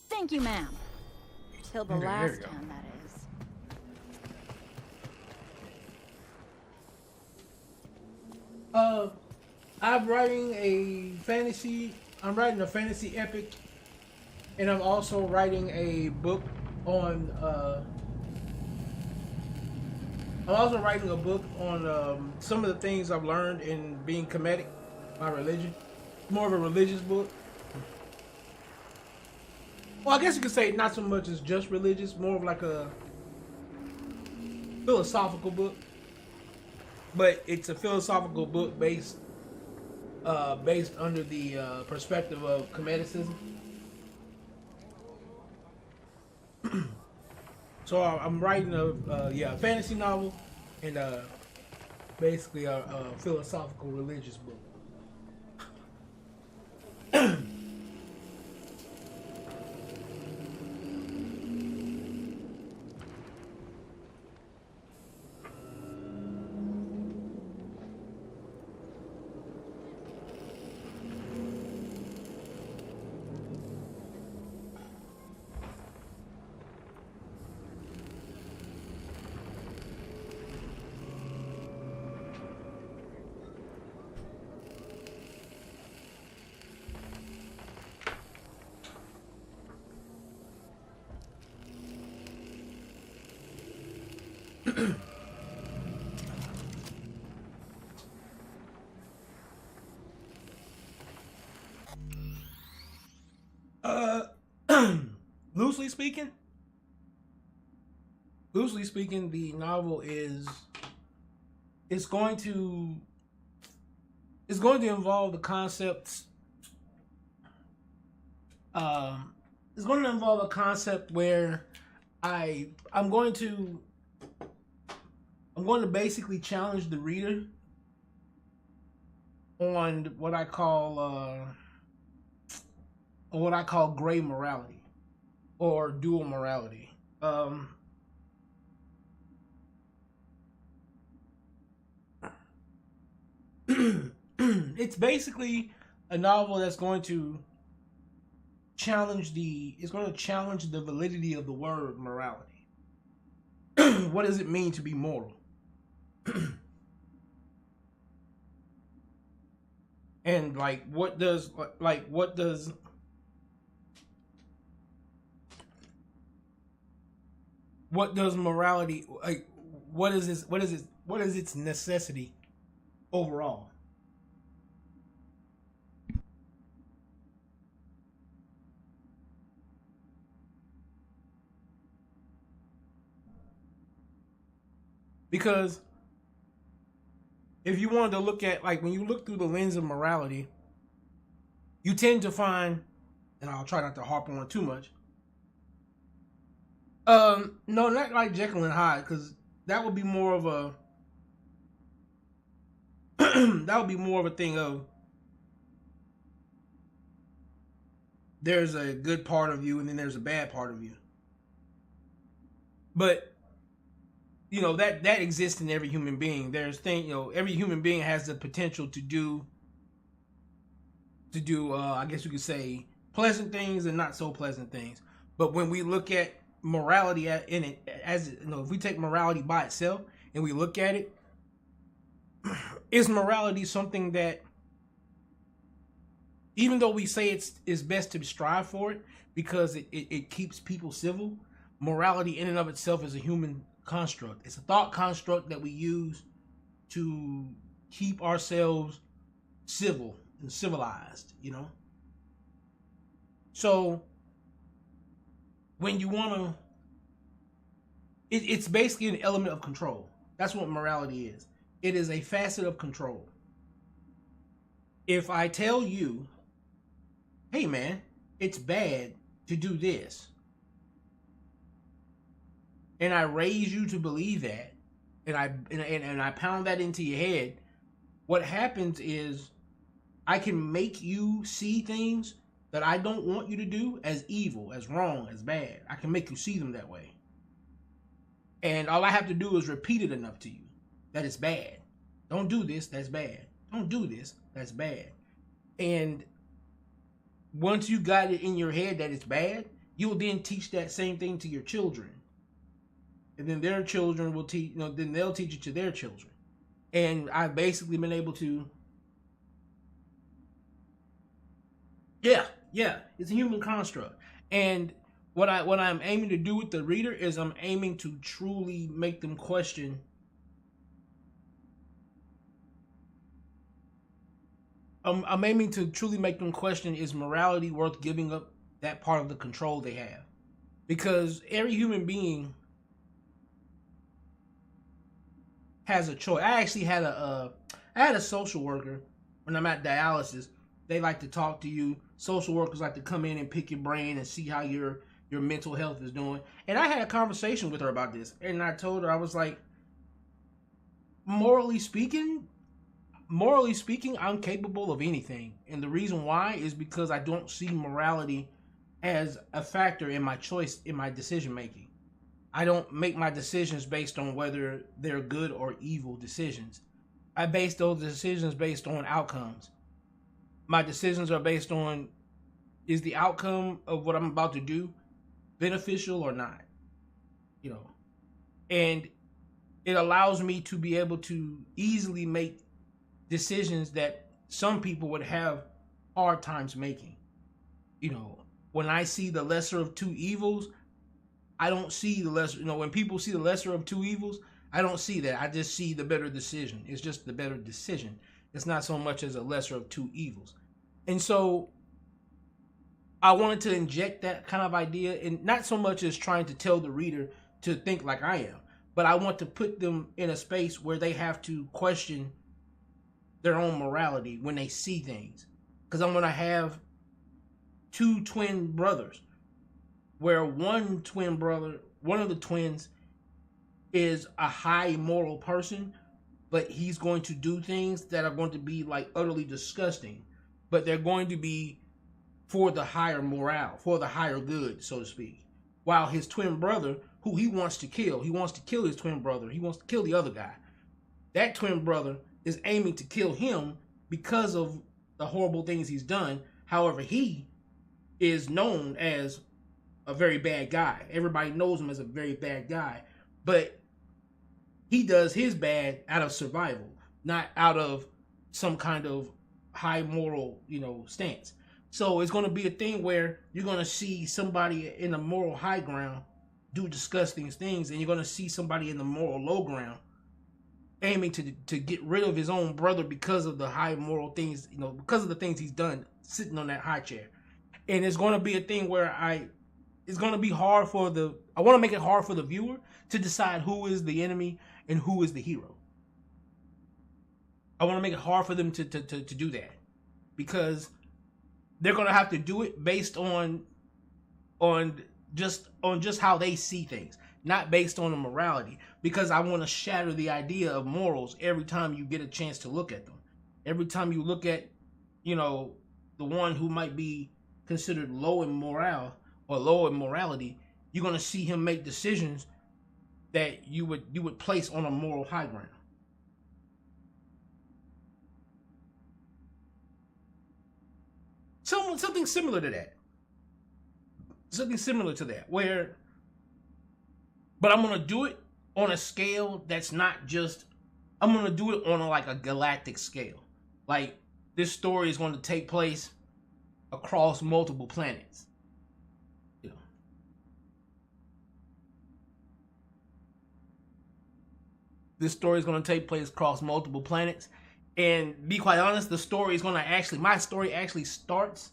Thank you, ma'am. Till the Okay, there you last go. time, that is. I'm writing a fantasy. I'm writing a fantasy epic, and I'm also writing a book on. I'm also writing a book on some of the things I've learned in being Kemetic, my religion. More of a religious book. Well, I guess you could say not so much as just religious, more of like a philosophical book. But it's a philosophical book based under the perspective of Kemeticism. So I'm writing a fantasy novel and basically a philosophical religious book. Loosely speaking, the novel is it's going to involve the concepts. It's going to involve a concept where I'm going to basically challenge the reader on what I call gray morality or dual morality. It's basically a novel that's going to challenge the validity of the word morality. What does it mean to be moral? And what does morality, what is its necessity overall? Because if you wanted to look at, when you look through the lens of morality, you tend to find, and I'll try not to harp on it too much. No, not like Jekyll and Hyde, because that would be more of a thing of there's a good part of you and then there's a bad part of you. But that exists in every human being. Every human being has the potential to do I guess you could say pleasant things and not so pleasant things. But when we look at morality if we take morality by itself and we look at it, is morality something that, even though we say it's best to strive for it because it keeps people civil, morality in and of itself is a human construct. It's a thought construct that we use to keep ourselves civil and civilized, you know? So when you want to, it's basically an element of control. That's what morality is. It is a facet of control. If I tell you, hey man, it's bad to do this, and I raise you to believe that, and I pound that into your head, what happens is I can make you see things that I don't want you to do as evil, as wrong, as bad. I can make you see them that way. And all I have to do is repeat it enough to you that it's bad. Don't do this, that's bad. Don't do this, that's bad. And once you got it in your head that it's bad, you'll then teach that same thing to your children. And then their children will teach, then they'll teach it to their children. And I've basically been able to, yeah, it's a human construct. And what I'm aiming to do with the reader is I'm aiming to truly make them question I'm aiming to truly make them question, is morality worth giving up that part of the control they have? Because every human being has a choice. I actually had I had a social worker when I'm at dialysis. They like to talk to you. Social workers like to come in and pick your brain and see how your mental health is doing. And I had a conversation with her about this. And I told her, I was like, morally speaking, I'm capable of anything. And the reason why is because I don't see morality as a factor in my choice, in my decision making. I don't make my decisions based on whether they're good or evil decisions. I base those decisions based on outcomes. My decisions are based on, is the outcome of what I'm about to do beneficial or not? And it allows me to be able to easily make decisions that some people would have hard times making. When I see the lesser of two evils, I don't see the lesser, when people see the lesser of two evils, I don't see that. I just see the better decision. It's just the better decision. It's not so much as a lesser of two evils. And so I wanted to inject that kind of idea, and not so much as trying to tell the reader to think like I am, but I want to put them in a space where they have to question their own morality when they see things. Because I'm going to have two twin brothers, where one of the twins is a high moral person, but he's going to do things that are going to be like utterly disgusting, but they're going to be for the higher morale, for the higher good, so to speak. While his twin brother, who he wants to kill his twin brother, he wants to kill the other guy. That twin brother is aiming to kill him because of the horrible things he's done. However, he is known as a very bad guy. Everybody knows him as a very bad guy, but he does his bad out of survival, not out of some kind of high moral, stance. So it's going to be a thing where you're going to see somebody in the moral high ground do disgusting things, and you're going to see somebody in the moral low ground aiming to get rid of his own brother because of the high moral things, because of the things he's done sitting on that high chair. And it's going to be a thing where it's going to be hard I want to make it hard for the viewer to decide who is the enemy and who is the hero. I want to make it hard for them to do that, because they're going to have to do it based on just how they see things, not based on the morality, because I want to shatter the idea of morals every time you get a chance to look at them. Every time you look at, the one who might be considered low in morale or low in morality, you're going to see him make decisions that you would place on a moral high ground. Something similar to that. Something similar to that, but I'm going to do it on a scale that's not just, I'm going to do it on a galactic scale. Like, this story is going to take place across multiple planets. this story is going to take place across multiple planets. And be quite honest, the story is going to actually, my story actually starts.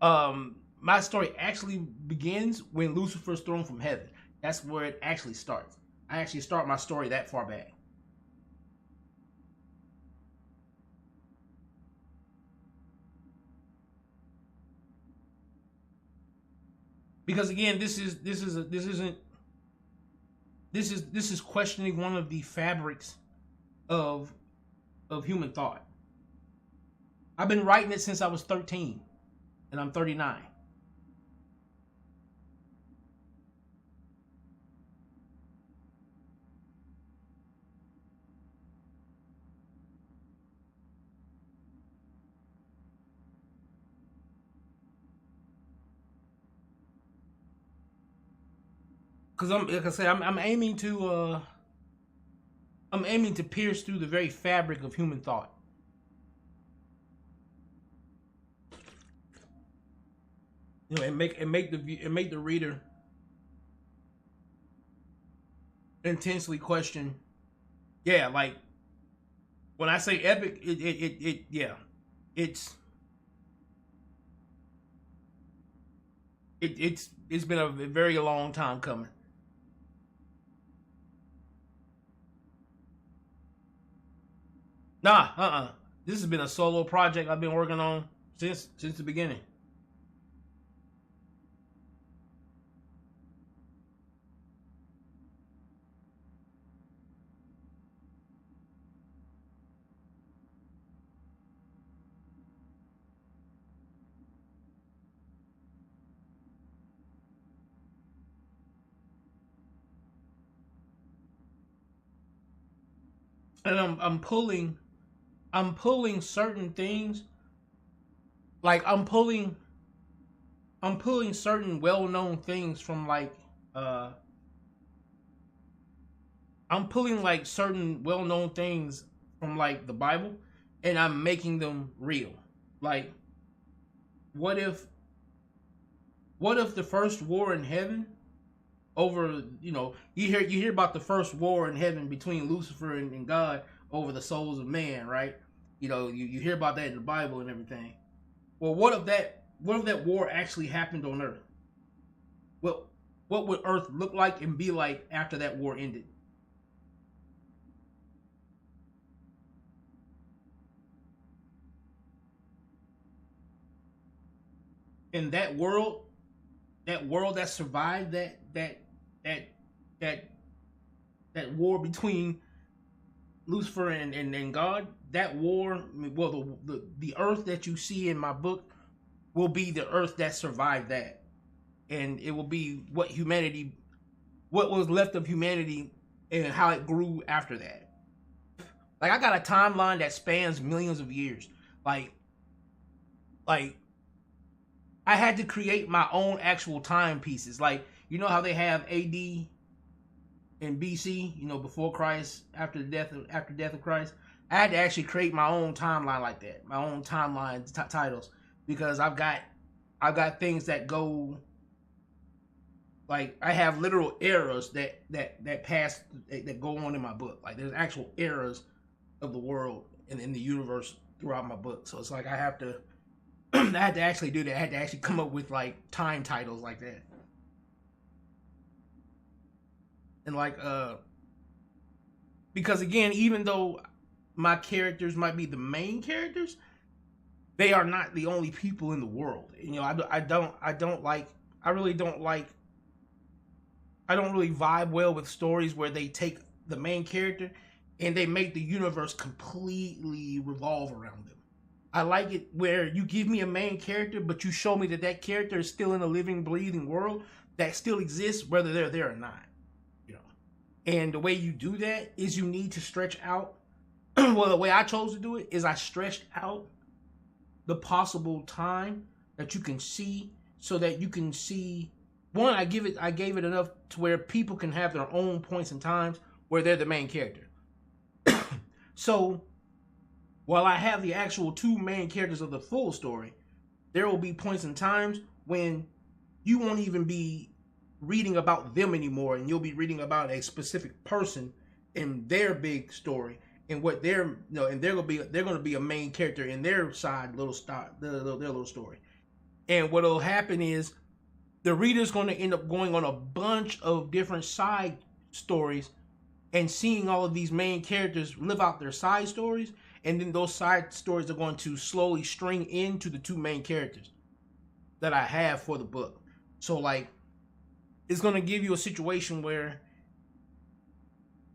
My story actually begins when Lucifer's thrown from heaven. That's where it actually starts. I actually start my story that far back. Because again, this is questioning one of the fabrics of human thought. I've been writing it since I was 13, and I'm 39. Because like I said, I'm aiming to pierce through the very fabric of human thought. You know, and make the reader intensely question. Yeah, like when I say epic, it's been a very long time coming. Nah, this has been a solo project I've been working on since the beginning. And I'm pulling certain things. Like I'm pulling certain well-known things from like I'm pulling like certain well-known things from like the Bible, and I'm making them real. Like what if the first war in heaven over, you know, you hear about the first war in heaven between Lucifer and God over the souls of man, right? You know, you hear about that in the Bible and everything. Well, what if that war actually happened on Earth? What would Earth look like and be like after that war ended? In that world that survived that war between Lucifer and God, that war, well, the Earth that you see in my book will be the Earth that survived that, and it will be what was left of humanity and how it grew after that. Like I got a timeline that spans millions of years. Like I had to create my own actual timepieces. Like, you know how they have AD and BC, you know, before Christ, after death of Christ. I had to actually create my own timeline like that, my own timeline titles, because I've got things that go, like I have literal eras that pass that go on in my book. Like there's actual eras of the world and in the universe throughout my book. So it's like I had to actually do that. I had to actually come up with like time titles like that. And like because again, even though my characters might be the main characters, they are not the only people in the world. You know, I don't really vibe well with stories where they take the main character and they make the universe completely revolve around them. I like it where you give me a main character, but you show me that character is still in a living, breathing world that still exists, whether they're there or not. You know, and the way you do that is you need to stretch out. Well, the way I chose to do it is I stretched out the possible time that you can see, so that you can see. One, I gave it enough to where people can have their own points and times where they're the main character. So, while I have the actual two main characters of the full story, there will be points and times when you won't even be reading about them anymore, and you'll be reading about a specific person in their big story and what they're, you know, and they're gonna be a main character in their side little their little story. And what'll happen is the reader's going to end up going on a bunch of different side stories and seeing all of these main characters live out their side stories, and then those side stories are going to slowly string into the two main characters that I have for the book. So like, it's going to give you a situation where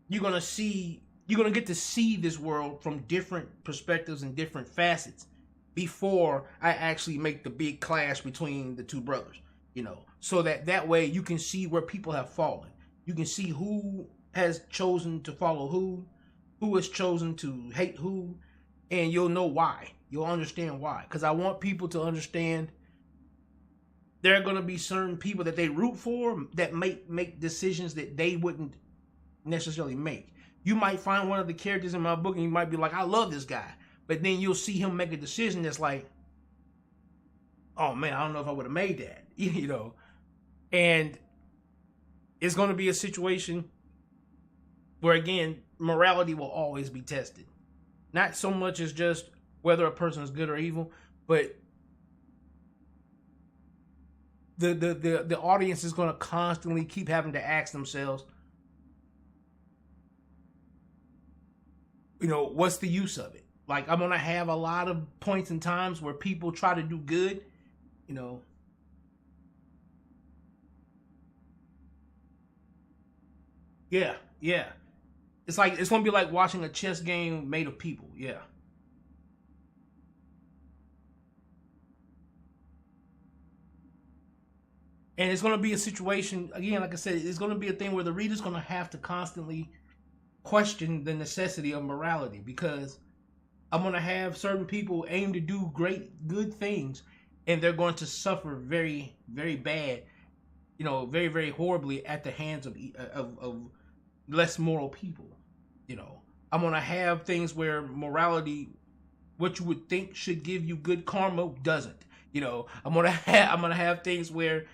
you're going to get to see this world from different perspectives and different facets before I actually make the big clash between the two brothers, you know, so that way you can see where people have fallen. You can see who has chosen to follow who has chosen to hate who, and you'll know why. You'll understand why. Because I want people to understand there are going to be certain people that they root for that make decisions that they wouldn't necessarily make. You might find one of the characters in my book and you might be like, I love this guy. But then you'll see him make a decision that's like, oh man, I don't know if I would have made that, you know. And it's going to be a situation where, again, morality will always be tested. Not so much as just whether a person is good or evil, but the audience is going to constantly keep having to ask themselves, you know, what's the use of it? Like, I'm going to have a lot of points and times where people try to do good, you know. Yeah. It's like, it's going to be like watching a chess game made of people. Yeah. And it's going to be a situation, again, like I said, it's going to be a thing where the reader's going to have to constantly question the necessity of morality, because I'm going to have certain people aim to do good things, and they're going to suffer very, very bad, you know, very, very horribly at the hands of less moral people. You know, I'm going to have things where morality, what you would think should give you good karma, doesn't. You know, I'm going to have things where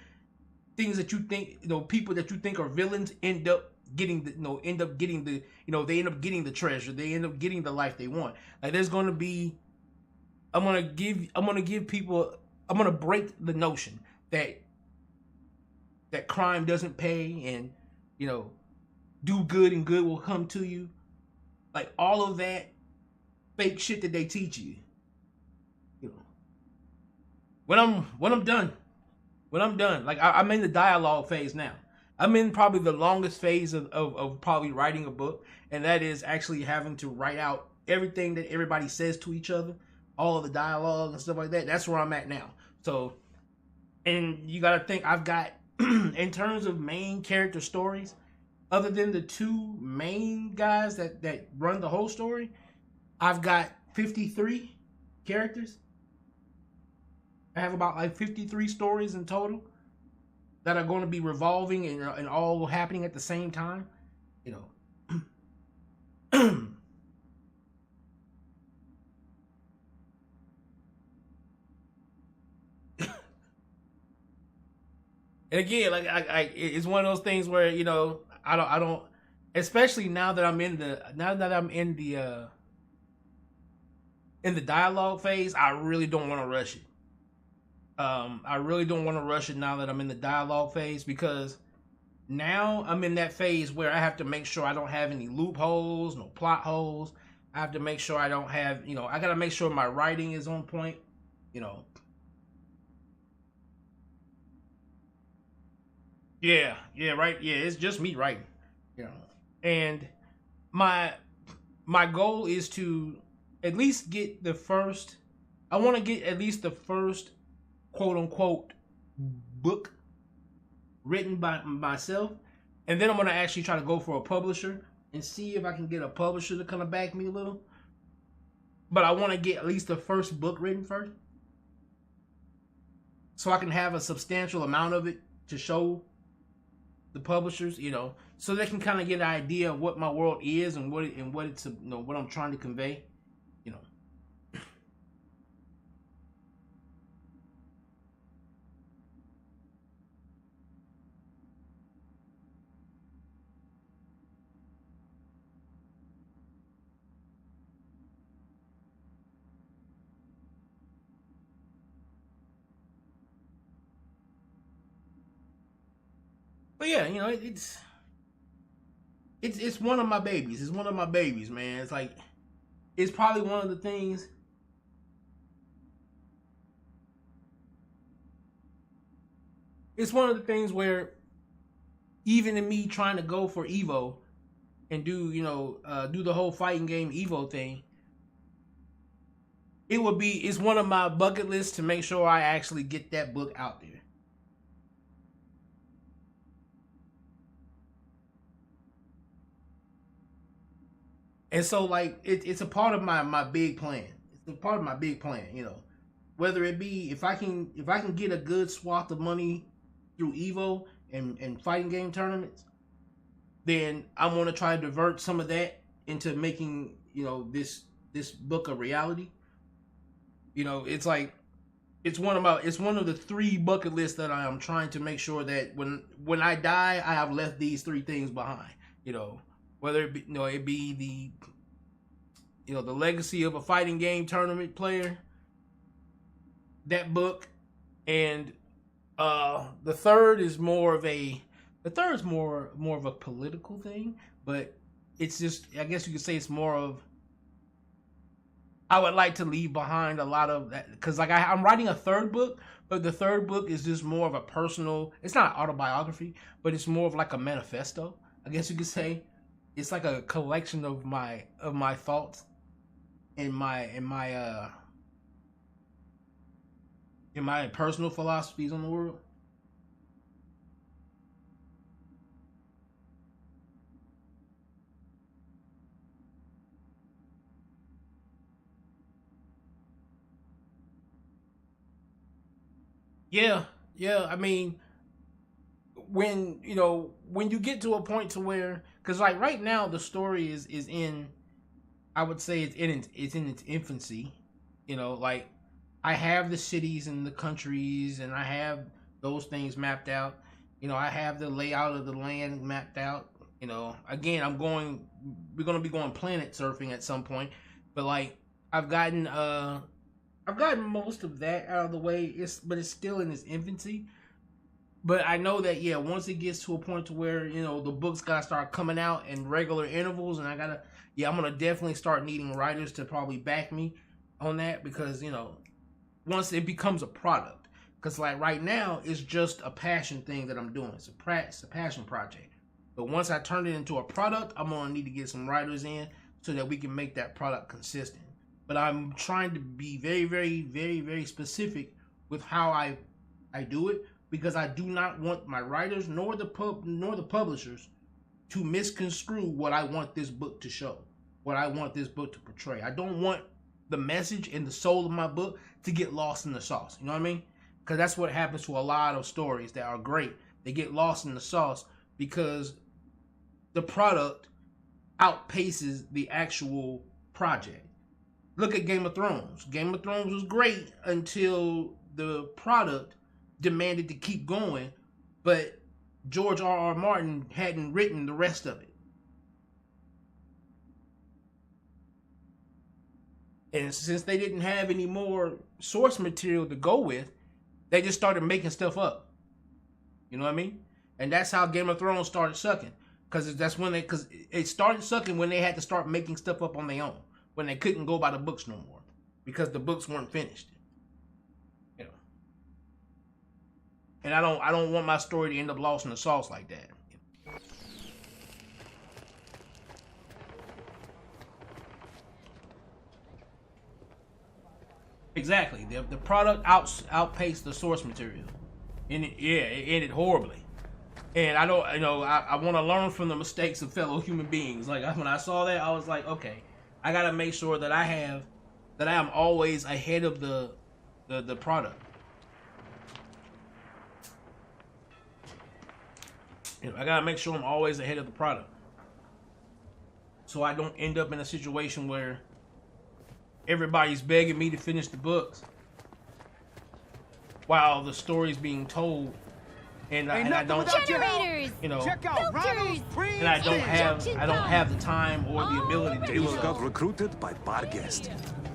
things that you think, you know, people that you think are villains end up getting the, you know, they end up getting the treasure. They end up getting the life they want. Like, there's going to be, I'm going to give people, I'm going to break the notion that crime doesn't pay, and, you know, do good and good will come to you. Like, all of that fake shit that they teach you. You know, when I'm done, like, I'm in the dialogue phase now. I'm in probably the longest phase of probably writing a book, and that is actually having to write out everything that everybody says to each other, all of the dialogue and stuff like that. That's where I'm at now. So, and you got to think, I've got, in terms of main character stories, other than the two main guys that run the whole story, I've got 53 characters. I have about like 53 stories in total that are going to be revolving and all happening at the same time, you know. And again, like, I it's one of those things where, you know, I don't, especially now that I'm in the dialogue phase, I really don't want to rush it. I really don't want to rush it now that I'm in the dialogue phase, because now I'm in that phase where I have to make sure I don't have any loopholes, no plot holes. I have to make sure I don't have, you know, I got to make sure my writing is on point, you know. Yeah, right. Yeah, it's just me writing, you know. And my goal is to at least get the first, I want to get at least the first quote unquote book written by myself, and then I'm going to actually try to go for a publisher and see if I can get a publisher to kind of back me a little. But I want to get at least the first book written first, so I can have a substantial amount of it to show the publishers, you know, so they can kind of get an idea of what my world is and what it's, you know, what I'm trying to convey, you know. But yeah, you know, it's one of my babies. It's one of my babies, man. It's like, it's probably one of the things. It's one of the things where, even in me trying to go for Evo and do, you know, do the whole fighting game Evo thing, it's one of my bucket lists to make sure I actually get that book out there. And so, like, it's a part of my big plan. It's a part of my big plan, you know. Whether it be if I can get a good swath of money through Evo and fighting game tournaments, then I want to try to divert some of that into making, you know, this book a reality. You know, it's like it's one of the 3 bucket lists that I am trying to make sure that when I die, I have left these 3 things behind. You know, whether it be, you know, it be the legacy of a fighting game tournament player, that book, and the third is more of a political thing, but it's just, I guess you could say it's more of, I would like to leave behind a lot of that, because like I'm writing a 3rd book, but the 3rd book is just more of a personal, it's not an autobiography, but it's more of like a manifesto, I guess you could say. It's like a collection of my thoughts and my personal philosophies on the world. Yeah. I mean, when you get to a point to where, because like right now the story is in, I would say it's in its infancy. You know, like I have the cities and the countries, and I have those things mapped out. You know, I have the layout of the land mapped out. You know, again, we're gonna be going planet surfing at some point, but like I've gotten most of that out of the way. But it's still in its infancy. But I know that, yeah, once it gets to a point to where, you know, the books gotta start coming out in regular intervals, and I'm gonna definitely start needing writers to probably back me on that, because, you know, once it becomes a product, because like right now it's just a passion thing that I'm doing. It's a passion project. But once I turn it into a product, I'm gonna need to get some writers in so that we can make that product consistent. But I'm trying to be very, very, very, very specific with how I do it, because I do not want my writers nor the publishers to misconstrue what I want this book to show, what I want this book to portray. I don't want the message and the soul of my book to get lost in the sauce. You know what I mean? Because that's what happens to a lot of stories that are great. They get lost in the sauce because the product outpaces the actual project. Look at Game of Thrones. Game of Thrones was great until the product demanded to keep going, but George R.R. Martin hadn't written the rest of it. And since they didn't have any more source material to go with, they just started making stuff up. You know what I mean? And that's how Game of Thrones started sucking. Because it started sucking when they had to start making stuff up on their own. When they couldn't go by the books no more. Because the books weren't finished. You know. And I don't want my story to end up lost in the sauce like that. Exactly. The product outpaced the source material. And it ended horribly. And I don't, I want to learn from the mistakes of fellow human beings. Like when I saw that, I was like, okay, I got to make sure that I am always ahead of the product. I got to make sure I'm always ahead of the product. So I don't end up in a situation where everybody's begging me to finish the books while the story's being told, and I don't, generators, check out Ronald's and I don't have the time or the ability to do so. Got recruited by Barguest.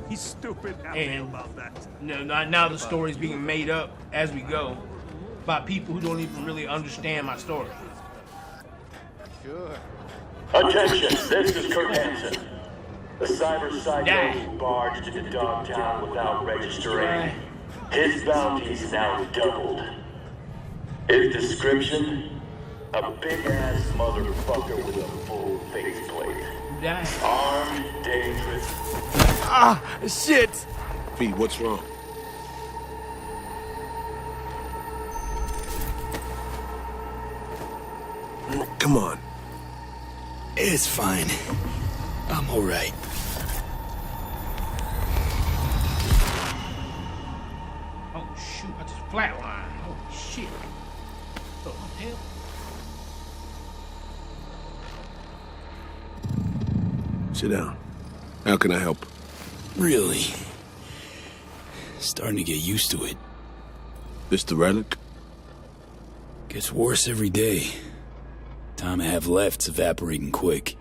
He's stupid happy about that. Now the story's being made up as we go by people who don't even really understand my story. Sure. Attention, this is Kurt Hansen. The cyber psycho who barged into Dogtown without registering. His bounty's now doubled. His description? A big-ass motherfucker with a full faceplate. Armed, dangerous. Ah, shit! Pete, what's wrong? Come on. It's fine. I'm all right. Oh shoot! I just flatlined. Holy shit! What the hell? Sit down. How can I help? Really? Starting to get used to it. This the relic? Gets worse every day. Time I have left's evaporating quick.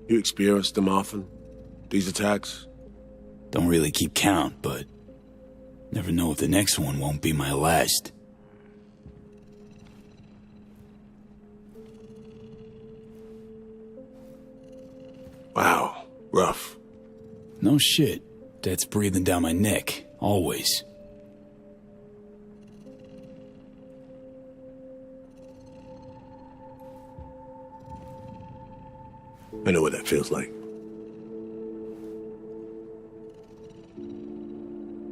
You experience them often? These attacks? Don't really keep count, but never know if the next one won't be my last. Wow, rough. No shit. That's breathing down my neck, always. I know what that feels like.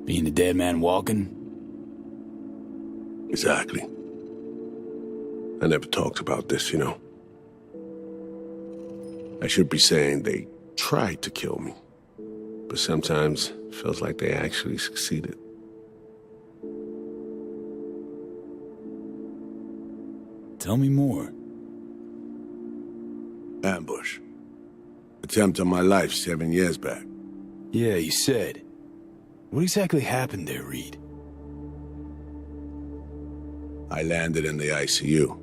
Being a dead man walking? Exactly. I never talked about this, you know. I should be saying they tried to kill me, but sometimes it feels like they actually succeeded. Tell me more. Ambush. Attempt on my life 7 years back. Yeah, you said. What exactly happened there, Reed? I landed in the ICU,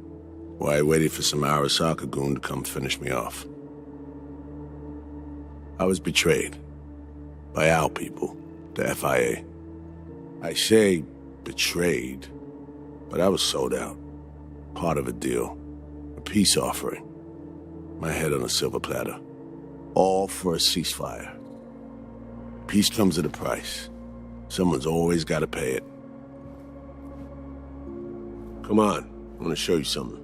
while I waited for some Arasaka goon to come finish me off. I was betrayed by our people, the FIA. I say betrayed, but I was sold out. Part of a deal, a peace offering. My head on a silver platter. All for a ceasefire. Peace comes at a price. Someone's always got to pay it. Come on, I want to show you something.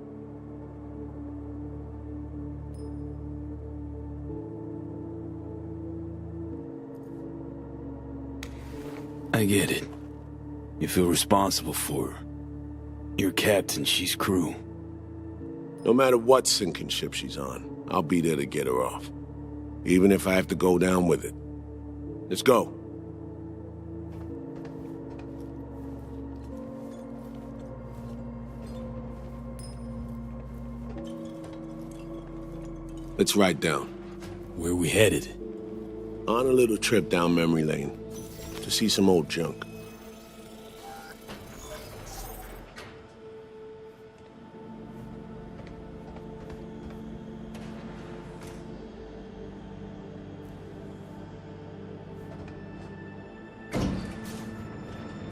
I get it. You feel responsible for her. You're captain, she's crew. No matter what sinking ship she's on, I'll be there to get her off. Even if I have to go down with it. Let's go. Let's ride down. Where we headed? On a little trip down memory lane. To see some old junk.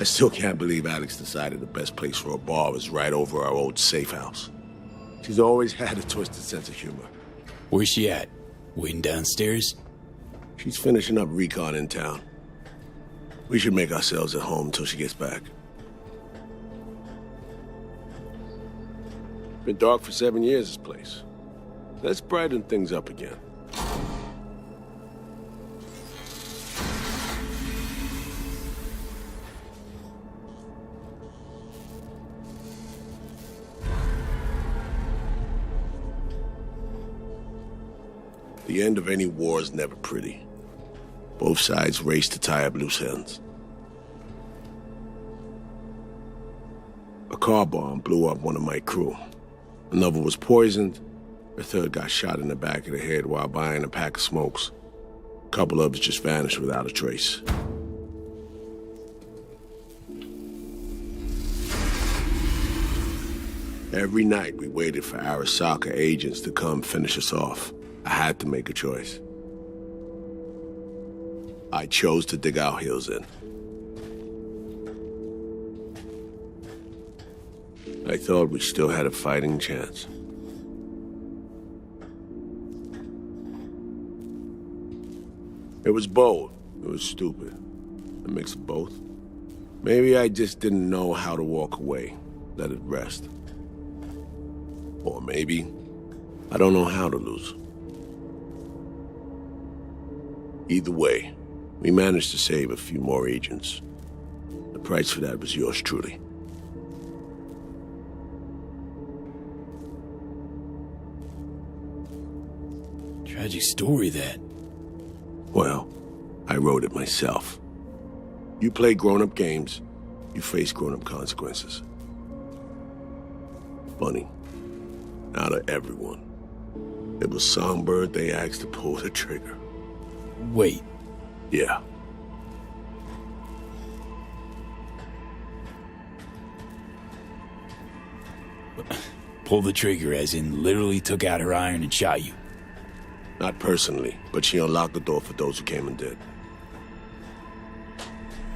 I still can't believe Alex decided the best place for a bar was right over our old safe house. She's always had a twisted sense of humor. Where's she at? Waiting downstairs? She's finishing up recon in town. We should make ourselves at home until she gets back. Been dark for 7 years, this place. Let's brighten things up again. The end of any war is never pretty. Both sides race to tie up loose ends. A car bomb blew up one of my crew. Another was poisoned. A third got shot in the back of the head while buying a pack of smokes. A couple others just vanished without a trace. Every night we waited for Arasaka agents to come finish us off. I had to make a choice. I chose to dig our heels in. I thought we still had a fighting chance. It was bold. It was stupid. A mix of both. Maybe I just didn't know how to walk away. Let it rest. Or maybe I don't know how to lose. Either way, we managed to save a few more agents. The price for that was yours truly. Tragic story, that. Well, I wrote it myself. You play grown-up games, you face grown-up consequences. Funny. Out of everyone, it was Songbird they asked to pull the trigger. Wait. Yeah. Pull the trigger as in literally took out her iron and shot you? Not personally, but she unlocked the door for those who came and did.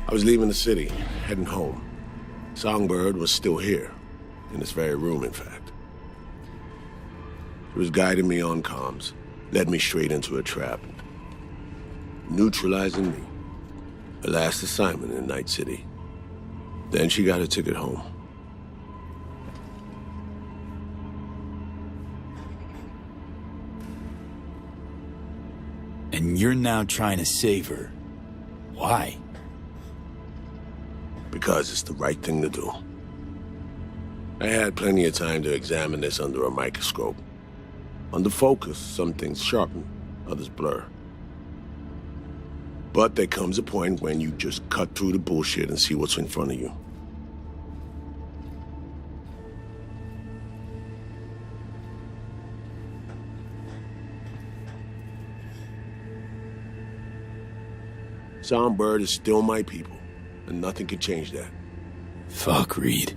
I was leaving the city, heading home. Songbird was still here, in this very room, in fact. She was guiding me on comms, led me straight into a trap. Neutralizing me. Her last assignment in Night City. Then she got a ticket home. And you're now trying to save her. Why? Because it's the right thing to do. I had plenty of time to examine this under a microscope. Under focus, some things sharpen, others blur. But there comes a point when you just cut through the bullshit and see what's in front of you. Songbird is still my people, and nothing can change that. Fuck, Reed.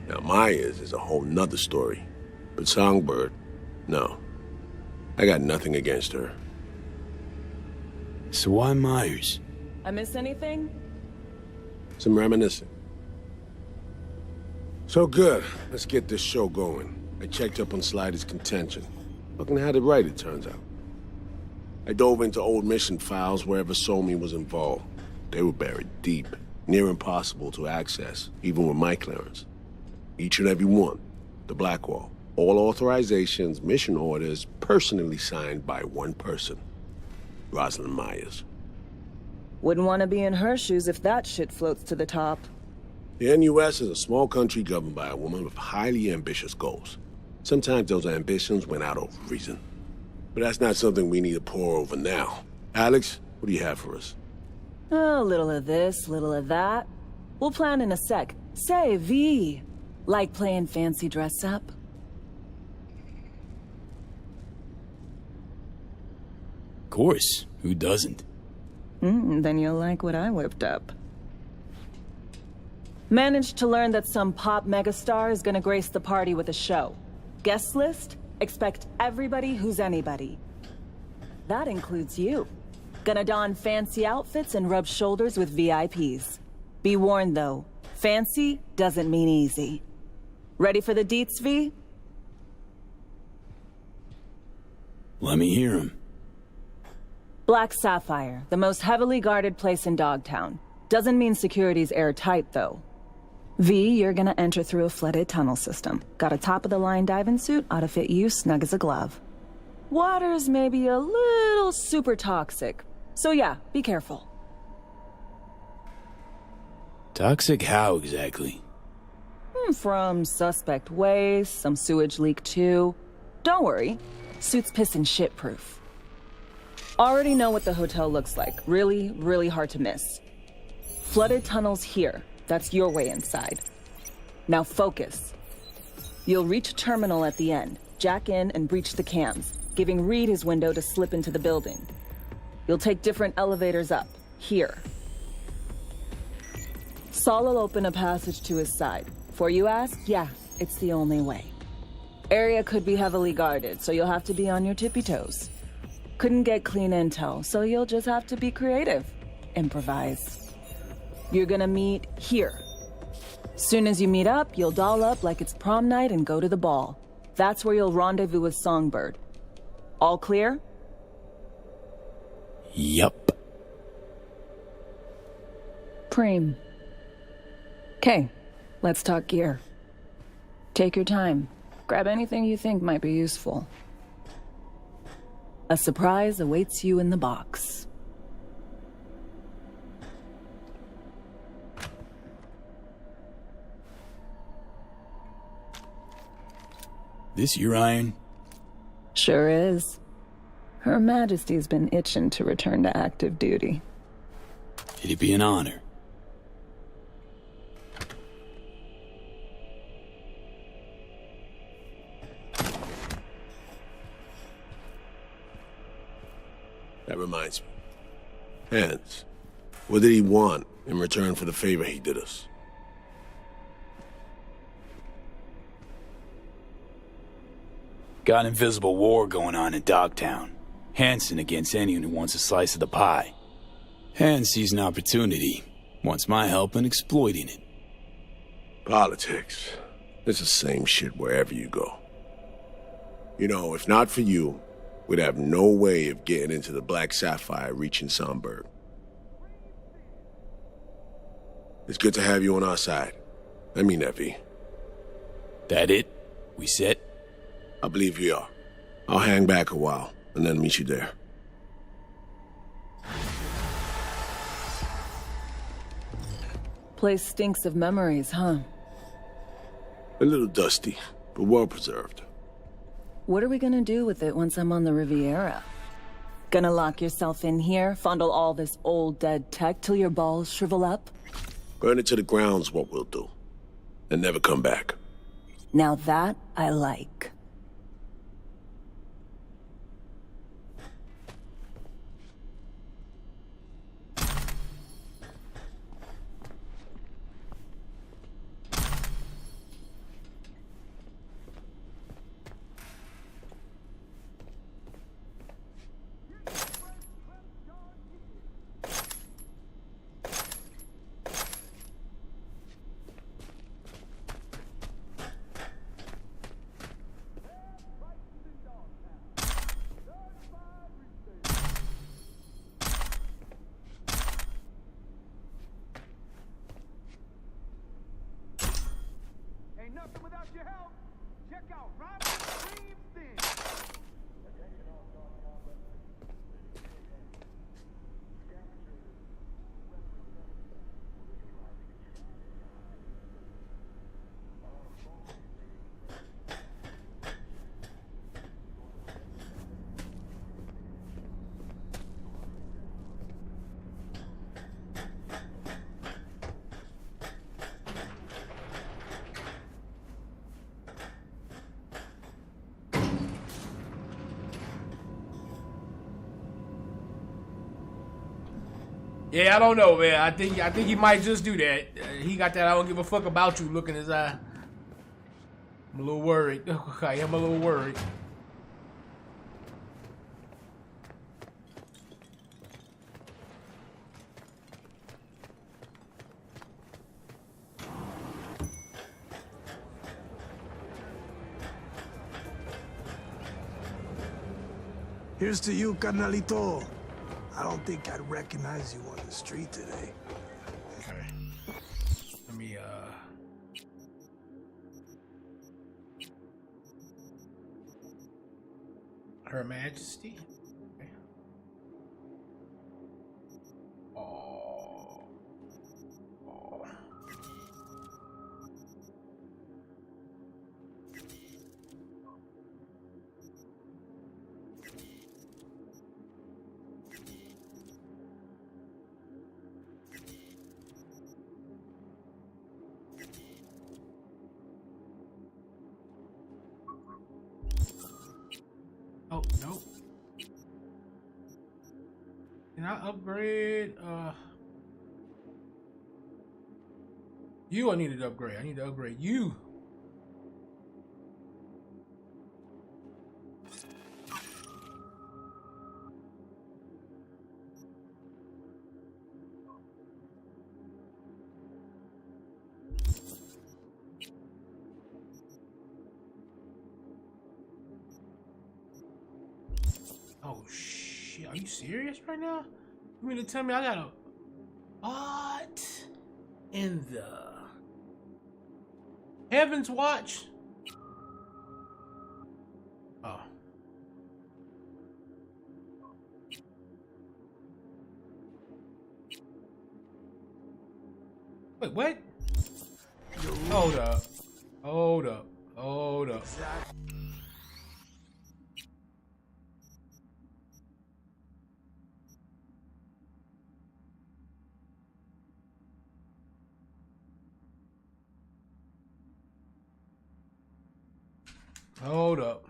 Now, Myers is a whole nother story. But Songbird, no. I got nothing against her. So why Myers? I miss anything? Some reminiscing. So good. Let's get this show going. I checked up on Slider's contention. Fucking had it right, it turns out. I dove into old mission files wherever Somi was involved. They were buried deep, near impossible to access, even with my clearance. Each and every one. The Blackwall. All authorizations, mission orders, personally signed by one person. Rosalind Myers. Wouldn't want to be in her shoes if that shit floats to the top. The NUS is a small country governed by a woman with highly ambitious goals. Sometimes those ambitions went out of reason. But that's not something we need to pour over now. Alex, what do you have for us? A little of this, little of that. We'll plan in a sec. Say, V. Like playing fancy dress up? Of course. Who doesn't? Then you'll like what I whipped up. Managed to learn that some pop megastar is gonna grace the party with a show. Guest list? Expect everybody who's anybody. That includes you. Gonna don fancy outfits and rub shoulders with VIPs. Be warned though, fancy doesn't mean easy. Ready for the deets, V? Let me hear him. Black Sapphire, the most heavily guarded place in Dogtown. Doesn't mean security's airtight though. V, you're gonna enter through a flooded tunnel system. Got a top-of-the-line diving suit, ought to fit you snug as a glove. Water's maybe a little super toxic. So yeah, be careful. Toxic how exactly? From suspect waste, some sewage leak too. Don't worry, suit's piss and shit proof. Already know what the hotel looks like. Really, really hard to miss. Flooded tunnels here. That's your way inside. Now focus. You'll reach a terminal at the end, jack in and breach the cams, giving Reed his window to slip into the building. You'll take different elevators up, here. Saul will open a passage to his side. Before you ask, yeah, it's the only way. Area could be heavily guarded, so you'll have to be on your tippy toes. Couldn't get clean intel, so you'll just have to be creative. Improvise. You're gonna meet here. Soon as you meet up, you'll doll up like it's prom night and go to the ball. That's where you'll rendezvous with Songbird. All clear? Yup. Preem. Okay, let's talk gear. Take your time. Grab anything you think might be useful. A surprise awaits you in the box. This your iron? Sure is. Her Majesty's been itching to return to active duty. It'd be an honor. That reminds me. Hans, what did he want in return for the favor he did us? Got an invisible war going on in Dogtown. Hanson against anyone who wants a slice of the pie. Hans sees an opportunity, wants my help in exploiting it. Politics. It's the same shit wherever you go. You know, if not for you, we'd have no way of getting into the Black Sapphire reaching Songbird. It's good to have you on our side. I mean that, V. That it? We set? I believe we are. I'll hang back a while, and then meet you there. Place stinks of memories, huh? A little dusty, but well preserved. What are we gonna do with it once I'm on the Riviera? Gonna lock yourself in here, fondle all this old dead tech till your balls shrivel up? Burn it to the ground's what we'll do. And never come back. Now that I like. Nothing without your help. Check out Robin Scream's thing. Yeah, I don't know, man. I think he might just do that. He got that "I don't give a fuck about you" look in his eye. I'm a little worried. I am a little worried. Here's to you, carnalito. I don't think I'd recognize you on the street today. Okay. Let me, Her Majesty? Okay. Oh. Oh. Oh, no. Can I upgrade? You I needed to upgrade. I need to upgrade you. Oh shit! Are you serious right now? You mean to tell me I gotta? What in the Heavens Watch? Oh. Wait, what? Hold up. Hold up. Hold up. Hold up.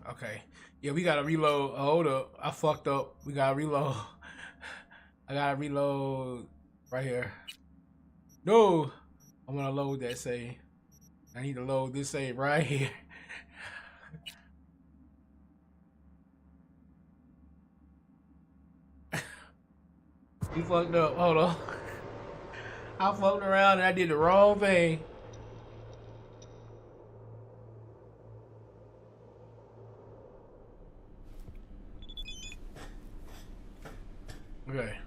Okay. Yeah, we gotta reload. Hold up. I fucked up. We gotta reload. I gotta reload right here. No. I wanna load that save. I need to load this save right here. You fucked up. Hold on. I fucked around and I did the wrong thing. Okay.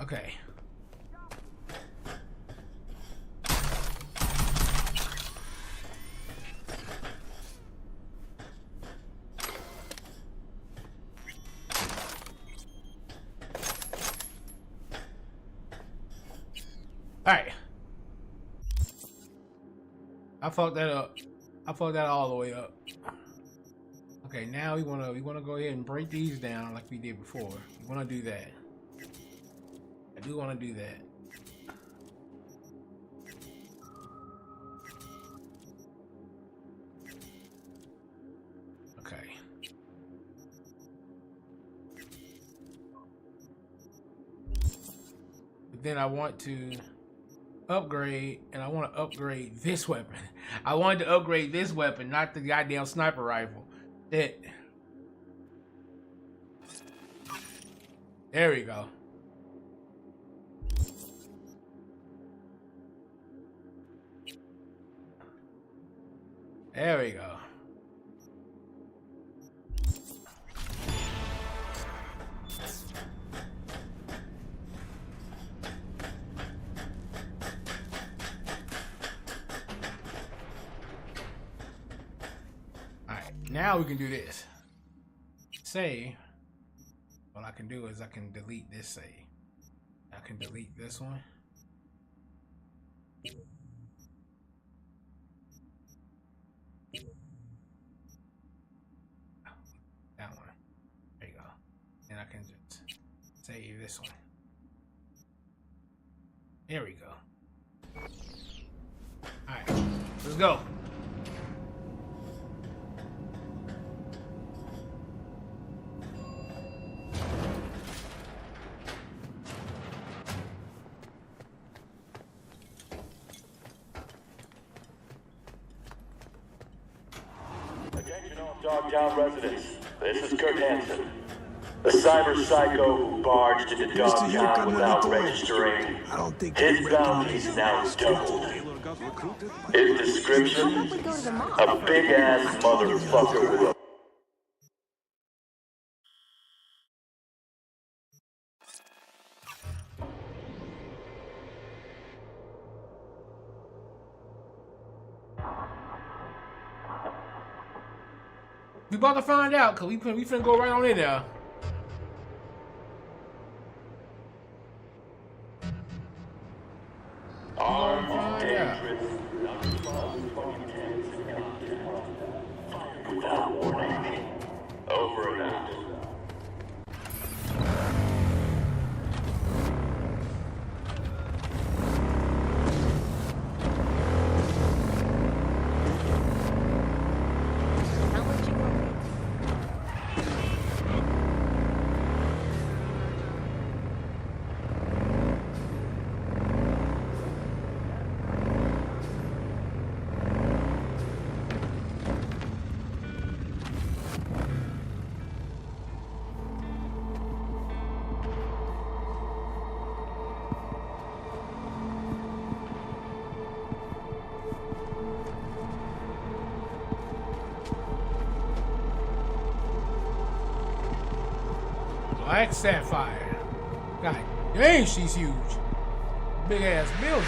Okay. Alright. I fucked that up. I fucked that all the way up. Okay, now we wanna go ahead and break these down like we did before. We wanna do that. I do wanna do that. Okay. But then I want to upgrade, and I want to upgrade this weapon. I wanted to upgrade this weapon, not the goddamn sniper rifle. There we go. There we go. Now we can do this. Save. What I can do is I can delete this save. I can delete this one. That one. There you go. And I can just save this one. There we go. Alright, let's go. Dogtown residents, this is Kurt Hansen. The cyber psycho who barged into Dogtown without registering. His bounty's now doubled. His description? A big-ass motherfucker with a... We about to find out, cause we finna go right on in there. Armed and dangerous, not small, funny intense. Black Sapphire. God dang, she's huge. Big ass building.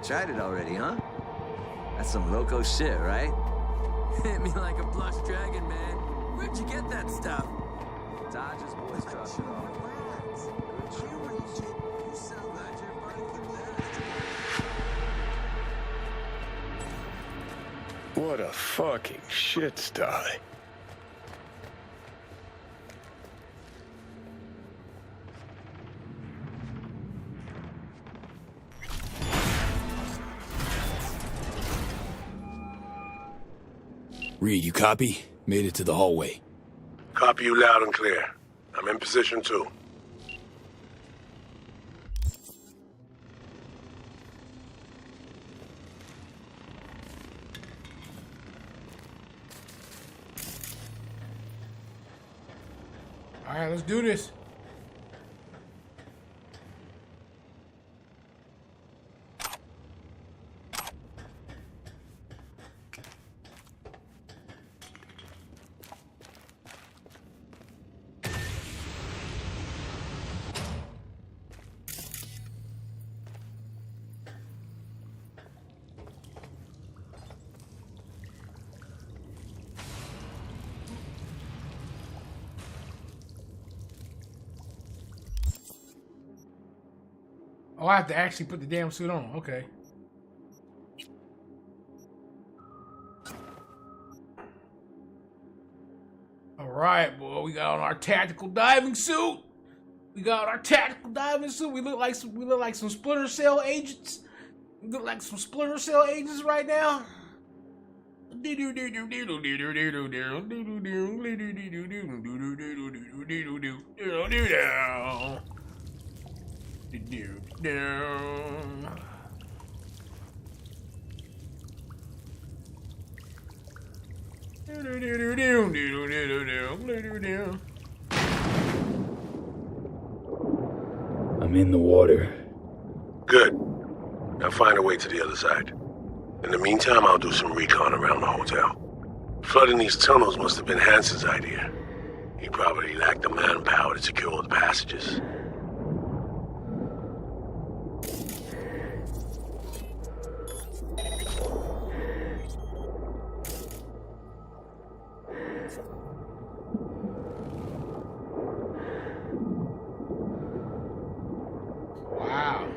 Tried it already, huh? That's some loco shit, right? Hit me like a plush dragon, man. Where'd you get that stuff? Dodge's boys dropped it off. What a fucking shit sty. Reed, you copy? Made it to the hallway. Copy you loud and clear. I'm in position too. All right, let's do this. Oh, I have to actually put the damn suit on. Okay. All right, boy. We got on our tactical diving suit. We look like some Splinter Cell agents. We look like some Splinter Cell agents right now. I'm in the water. Good. Now find a way to the other side. In the meantime, I'll do some recon around the hotel. Flooding these tunnels must have been Hansen's idea. He probably lacked the manpower to secure all the passages. Wow.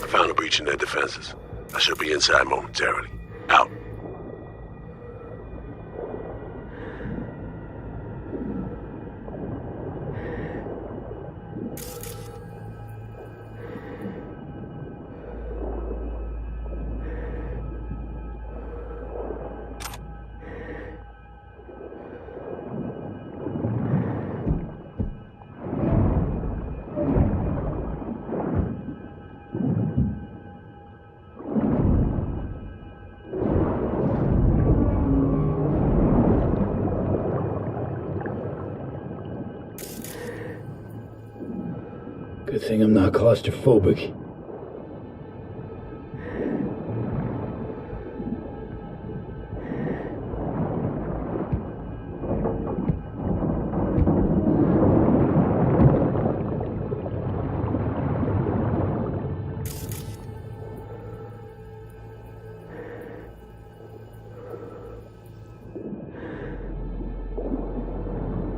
I found a breach in their defenses. I should be inside momentarily. Out. Good thing I'm not claustrophobic.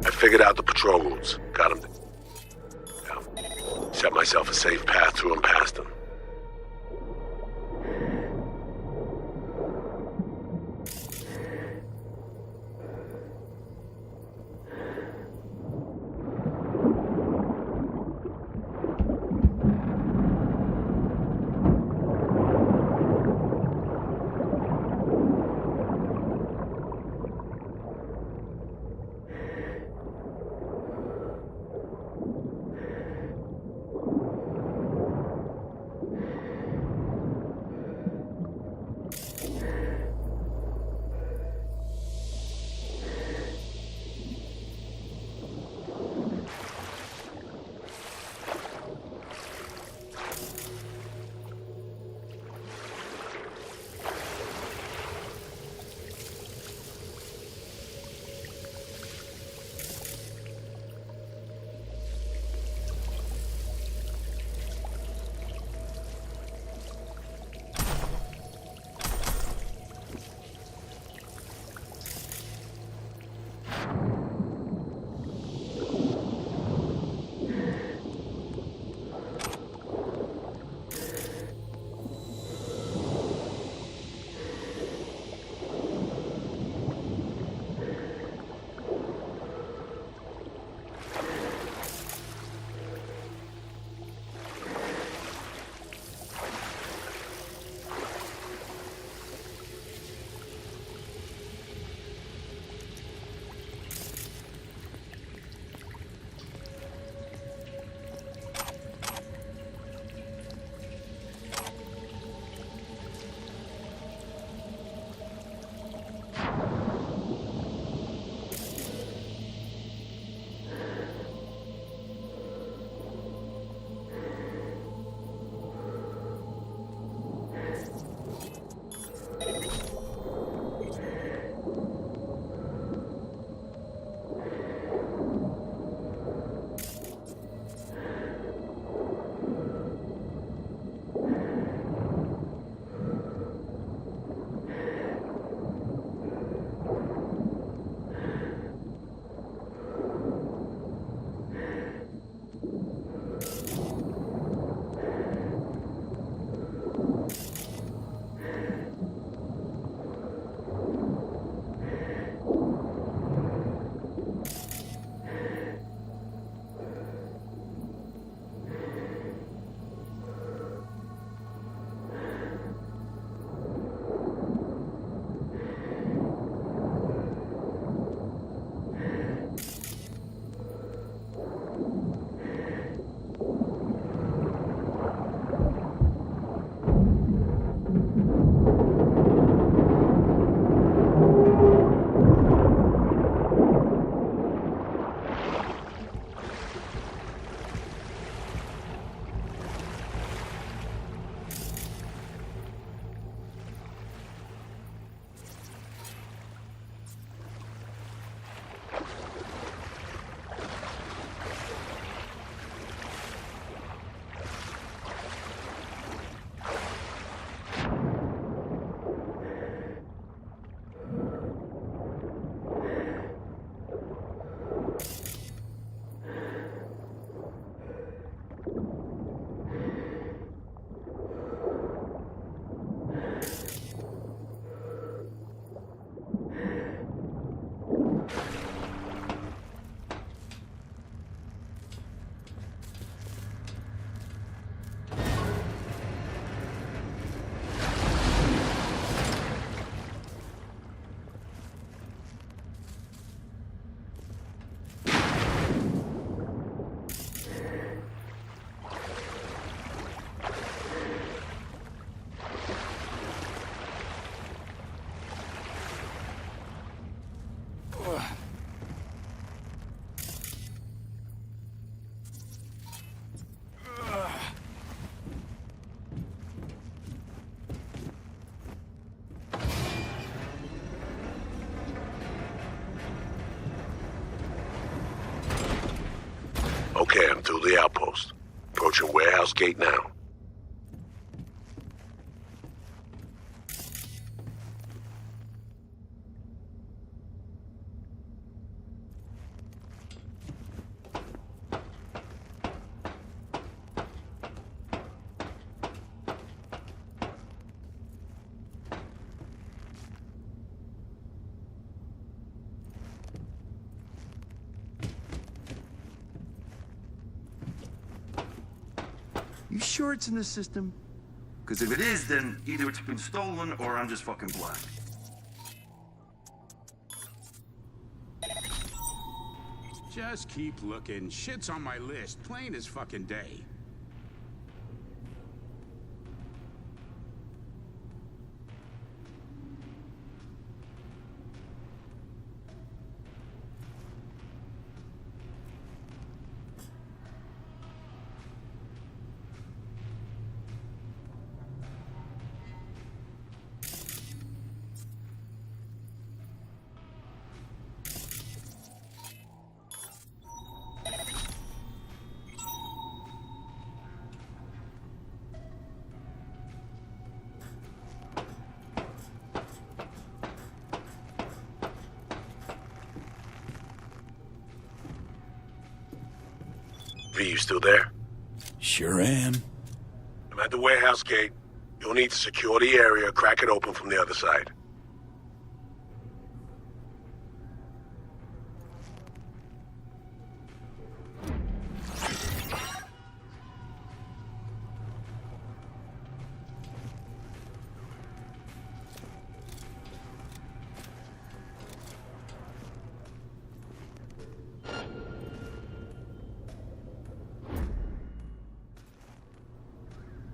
I figured out the patrol routes. Got them. Set myself a safe path through and past them. warehouse gate now. You sure it's in the system? Because if it is, then either it's been stolen or I'm just fucking black. Just keep looking. Shit's on my list, plain as fucking day. V, you still there? Sure am. I'm at the warehouse gate. You'll need to secure the area, crack it open from the other side.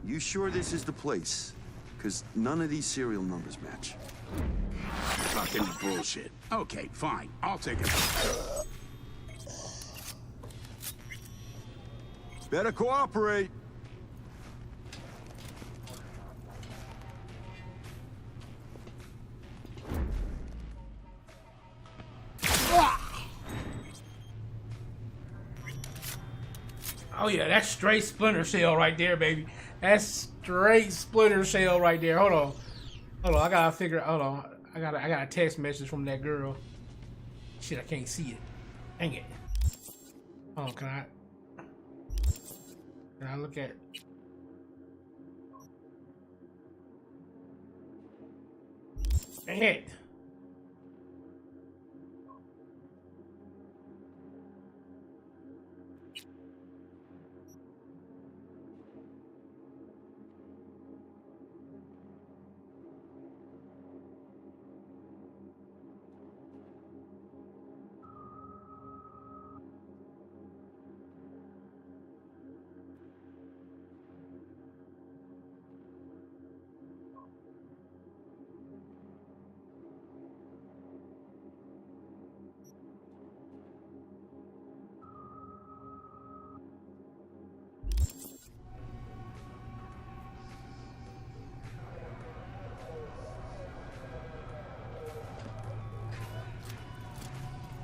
You sure this is the place? Because none of these serial numbers match. Fucking bullshit. Okay, fine. I'll take it. Better cooperate. Oh yeah, that's straight Splinter Cell right there, baby. That's straight Splinter Cell right there. Hold on. I gotta figure. Hold on. I got a text message from that girl. Shit, I can't see it. Dang it. Hold on, can I look at? Dang it.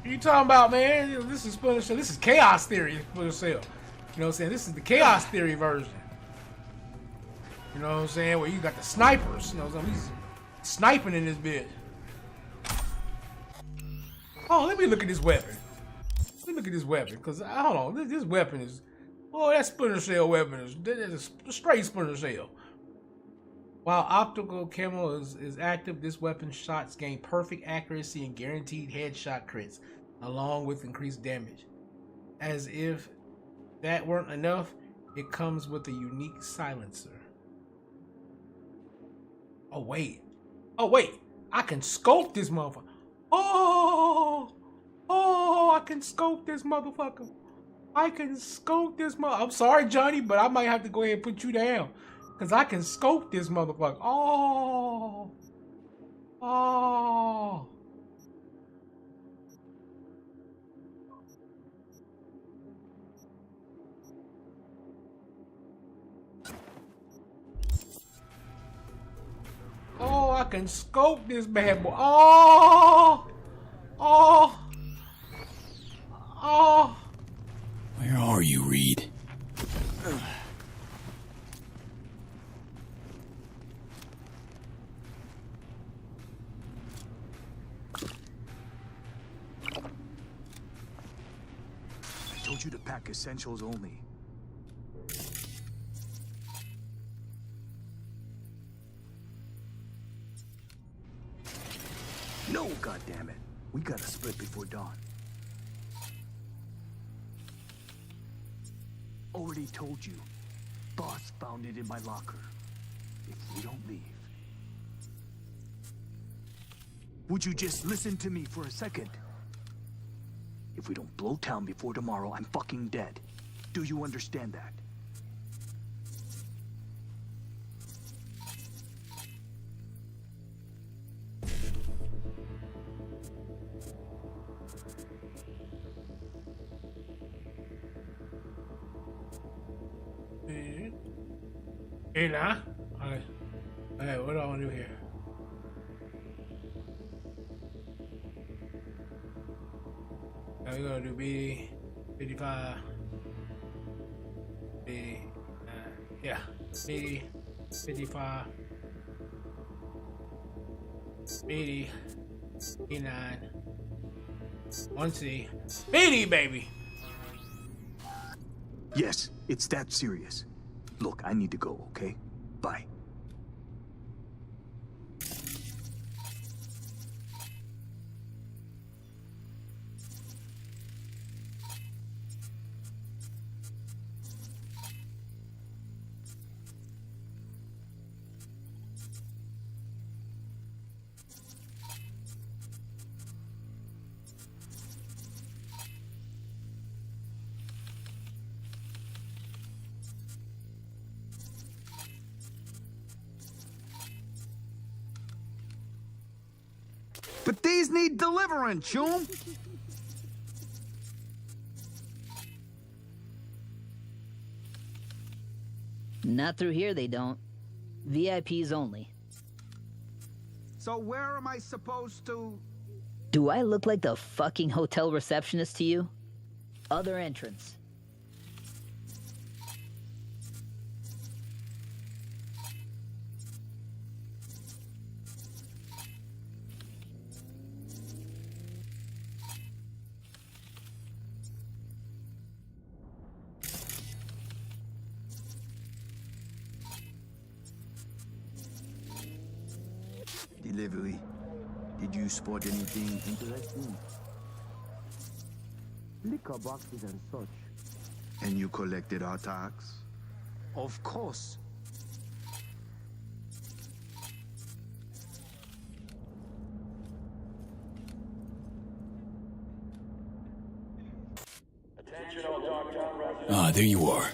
You talking about, man? This is Splinter Cell. This is Chaos Theory, Splinter Cell. You know what I'm saying? This is the Chaos Theory version. You know what I'm saying? Where you got the snipers. You know what I'm saying? He's sniping in this bit. Oh, let me look at this weapon. Let me look at this weapon, cause hold on, this weapon is, oh, that Splinter Cell weapon is a straight Splinter Cell. While optical camo is active, this weapon's shots gain perfect accuracy and guaranteed headshot crits, along with increased damage. As if that weren't enough, it comes with a unique silencer. Oh wait, I can scope this motherfucker. Oh, I can scope this motherfucker. I'm sorry, Johnny, but I might have to go ahead and put you down. Because I can scope this motherfucker. Oh. Oh, I can scope this bad boy. Oh. Where are you, Reed? told you to pack essentials only. No, goddammit. We gotta split before dawn. Already told you. Boss found it in my locker. If we don't leave. Would you just listen to me for a second? If we don't blow town before tomorrow, I'm fucking dead. Do you understand that? Hey, nah. Alright. Alright, what do I want to do here? Now we're gonna do B 55. B yeah. B 55. B 89. 1C. BD baby! Yes, it's that serious. Look, I need to go, okay? Bye. But these need delivering, chum. Not through here, they don't. VIPs only. So where am I supposed to... Do I look like the fucking hotel receptionist to you? Other entrance. Delivery. Did you spot anything interesting? Liquor boxes and such. And you collected our tax? Of course. Attention all Dogtown residents. Ah, there you are.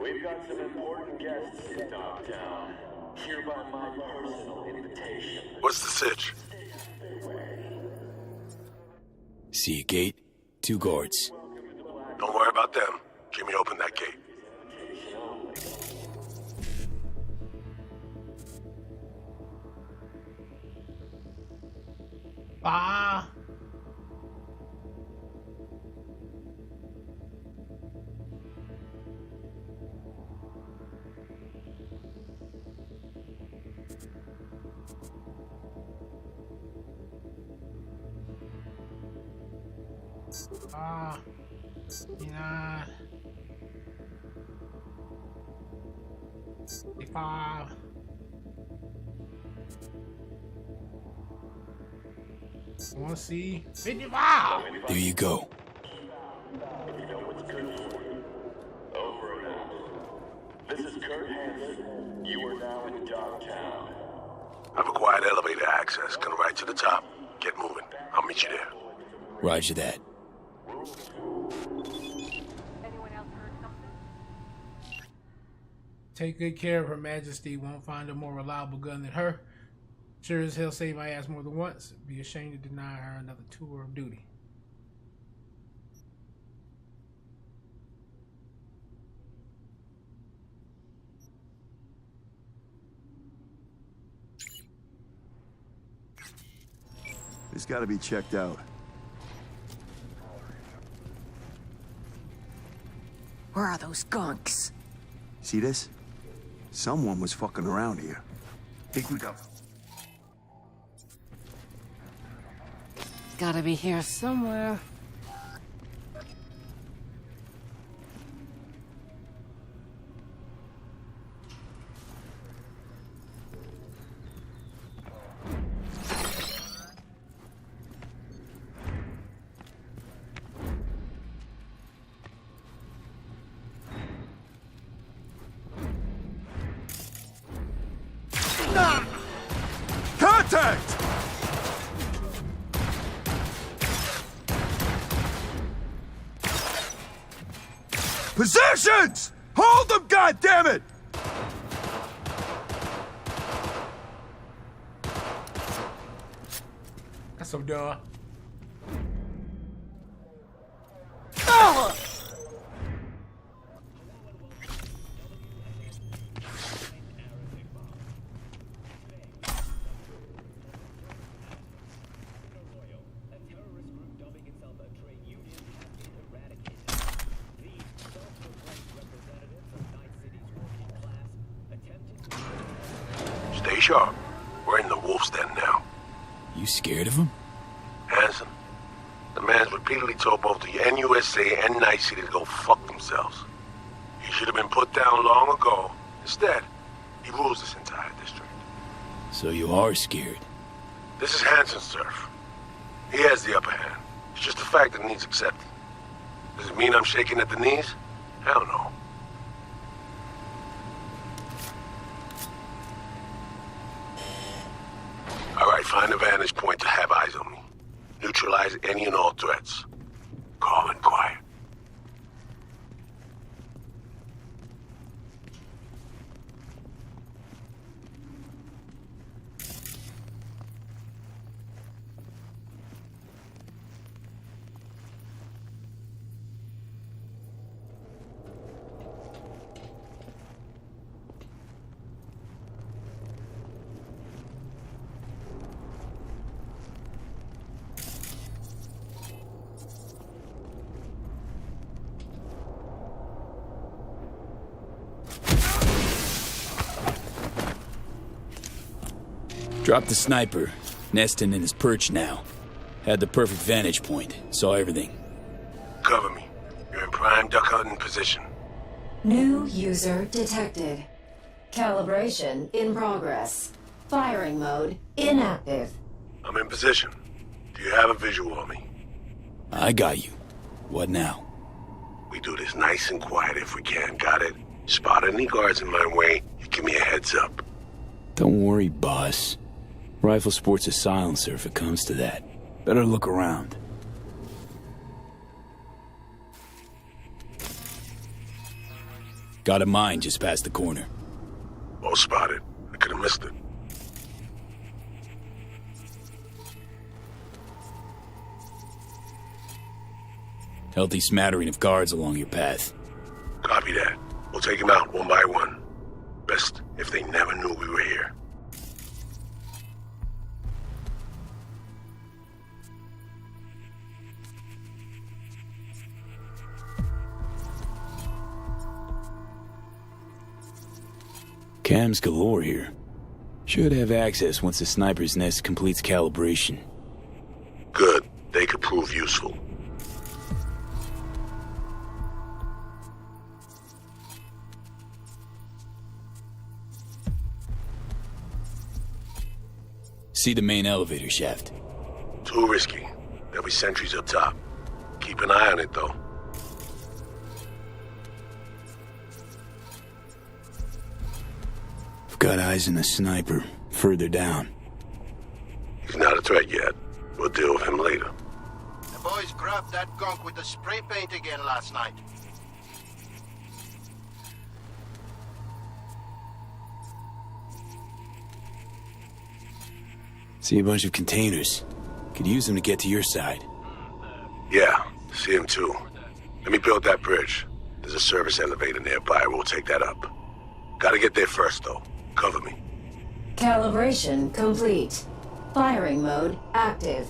We've got some important guests in Dogtown. Hereby my personal invitation. What's the sitch? See a gate, 2 guards. Don't worry about them. Jimmy, open that gate. Ah. Ah, yeah. 55. Want to see 55? There you go. You know what's good for you. Over and out. This is Kurt Hansen. You are now in Dogtown. I've acquired elevator access. Come right to the top. Get moving. I'll meet you there. Roger that. Take good care of Her Majesty. Won't find a more reliable gun than her. Sure as hell saved my ass more than once. Be ashamed to deny her another tour of duty. It's got to be checked out. Where are those gunks? See this? Someone was fucking around here. Think we got... gotta be here somewhere. Contact! Positions! Hold them, goddammit! That's so dumb. Stay sharp. We're in the wolf's den now. You scared of him? Hanson, the man's repeatedly told both the NUSA and Night City to go fuck themselves. He should have been put down long ago. Instead, he rules this entire district. So you are scared? This is Hanson's turf. He has the upper hand. It's just a fact that needs accepted. Does it mean I'm shaking at the knees? Hell no. All right, find a vantage point to have eyes on me. Neutralize any and all threats. Calm and quiet. Dropped the sniper, nesting in his perch now. Had the perfect vantage point, saw everything. Cover me. You're in prime duck hunting position. New user detected. Calibration in progress. Firing mode inactive. I'm in position. Do you have a visual on me? I got you. What now? We do this nice and quiet if we can, got it? Spot any guards in my way, you give me a heads up. Don't worry, boss. Rifle sports a silencer if it comes to that. Better look around. Got a mine just past the corner. Well spotted. I could have missed it. Healthy smattering of guards along your path. Copy that. We'll take them out one by one. Best if they never knew we were here. Cams galore here. Should have access once the sniper's nest completes calibration. Good. They could prove useful. See the main elevator shaft. Too risky. There'll be sentries up top. Keep an eye on it, though. Got eyes on the sniper, further down. He's not a threat yet. We'll deal with him later. The boys grabbed that gunk with the spray paint again last night. See a bunch of containers. Could use them to get to your side. Yeah, see him too. Let me build that bridge. There's a service elevator nearby. We'll take that up. Gotta get there first, though. Cover me. Calibration complete. Firing mode active.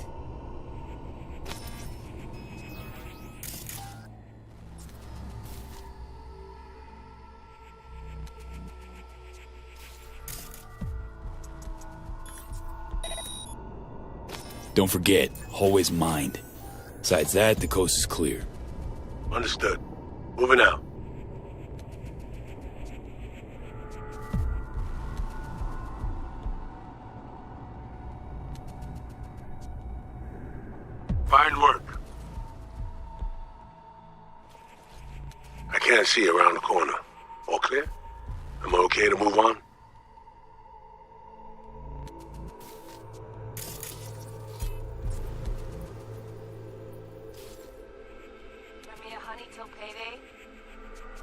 Don't forget, hallway's mined. Besides that, the coast is clear. Understood. Moving out. Fine work. I can't see around the corner. All clear? Am I okay to move on?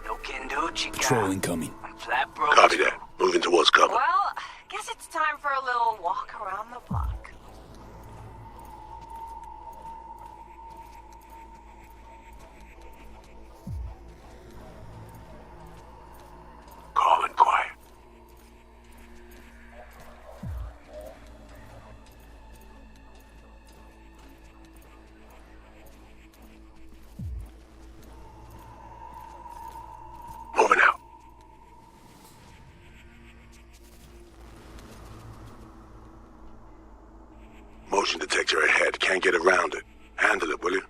No can do, chica. Patrol incoming. I'm flat broke. Copy that. Moving towards cover. Well, guess it's time for a little walk around the block. Calm and quiet. Moving out. Motion detector ahead. Can't get around it. Handle it, will you?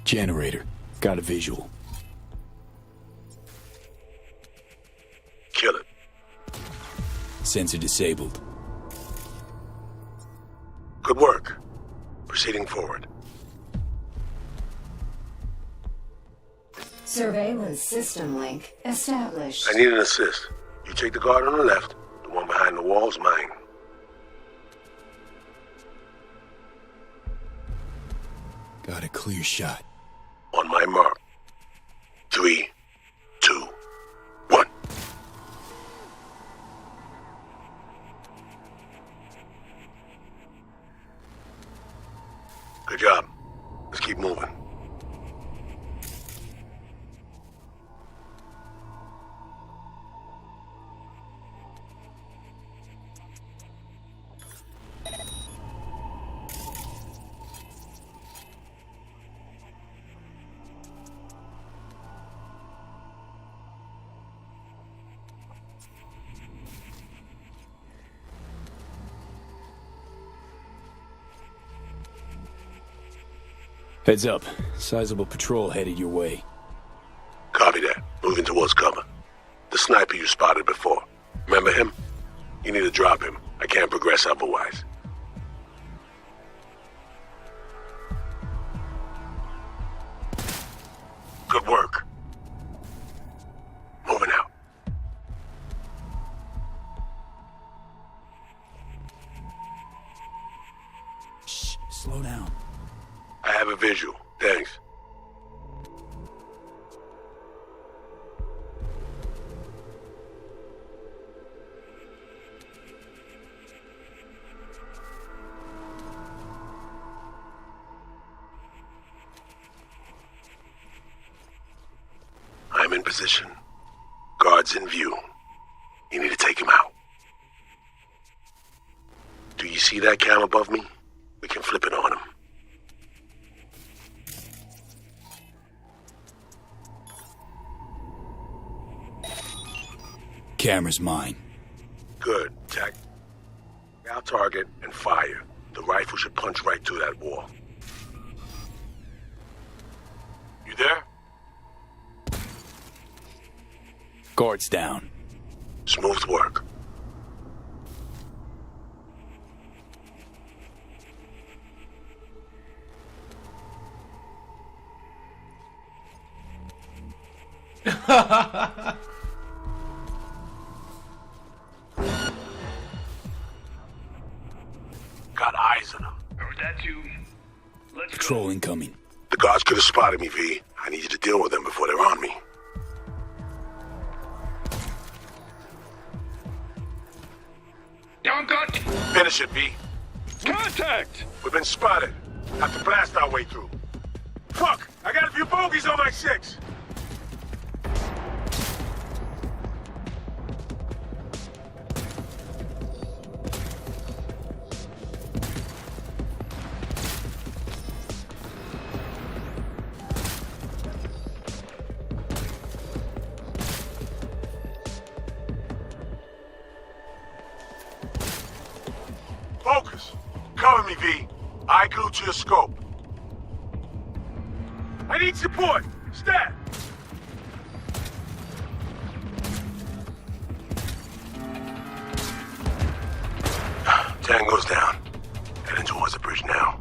Generator. Got a visual. Kill it. Sensor disabled. Good work. Proceeding forward. Surveillance system link established. I need an assist. You take the guard on the left. The one behind the wall's mine. Got a clear shot. On my mark. 3, 2, 1. Good job. Let's keep moving. Heads up. Sizable patrol headed your way. Copy that. Moving towards cover. The sniper you spotted before. Remember him? You need to drop him. I can't progress otherwise. Good work. Moving out. Shh. Slow down. I have a visual. Thanks. I'm in position. Guards in view. You need to take him out. Do you see that cam above me? We can flip it on him. Camera's mine. Good. Tack our target and fire. The rifle should punch right through that wall. You there? Guards down. Smooth work. Got eyes on him. Heard that too. Let's Patrol incoming. The guards could have spotted me, V. I need you to deal with them before they're on me. Down cut! Finish it, V. Contact! We've been spotted. Have to blast our way through. Fuck! I gotta a few bogeys on my 6. Focus. Cover me, V. Eye glued to your scope. I need support. Stat. Tango's down. Heading towards the bridge now.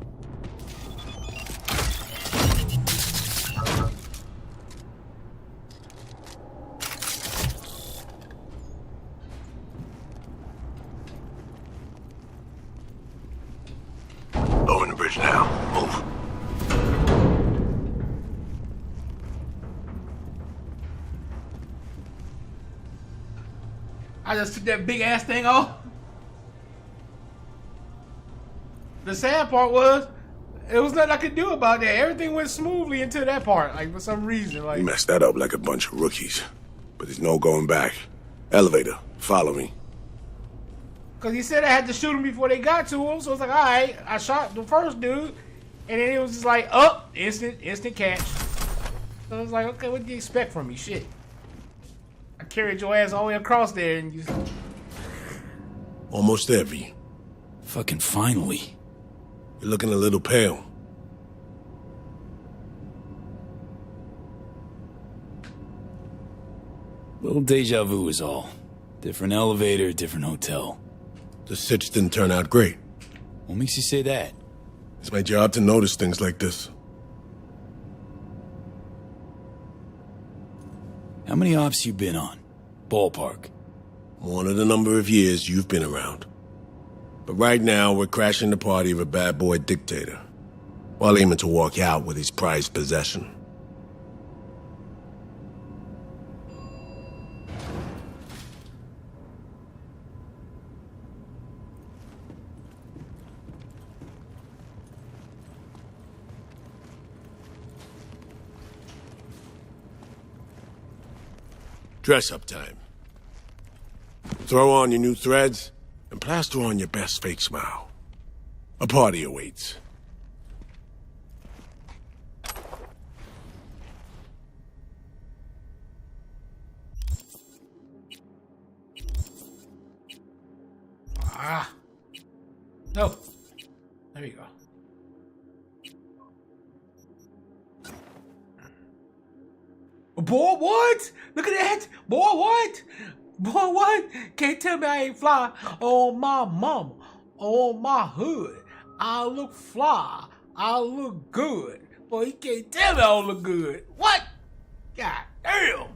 Lowering the bridge now. Move. I just took that big ass thing off. The sad part was, there was nothing I could do about that. Everything went smoothly until that part, like for some reason. Like You messed that up like a bunch of rookies. But there's no going back. Elevator, follow me. Cause he said I had to shoot him before they got to him, so it's like, all right, I shot the first dude, and then it was just like, instant catch. So I was like, okay, what do you expect from me? Shit. I carried your ass all the way across there, and you. Almost there, V. Fucking finally. You're looking a little pale. Little deja vu is all. Different elevator, different hotel. The sitch didn't turn out great. What makes you say that? It's my job to notice things like this. How many ops you been on? Ballpark. More than the number of years you've been around. But right now, we're crashing the party of a bad boy dictator, while aiming to walk out with his prized possession. Dress-up time. Throw on your new threads and plaster on your best fake smile. A party awaits. Ah. No. There you go. Boy, what? Look at that. Boy, what? Boy, what? Can't tell me I ain't fly on my mama, on my hood. I look fly. I look good. Boy, you can't tell me I don't look good. What? God damn.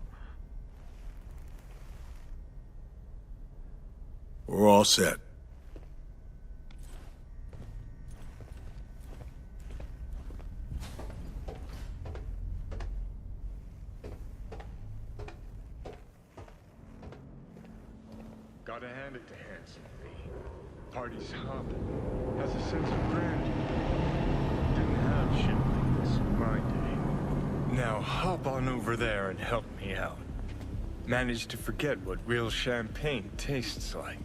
We're all set. Gotta hand it to Hanson, V. Party's hopping. Has a sense of grandeur. Didn't have shit like this in my day. Now hop on over there and help me out. Managed to forget what real champagne tastes like.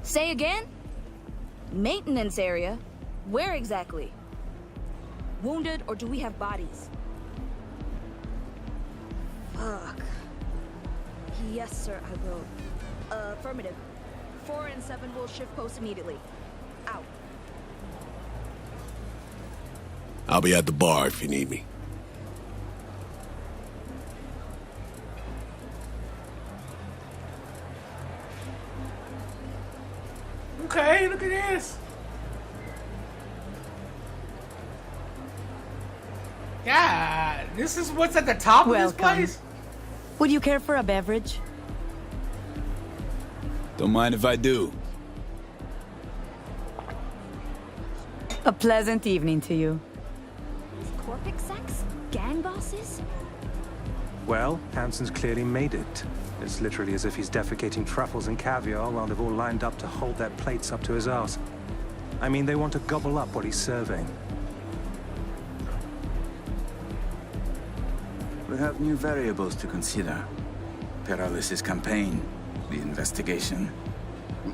Say again? Maintenance area? Where exactly? Wounded, or do we have bodies? Fuck. Yes, sir, I will. Affirmative. 4 and 7 will shift post immediately. Out. I'll be at the bar if you need me. Okay, look at this. God, this is what's at the top of this place? Would you care for a beverage? Don't mind if I do. A pleasant evening to you. Corpic sex? Gang bosses? Well, Hansen's clearly made it. It's literally as if he's defecating truffles and caviar while they've all lined up to hold their plates up to his ass. I mean, they want to gobble up what he's serving. We have new variables to consider. Perales' campaign, the investigation.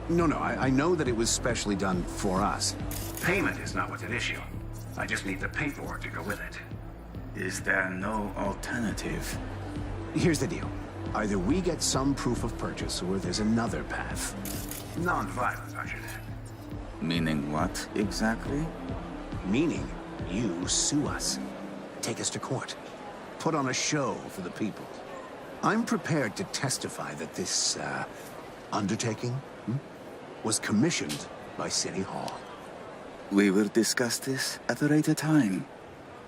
No, I know that it was specially done for us. Payment is not what's at issue. I just need the paperwork to go with it. Is there no alternative? Here's the deal. Either we get some proof of purchase, or there's another path. Non-violent, I should add. Meaning what, exactly? Meaning, you sue us. Take us to court. Put on a show for the people. I'm prepared to testify that this, undertaking was commissioned by City Hall. We will discuss this at a later time.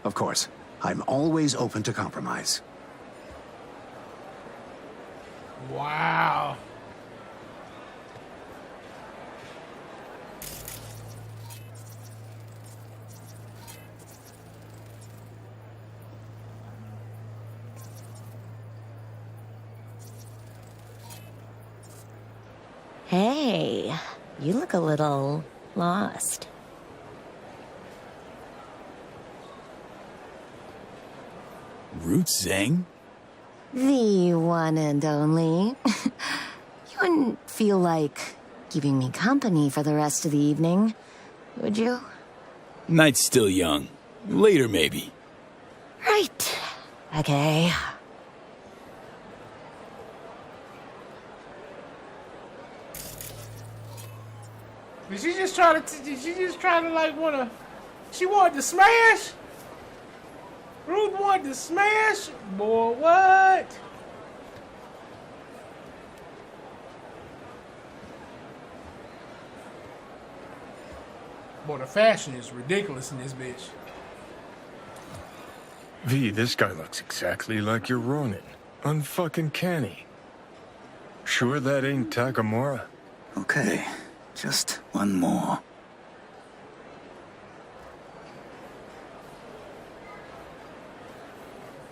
Of course. I'm always open to compromise. Wow. Hey, you look a little lost. Root Zeng? The one and only. You wouldn't feel like keeping me company for the rest of the evening, would you? Night's still young. Later, maybe. Right. Okay. Did she just try to like wanna? She wanted to smash. Ruth wanted to smash. Boy, what? Boy, the fashion is ridiculous in this bitch. V, this guy looks exactly like your Ronin. Unfucking canny. Sure that ain't Takamura? Okay, just one more.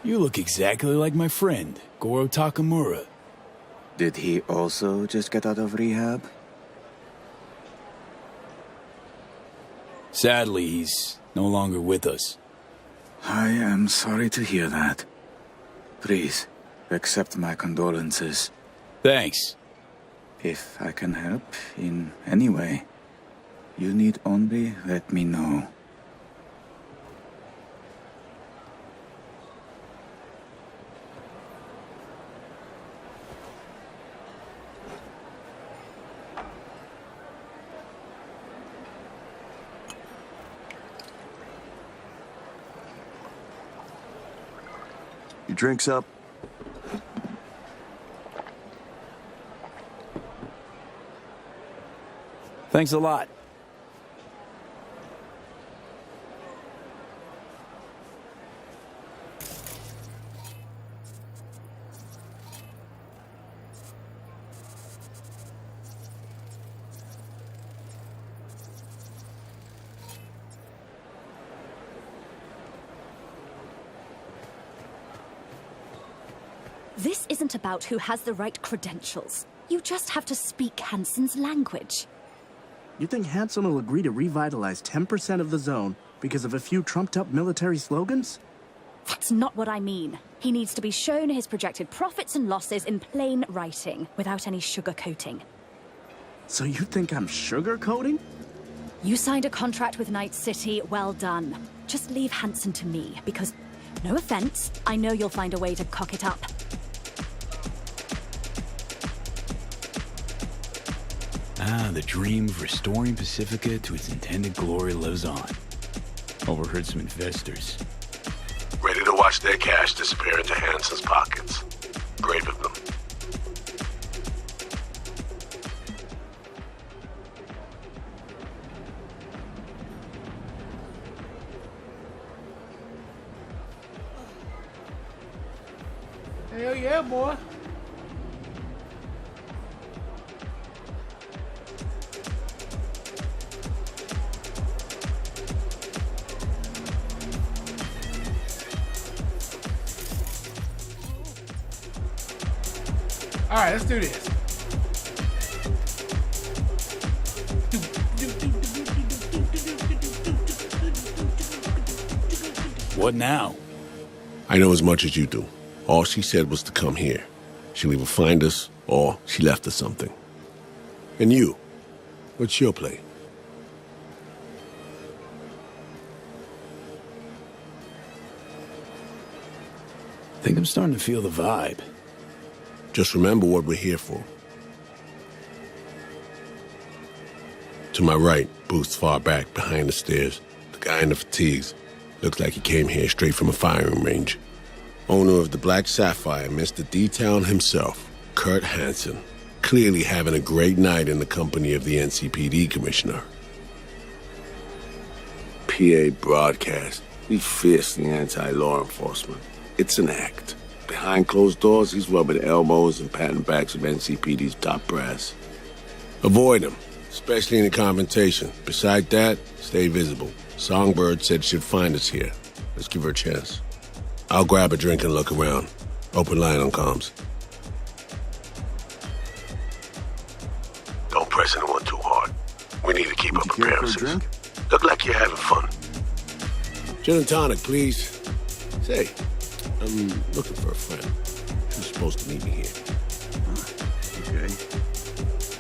You look exactly like my friend, Goro Takamura. Did he also just get out of rehab? Sadly, he's no longer with us. I am sorry to hear that. Please, accept my condolences. Thanks. If I can help in any way, you need only let me know. Your drink's up. Thanks a lot. This isn't about who has the right credentials. You just have to speak Hansen's language. You think Hansen will agree to revitalize 10% of the zone because of a few trumped-up military slogans? That's not what I mean. He needs to be shown his projected profits and losses in plain writing, without any sugarcoating. So you think I'm sugarcoating? You signed a contract with Night City, well done. Just leave Hansen to me, because, no offense, I know you'll find a way to cock it up. Ah, the dream of restoring Pacifica to its intended glory lives on. Overheard some investors. Ready to watch their cash disappear into Hansen's pockets. Great of them. Hell yeah, boy. Alright, let's do this. What now? I know as much as you do. All she said was to come here. She'll either find us, or she left us something. And you, what's your play? I think I'm starting to feel the vibe. Just remember what we're here for. To my right, booth's far back, behind the stairs. The guy in the fatigues. Looks like he came here straight from a firing range. Owner of the Black Sapphire, Mr. D-Town himself, Kurt Hansen. Clearly having a great night in the company of the NCPD commissioner. PA broadcast. He's fiercely anti-law enforcement. It's an act. Behind closed doors, he's rubbing elbows and patting backs of NCPD's top brass. Avoid him, especially in a confrontation. Beside that, stay visible. Songbird said she'd find us here. Let's give her a chance. I'll grab a drink and look around. Open line on comms. Don't press anyone too hard. We need to keep up appearances. For a drink? Look like you're having fun. Gin and tonic, please. Say, I'm looking for a friend. She was supposed to meet me here. Okay.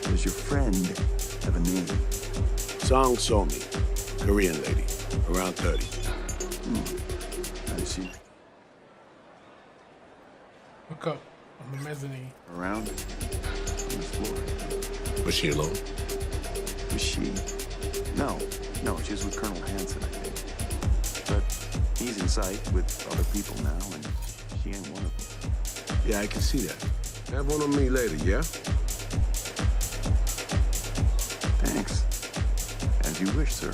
Does your friend have a name? Song Somi. Korean lady. Around 30. I see. Look up on the mezzanine. Around? On the floor. Was she alone? Was she? No, she was with Colonel Hansen, I think. But he's in sight with other people now, and she ain't one of them. Yeah, I can see that. Have one on me later, yeah? Thanks. As you wish, sir.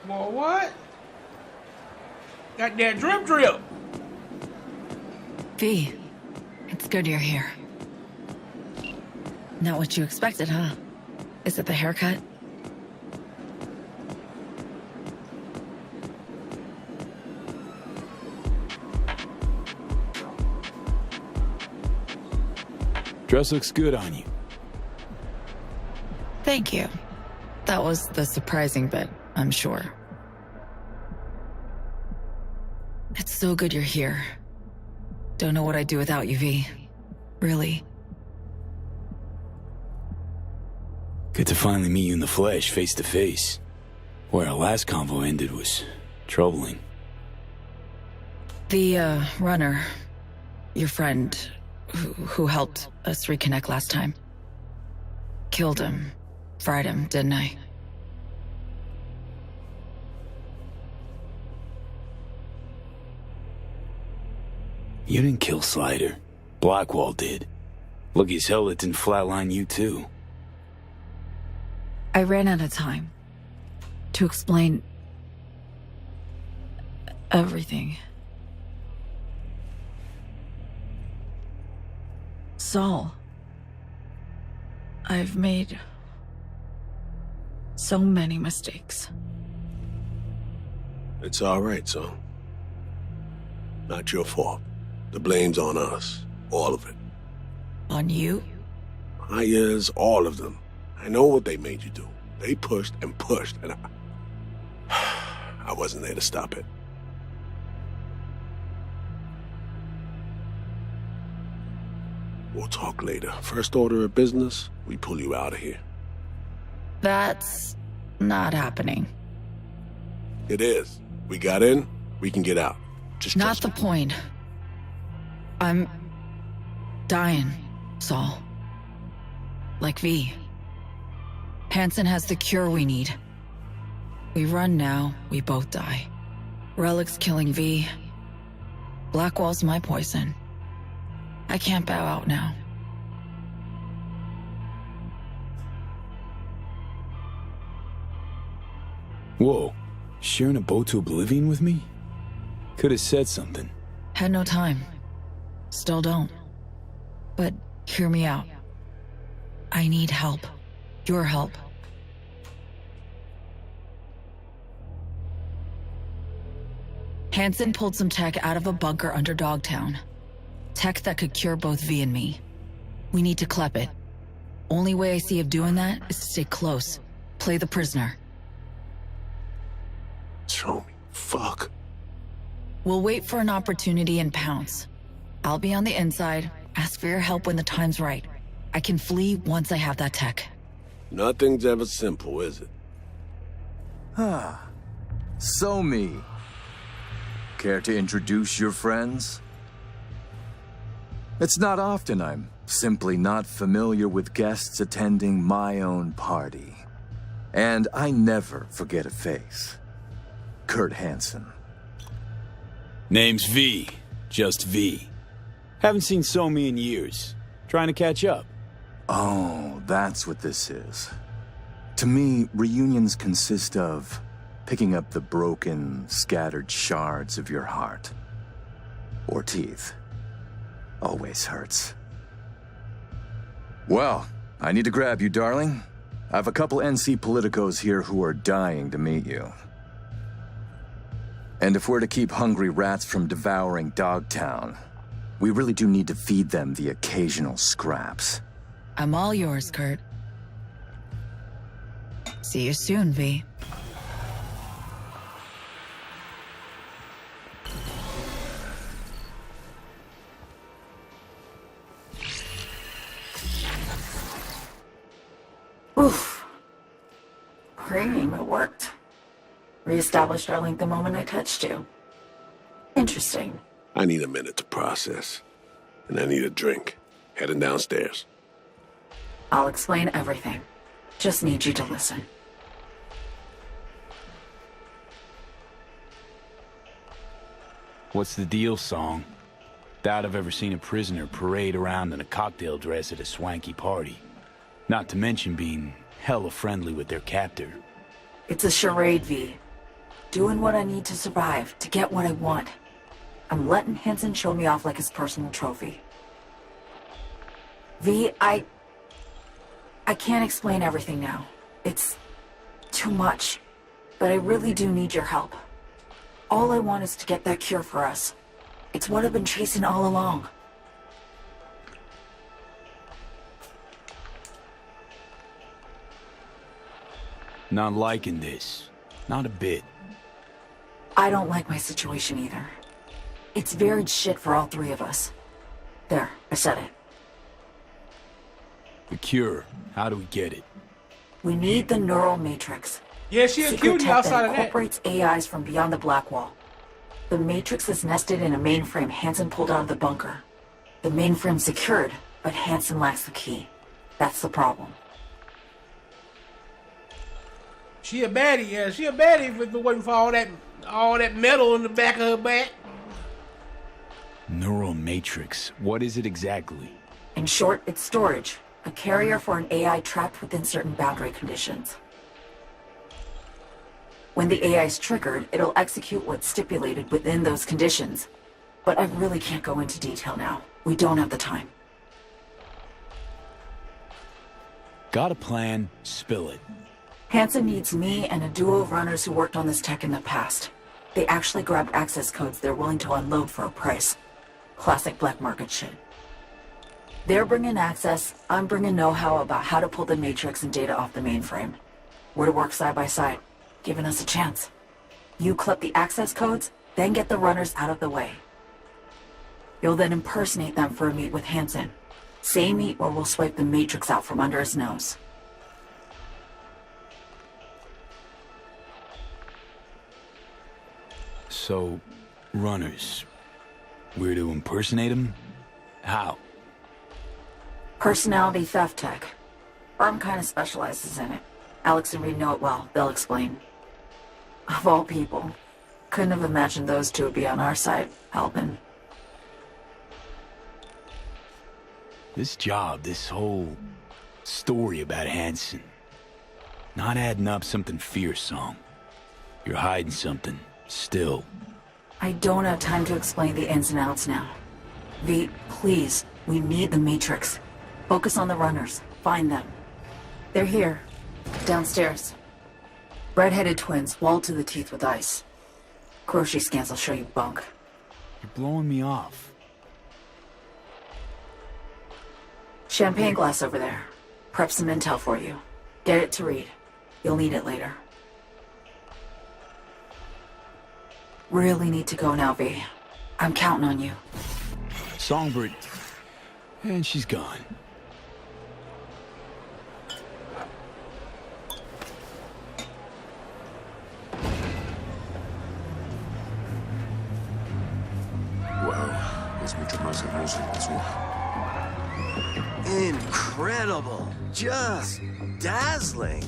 Well, what? Got that drip. V, it's good you're here. Not what you expected, huh? Is it the haircut? Dress looks good on you. Thank you. That was the surprising bit, I'm sure. It's so good you're here. Don't know what I'd do without you, V. Really. Good to finally meet you in the flesh, face to face. Where our last convo ended was troubling. The, runner, your friend, who helped us reconnect last time. Killed him. Fried him, didn't I? You didn't kill Slider. Blackwall did. Lucky as hell it didn't flatline you too. I ran out of time to explain everything. Saul, I've made so many mistakes. It's all right, son. Not your fault. The blame's on us. All of it. On you? Yes, all of them. I know what they made you do. They pushed, and I wasn't there to stop it. We'll talk later. First order of business, we pull you out of here. That's not happening. It is. We got in, we can get out. Just not the point. I'm dying, Saul. Like V. Hansen has the cure we need. We run now, we both die. Relic's killing V. Blackwall's my poison. I can't bow out now. Whoa, sharing a boat to oblivion with me? Could have said something. Had no time. Still don't. But hear me out. I need help. Your help. Hansen pulled some tech out of a bunker under Dogtown. Tech that could cure both V and me. We need to clep it. Only way I see of doing that is to stay close. Play the prisoner. Show me. Fuck. We'll wait for an opportunity and pounce. I'll be on the inside, ask for your help when the time's right. I can flee once I have that tech. Nothing's ever simple, is it? So me. Care to introduce your friends? It's not often I'm simply not familiar with guests attending my own party. And I never forget a face. Kurt Hansen. Name's V. Just V. Haven't seen Somi in years. Trying to catch up. Oh, that's what this is. To me, reunions consist of picking up the broken, scattered shards of your heart. Or teeth. Always hurts. Well, I need to grab you, darling. I've a couple NC politicos here who are dying to meet you. And if we're to keep hungry rats from devouring Dogtown, we really do need to feed them the occasional scraps. I'm all yours, Kurt. See you soon, V. Oof. Cream, it worked. Reestablished our link the moment I touched you. Interesting. I need a minute to process. And I need a drink. Heading downstairs. I'll explain everything. Just need you to listen. What's the deal, Song? Doubt I've ever seen a prisoner parade around in a cocktail dress at a swanky party. Not to mention being hella friendly with their captor. It's a charade, V. Doing what I need to survive, to get what I want. I'm letting Hansen show me off like his personal trophy. V, I can't explain everything now. It's too much. But I really do need your help. All I want is to get that cure for us. It's what I've been chasing all along. Not liking this. Not a bit. I don't like my situation either. It's varied shit for all three of us. There, I said it. The cure. How do we get it? We need the neural matrix. Yeah, she a Secret cutie tech outside that of that. incorporates AIs from beyond the black wall. The matrix is nested in a mainframe Hansen pulled out of the bunker. The mainframe's secured, but Hansen lacks the key. That's the problem. She a baddie, yeah. She a baddie if it wasn't for all that metal in the back of her back. Neural matrix. What is it exactly? In short, it's storage. A carrier for an AI trapped within certain boundary conditions. When the AI is triggered, it'll execute what's stipulated within those conditions. But I really can't go into detail now. We don't have the time. Got a plan, spill it. Hansen needs me and a duo of runners who worked on this tech in the past. They actually grabbed access codes they're willing to unload for a price. Classic black market shit. They're bringing access, I'm bringing know-how about how to pull the matrix and data off the mainframe. We're to work side by side, giving us a chance. You clip the access codes, then get the runners out of the way. You'll then impersonate them for a meet with Hansen. Say meet or we'll swipe the matrix out from under his nose. So, runners. We're to impersonate them? How? Personality theft tech. Firm kind of specializes in it. Alex and Reed know it well. They'll explain. Of all people, couldn't have imagined those two would be on our side, helping. This job, this whole story about Hansen. Not adding up something fierce, Song. You're hiding something, still. I don't have time to explain the ins and outs now. V, please, we need the Matrix. Focus on the runners. Find them. They're here. Downstairs. Red-headed twins, walled to the teeth with ice. Grocery scans will show you bunk. You're blowing me off. Champagne glass over there. Prep some intel for you. Get it to read. You'll need it later. Really need to go now, V. I'm counting on you. Songbird. And she's gone. Wow, es mucho más hermoso que azul. Incredible. Just dazzling.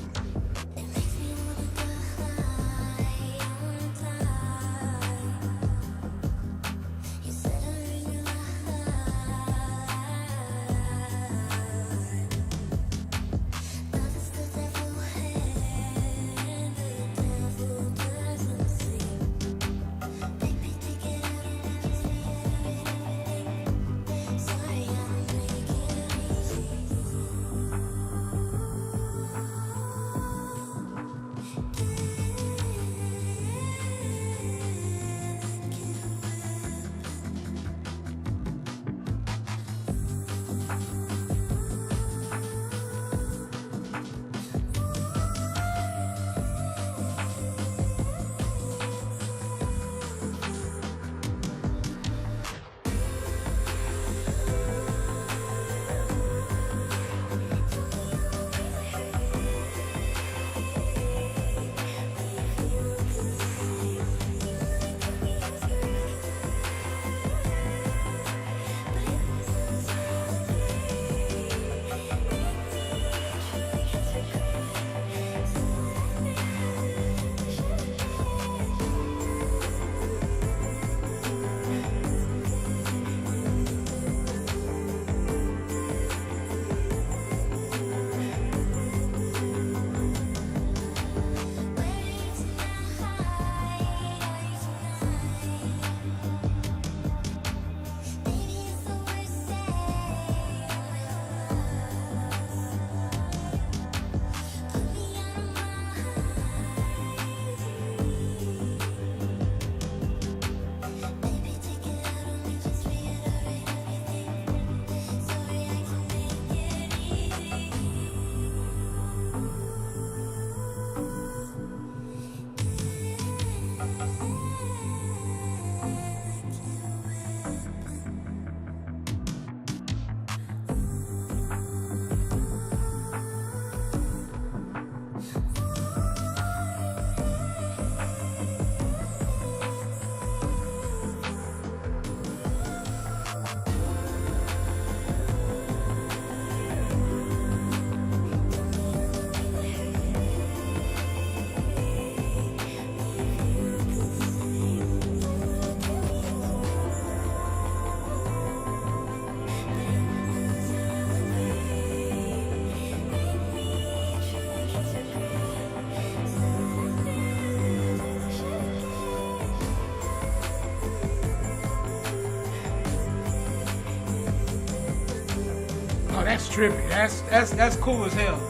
That's trippy. That's cool as hell.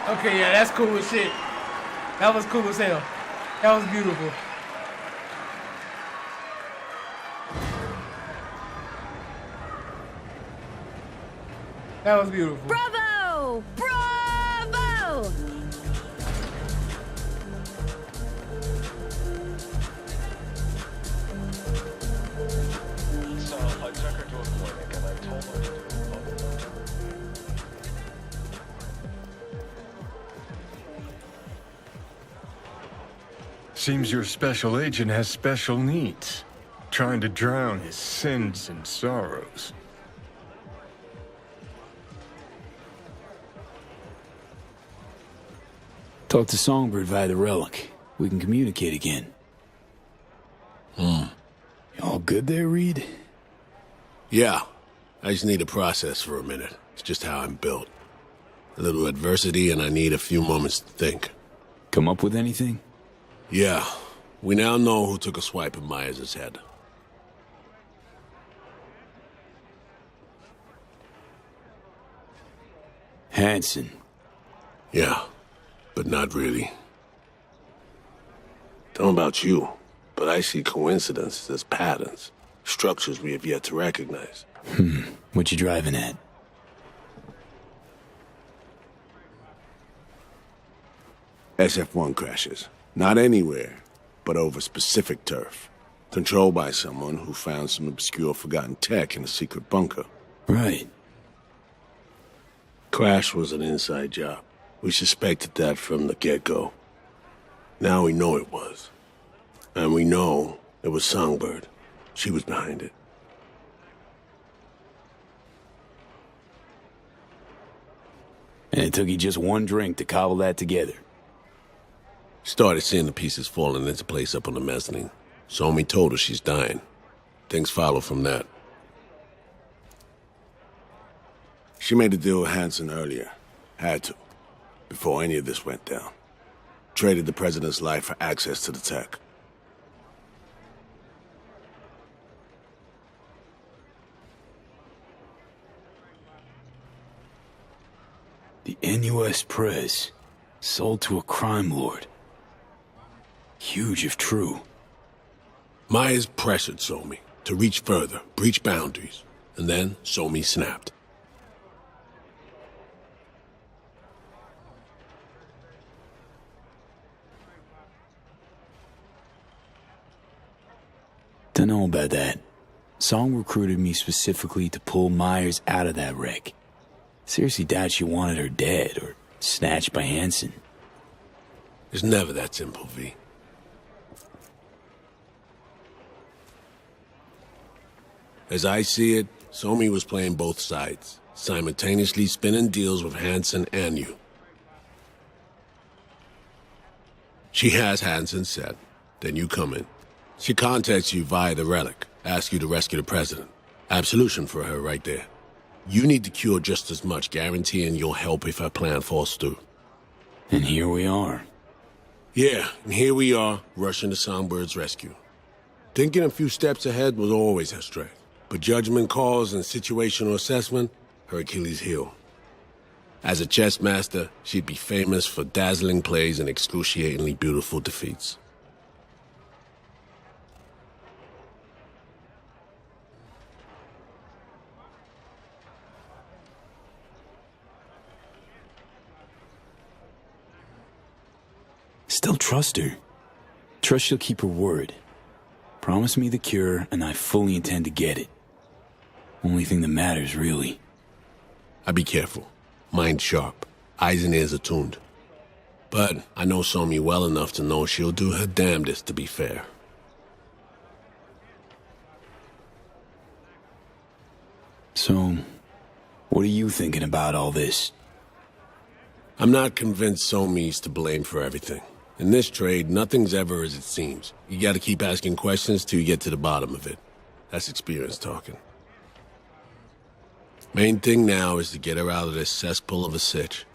Okay, yeah, that's cool as shit. That was cool as hell. That was beautiful. That was beautiful. Bravo! Bravo! So I took her to a clinic and I told them to do a bubble. Seems your special agent has special needs. trying to drown his sins and sorrows. Talk to Songbird via the relic. We can communicate again. You all good there, Reed? Yeah. I just need to process for a minute. It's just how I'm built. A little adversity and I need a few moments to think. Come up with anything? Yeah. We now know who took a swipe at Myers' head. Hansen. Yeah, but not really. Don't know about you, but I see coincidences as patterns, structures we have yet to recognize. What you driving at? SF-1 crashes. Not anywhere, but over specific turf. Controlled by someone who found some obscure forgotten tech in a secret bunker. Right. Crash was an inside job. We suspected that from the get-go. Now we know it was. And we know it was Songbird. She was behind it. And it took you just one drink to cobble that together. Started seeing the pieces falling into place up on the mezzanine. Somi told her she's dying. Things follow from that. She made a deal with Hansen earlier. Had to. Before any of this went down. Traded the president's life for access to the tech. The NUS Press. Sold to a crime lord. Huge if true. Myers pressured Somi to reach further, breach boundaries. And then Somi snapped. Don't know about that. Song recruited me specifically to pull Myers out of that wreck. Seriously doubt she wanted her dead or snatched by Hansen. It's never that simple, V. As I see it, Somi was playing both sides, simultaneously spinning deals with Hansen and you. She has Hansen set, then you come in. She contacts you via the relic, asks you to rescue the president. Absolution for her right there. You need to cure just as much, guaranteeing you'll help if her plan falls through. And here we are. Yeah, and here we are, rushing to Songbird's rescue. Thinking a few steps ahead was always her strength. But judgment calls and situational assessment, her Achilles heel. As a chess master, she'd be famous for dazzling plays and excruciatingly beautiful defeats. Still trust her. Trust she'll keep her word. Promise me the cure, and I fully intend to get it. Only thing that matters, really. I'd be careful. Mind sharp. Eyes and ears attuned. But I know Somi well enough to know she'll do her damnedest to be fair. So, what are you thinking about all this? I'm not convinced Somi's to blame for everything. In this trade, nothing's ever as it seems. You gotta keep asking questions till you get to the bottom of it. That's experience talking. Main thing now is to get her out of this cesspool of a sitch.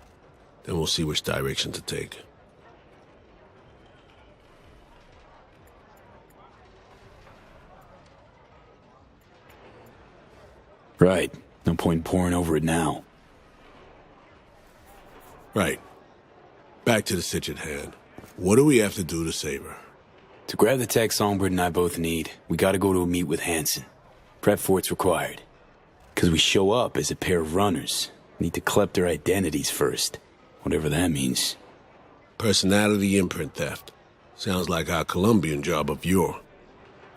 Then we'll see which direction to take. Right. No point pouring over it now. Right. Back to the sitch at hand. What do we have to do to save her? To grab the tech Songbird and I both need, we gotta go to a meet with Hansen. Prep for it's required. Because we show up as a pair of runners. Need to collect their identities first. Whatever that means. Personality imprint theft. Sounds like our Colombian job of yore.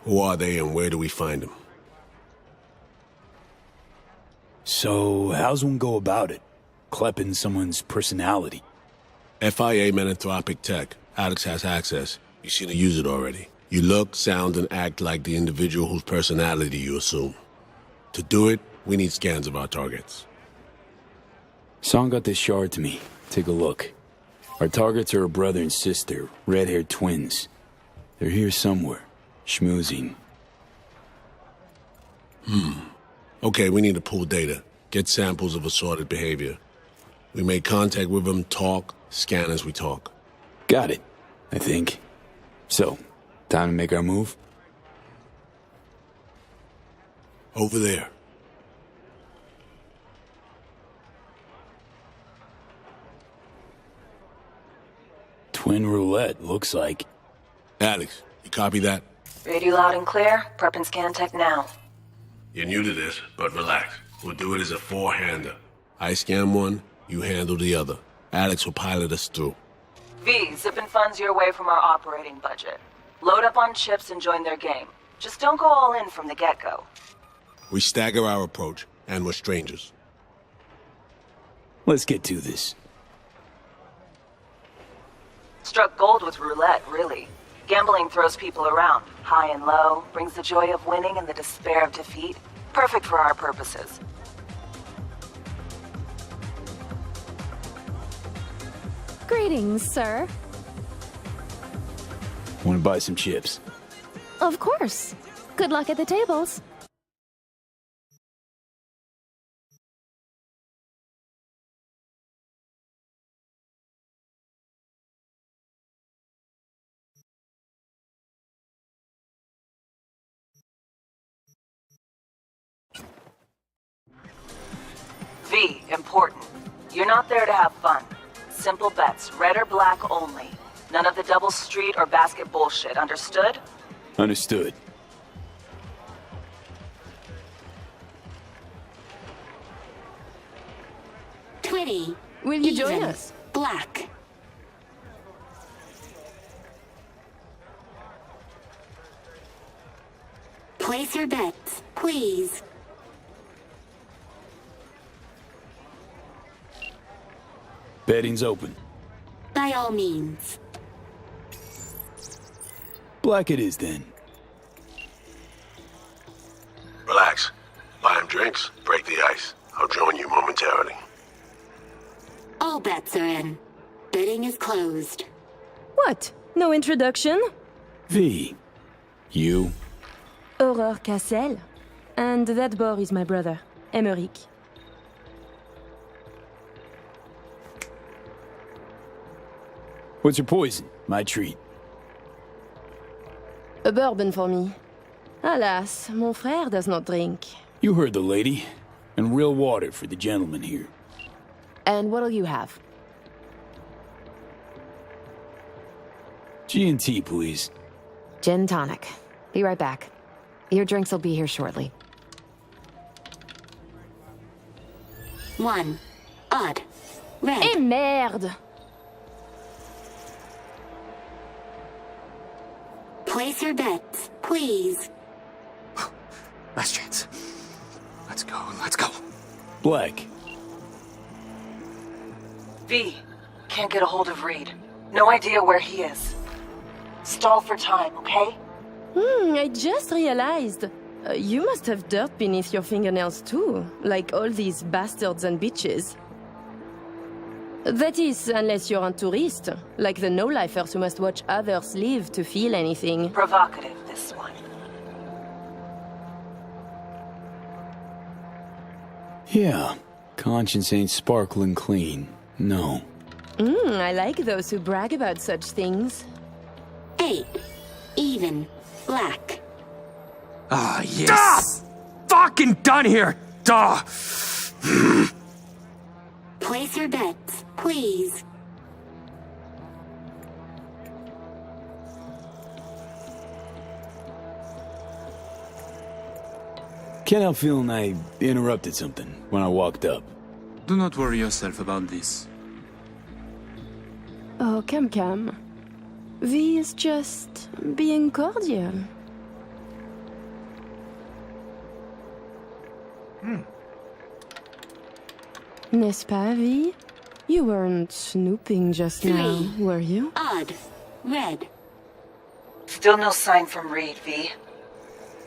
Who are they and where do we find them? So, how's one go about it? Klepping someone's personality? FIA Menanthropic Tech. Alex has access. You seem to use it already. You look, sound, and act like the individual whose personality you assume. To do it, we need scans of our targets. Song got this shard to me. Take a look. Our targets are a brother and sister, red-haired twins. They're here somewhere, schmoozing. Okay, we need to pull data. Get samples of assorted behavior. We make contact with them, talk, scan as we talk. Got it, I think. So, time to make our move? Over there. Twin roulette, looks like. Alex, you copy that? Radio loud and clear. Prep and scan tech now. You're new to this, but relax. We'll do it as a four-hander. I scan one, you handle the other. Alex will pilot us through. V, zipping funds your way from our operating budget. Load up on chips and join their game. Just don't go all in from the get-go. We stagger our approach, and we're strangers. Let's get to this. Struck gold with roulette, really. Gambling throws people around, high and low, brings the joy of winning and the despair of defeat. Perfect for our purposes. Greetings, sir. Want to buy some chips? Of course. Good luck at the tables. V, important. You're not there to have fun. Simple bets, red or black only. None of the double street or basket bullshit, understood? Understood. Twitty. Will you join us? Black. Place your bets, please. Betting's open. By all means. Black it is, then. Relax. Buy him drinks, break the ice. I'll join you momentarily. All bets are in. Bidding is closed. What? No introduction? V. You? Aurore Cassel. And that boar is my brother, Amon-Rellik. What's your poison? My treat. A bourbon for me. Alas, mon frère does not drink. You heard the lady. And real water for the gentleman here. And what'll you have? G&T, please. Gin tonic. Be right back. Your drinks will be here shortly. 1. Odd. Red. Eh merde! Place your bets, please. Last chance. Let's go, let's go. Black. V, can't get a hold of Reed. No idea where he is. Stall for time, okay? I just realized. You must have dirt beneath your fingernails too, like all these bastards and bitches. That is, unless you're a tourist, like the no-lifers who must watch others live to feel anything. Provocative, this one. Yeah. Conscience ain't sparkling clean. No. I like those who brag about such things. 8. Even. Black. Ah, yes! Fucking done here! Duh! Place your bets, please. Can't help feeling I interrupted something when I walked up. Do not worry yourself about this. Oh, come. V is just being cordial. N'est-ce pas, V? You weren't snooping just now, were you? Odd. Red. Still no sign from Reed, V.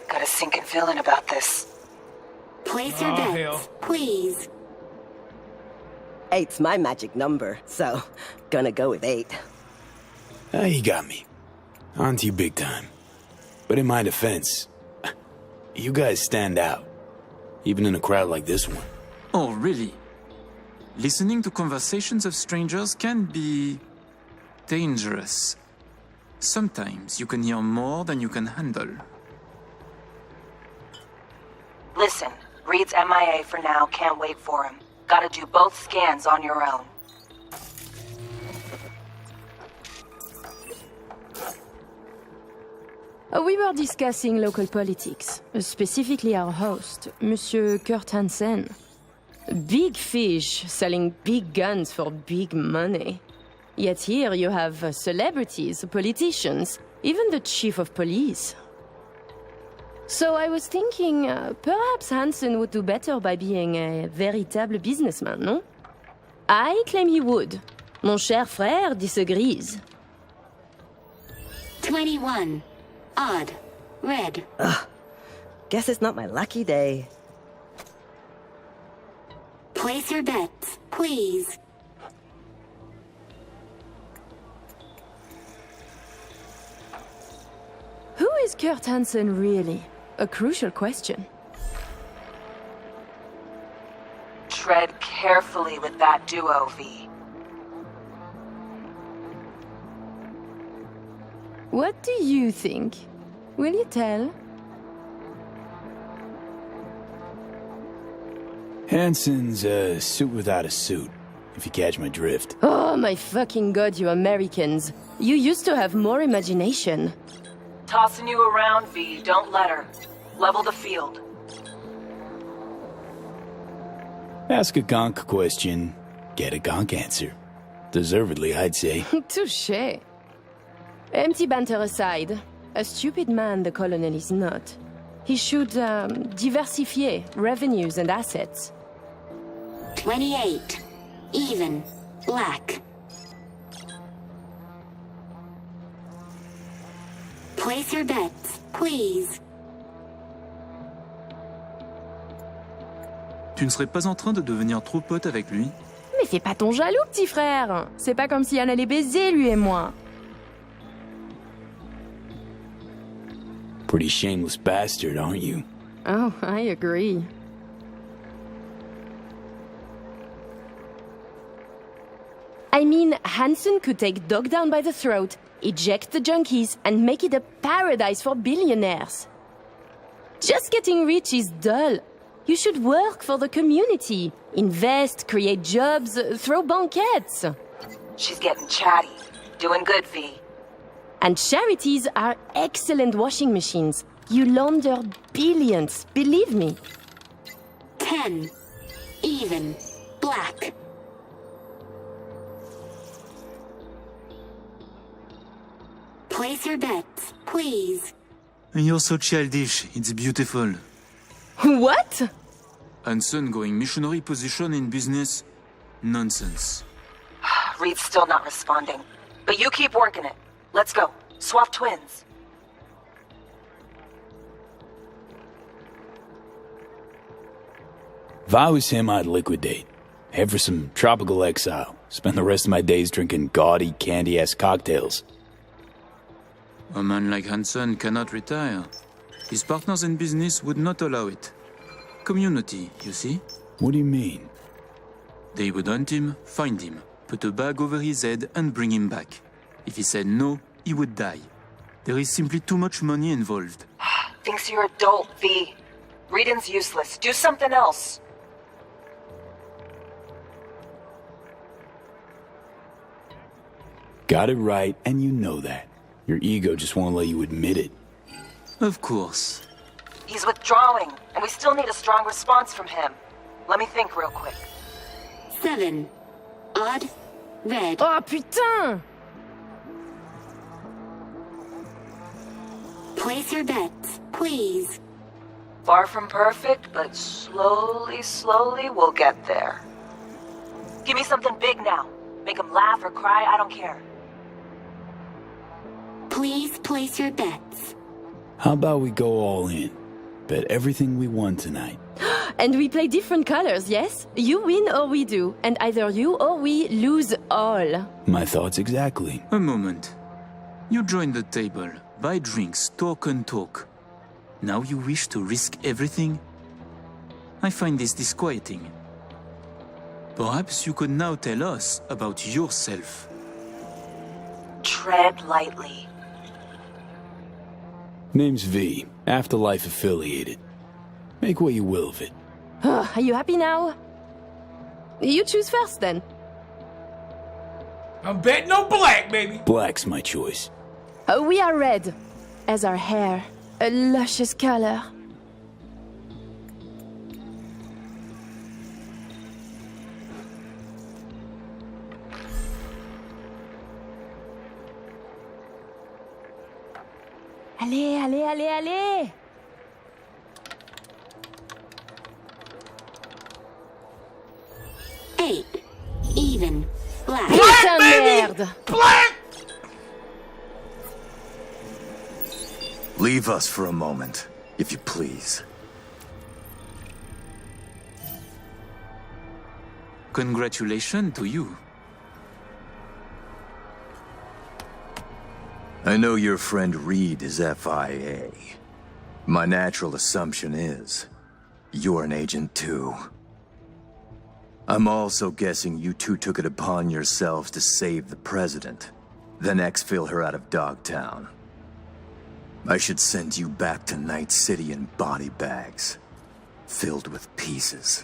Got a sinking feeling about this. Place your bets, hell. please. 8's my magic number, so gonna go with 8. You got me. On to you big time. But in my defense, you guys stand out. Even in a crowd like this one. Oh, really? Listening to conversations of strangers can be dangerous. Sometimes you can hear more than you can handle. Listen, Reed's MIA for now, can't wait for him. Gotta do both scans on your own. We were discussing local politics, specifically our host, Monsieur Kurt Hansen. Big fish selling big guns for big money. Yet here you have celebrities, politicians, even the chief of police. So I was thinking, perhaps Hansen would do better by being a véritable businessman, no? I claim he would. Mon cher frère disagrees. 21. Odd. Red. Ugh. Guess it's not my lucky day. Place your bets, please. Who is Kurt Hansen really? A crucial question. Tread carefully with that duo, V. What do you think? Will you tell? Hansen's a suit without a suit, if you catch my drift. Oh my fucking god, you Americans. You used to have more imagination. Tossing you around, V. Don't let her. Level the field. Ask a gonk question, get a gonk answer. Deservedly, I'd say. Touché. Empty banter aside, a stupid man the colonel is not. He should diversify revenues and assets. 28. Even. Black. Place your bets, please. Tu ne serais pas en train de devenir trop pote avec lui? Mais fais pas ton jaloux, petit frère. C'est pas comme si on allait baiser, lui et moi. Pretty shameless bastard, aren't you? Oh, I agree. I mean, Hansen could take Dog down by the throat, eject the junkies, and make it a paradise for billionaires. Just getting rich is dull. You should work for the community. Invest, create jobs, throw banquets. She's getting chatty. Doing good, V. And charities are excellent washing machines. You launder billions, believe me. 10. Even. Black. Place your bets, please. You're so childish, it's beautiful. What? Hansen going missionary position in business? Nonsense. Reed's still not responding. But you keep working it. Let's go. Swap twins. If I was him, I'd liquidate. Head for some tropical exile. Spend the rest of my days drinking gaudy, candy-ass cocktails. A man like Hansen cannot retire. His partners in business would not allow it. Community, you see? What do you mean? They would hunt him, find him, put a bag over his head and bring him back. If he said no, he would die. There is simply too much money involved. Thinks you're adult, V. Reading's useless. Do something else. Got it right, and you know that. Your ego just won't let you admit it. Of course. He's withdrawing, and we still need a strong response from him. Let me think real quick. 7. Odd. Red. Oh, putain! Place your bets, please. Far from perfect, but slowly we'll get there. Give me something big now. Make him laugh or cry, I don't care. Please place your bets. How about we go all in? Bet everything we won tonight. And we play different colors, yes? You win or we do, and either you or we lose all. My thoughts exactly. A moment. You joined the table, buy drinks, talk and talk. Now you wish to risk everything? I find this disquieting. Perhaps you could now tell us about yourself. Tread lightly. Name's V, Afterlife affiliated. Make what you will of it. Are you happy now? You choose first then. I'm betting on black, baby. Black's my choice. We are red, as our hair. A luscious color. Allez, allez, allez, allez! Eight. Even. Black. Putain merde! Black! Leave us for a moment, if you please. Congratulations to you. I know your friend Reed is FIA. My natural assumption is, you're an agent too. I'm also guessing you two took it upon yourselves to save the president, then exfil her out of Dogtown. I should send you back to Night City in body bags, filled with pieces.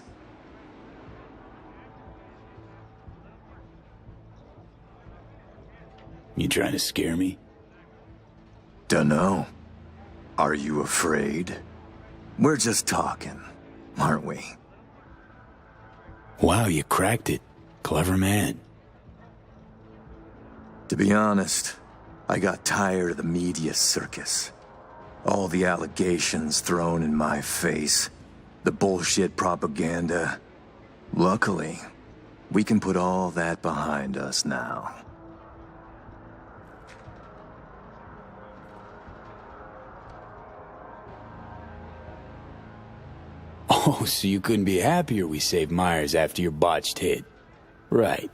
You trying to scare me? Dunno. Are you afraid? We're just talking, aren't we? Wow, you cracked it. Clever man. To be honest, I got tired of the media circus. All the allegations thrown in my face. The bullshit propaganda. Luckily, we can put all that behind us now. Oh, so you couldn't be happier we saved Myers after your botched hit. Right.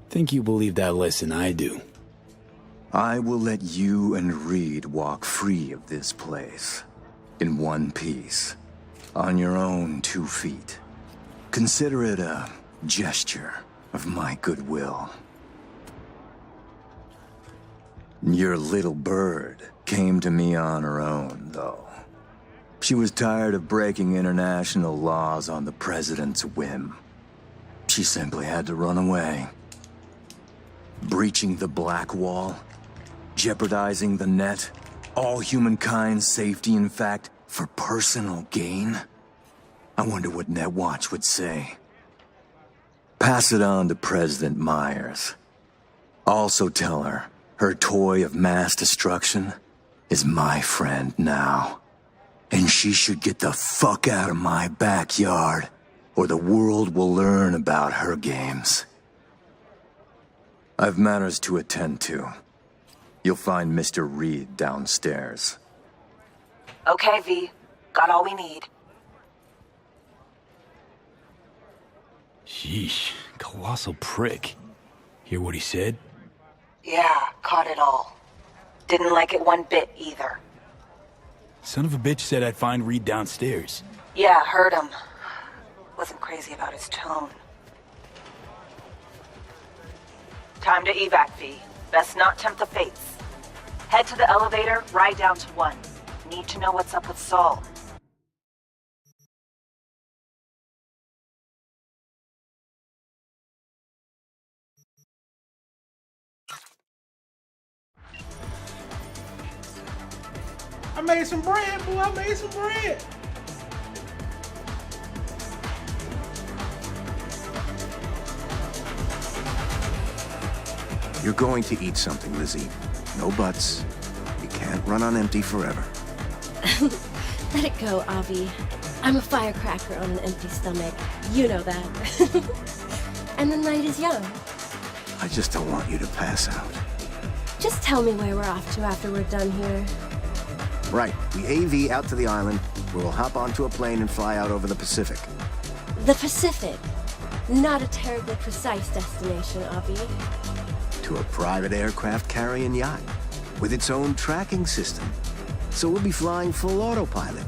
Think you believe that less than I do. I will let you and Reed walk free of this place. In one piece. On your own 2 feet. Consider it a gesture of my goodwill. Your little bird came to me on her own, though. She was tired of breaking international laws on the president's whim. She simply had to run away. Breaching the Black Wall, jeopardizing the net, all humankind's safety, in fact, for personal gain? I wonder what Netwatch would say. Pass it on to President Myers. Also tell her, her toy of mass destruction is my friend now. And she should get the fuck out of my backyard, or the world will learn about her games. I've matters to attend to. You'll find Mr. Reed downstairs. Okay, V. Got all we need. Sheesh, colossal prick. Hear what he said? Yeah, caught it all. Didn't like it one bit either. Son of a bitch said I'd find Reed downstairs. Yeah, heard him. Wasn't crazy about his tone. Time to evac, V. Best not tempt the fates. Head to the elevator, ride down to 1. Need to know what's up with Saul. I made some bread, boy. I made some bread. You're going to eat something, Lizzie. No buts. You can't run on empty forever. Let it go, Avi. I'm a firecracker on an empty stomach. You know that. And the night is young. I just don't want you to pass out. Just tell me where we're off to after we're done here. Right. We AV out to the island, where we'll hop onto a plane and fly out over the Pacific. The Pacific. Not a terribly precise destination, Avi. To a private aircraft carrying yacht, with its own tracking system. So we'll be flying full autopilot.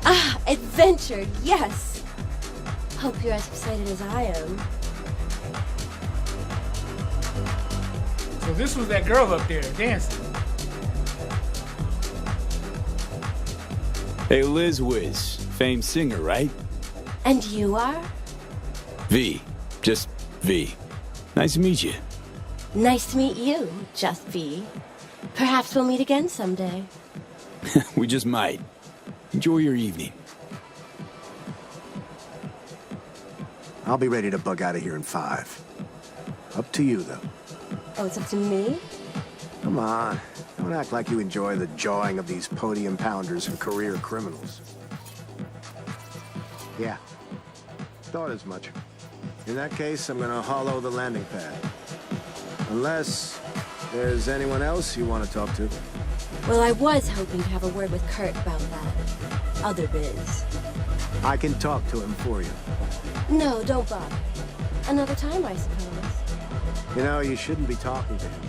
Ah, adventure, yes! Hope you're as excited as I am. So this was that girl up there dancing. Hey, Liz Wiz, famed singer, right? And you are? V. Just V. Nice to meet you. Nice to meet you, Just V. Perhaps we'll meet again someday. We just might. Enjoy your evening. I'll be ready to bug out of here in 5. Up to you, though. Oh, it's up to me? Come on. Don't act like you enjoy the jawing of these podium pounders and career criminals. Yeah. Thought as much. In that case, I'm gonna hollow the landing pad. Unless there's anyone else you want to talk to. Well, I was hoping to have a word with Kurt about that. Other biz. I can talk to him for you. No, don't bother. Another time, I suppose. You know, you shouldn't be talking to him.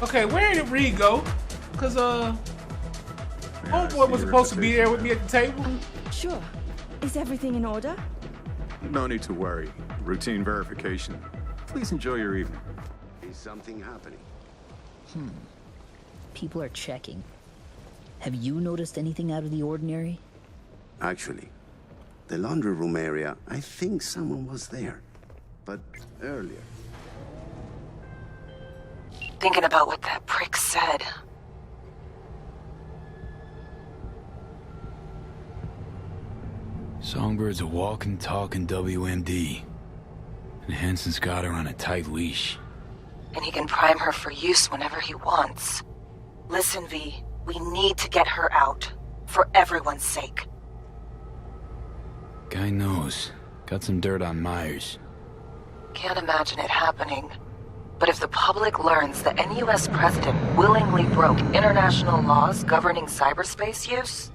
Okay, where did Reed go? Cause homeboy was supposed to be there with me at the table. Sure. Is everything in order? No need to worry. Routine verification. Please enjoy your evening. Is something happening? People are checking. Have you noticed anything out of the ordinary? Actually, the laundry room area, I think someone was there. But earlier. Thinking about what that prick said. Songbird's a walking, talking WMD. And Hansen's got her on a tight leash. And he can prime her for use whenever he wants. Listen, V, we need to get her out. For everyone's sake. Guy knows. Got some dirt on Myers. Can't imagine it happening. But if the public learns the NUS president willingly broke international laws governing cyberspace use...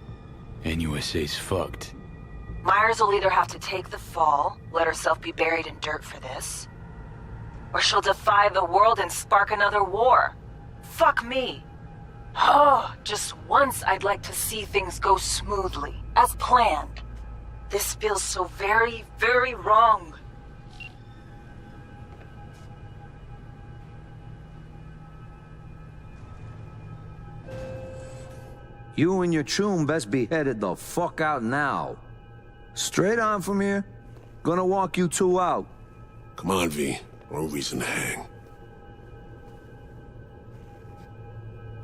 NUSA's fucked. Myers will either have to take the fall, let herself be buried in dirt for this, or she'll defy the world and spark another war. Fuck me. Oh, just once I'd like to see things go smoothly, as planned. This feels so very, very wrong. You and your chum best be headed the fuck out now. Straight on from here. Gonna walk you two out. Come on, V. No reason to hang.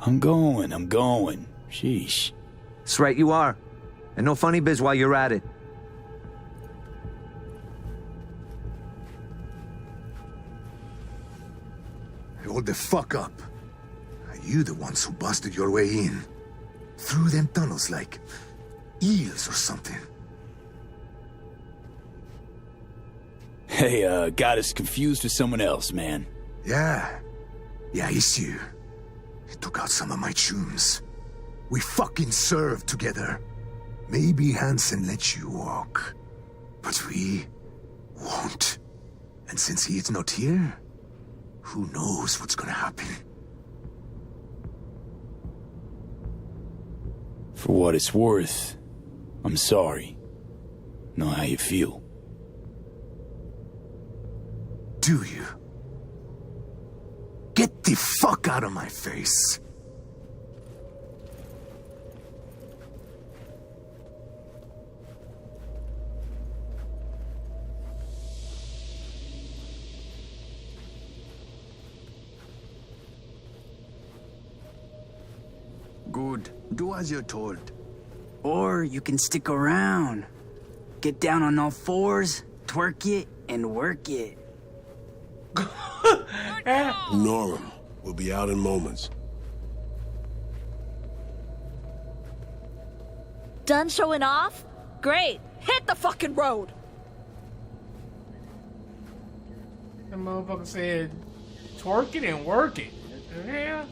I'm going. Sheesh. That's right, you are. And no funny biz while you're at it. Hold the fuck up. Are you the ones who busted your way in? Through them tunnels like eels or something? Hey, got us confused with someone else, man. Yeah, it's you. You took out some of my chums. We fucking served together. Maybe Hansen lets you walk, but we won't. And since he is not here, who knows what's gonna happen? For what it's worth, I'm sorry. Know how you feel. Do you? Get the fuck out of my face. Good. Do as you're told. Or you can stick around. Get down on all fours, twerk it, and work it. Ignore him. We'll be out in moments. Done showing off? Great. Hit the fucking road. The motherfucker said, twerk it and work it. What the hell?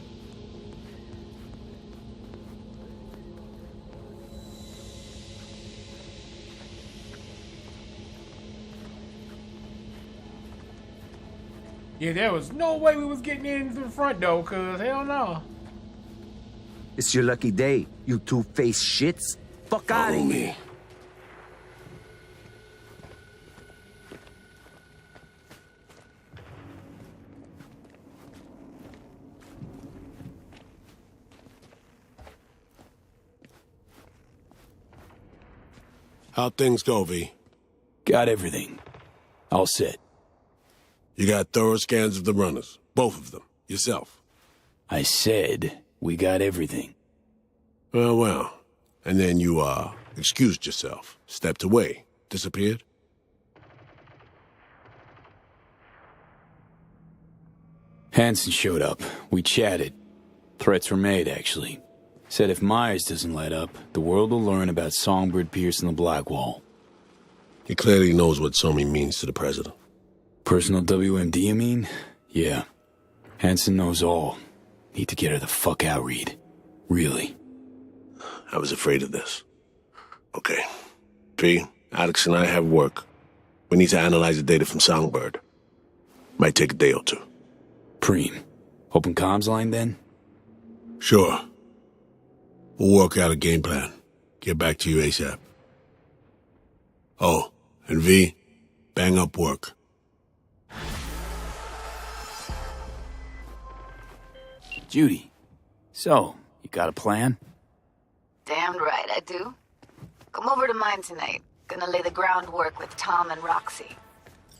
Yeah, there was no way we was getting in through the front door, cuz hell no. It's your lucky day, you two-faced shits. Fuck out of here. How'd things go, V? Got everything. All set. You got thorough scans of the runners. Both of them. Yourself. I said we got everything. Well. And then you, excused yourself. Stepped away. Disappeared? Hansen showed up. We chatted. Threats were made, actually. Said if Myers doesn't let up, the world will learn about Songbird piercing the Blackwall. He clearly knows what Somi means to the president. Personal WMD, you mean? Yeah. Hansen knows all. Need to get her the fuck out, Reed. Really. I was afraid of this. Okay. P, Alex and I have work. We need to analyze the data from Songbird. Might take a day or two. Preem. Open comms line, then? Sure. We'll work out a game plan. Get back to you ASAP. Oh, and V, bang up work. Judy. So, you got a plan? Damned right I do. Come over to mine tonight. Gonna lay the groundwork with Tom and Roxy.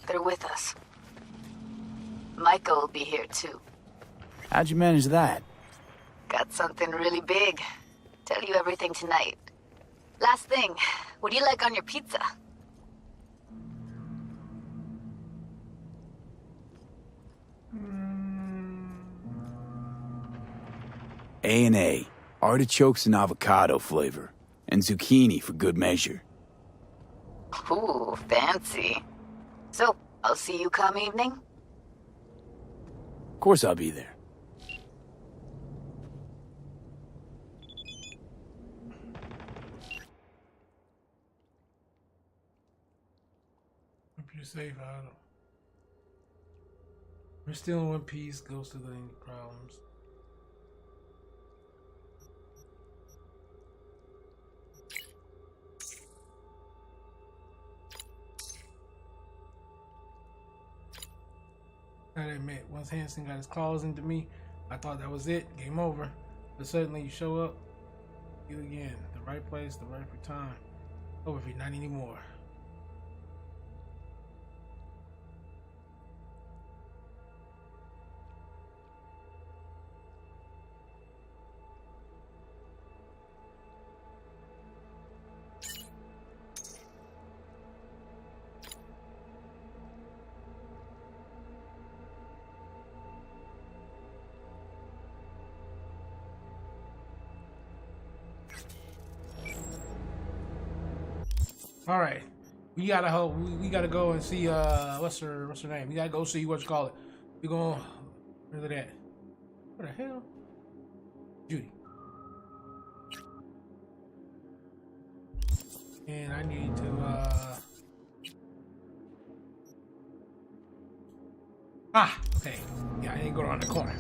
They're with us. Micah will be here too. How'd you manage that? Got something really big. Tell you everything tonight. Last thing, what do you like on your pizza? A&A. Artichokes and avocado flavor. And zucchini for good measure. Ooh, fancy. So, I'll see you come evening? Of course I'll be there. Hope you're safe, Otto. We're still in one piece, Ghost of the problems. I admit, once Hansen got his claws into me, I thought that was it, game over. But suddenly you show up, you again, the right place, the right time. Over for you, not anymore. All right, we gotta go and see what's her name? We gotta go see what you call it. We going where's it at? What the hell? Judy. And I need to okay. Yeah, I didn't go around the corner.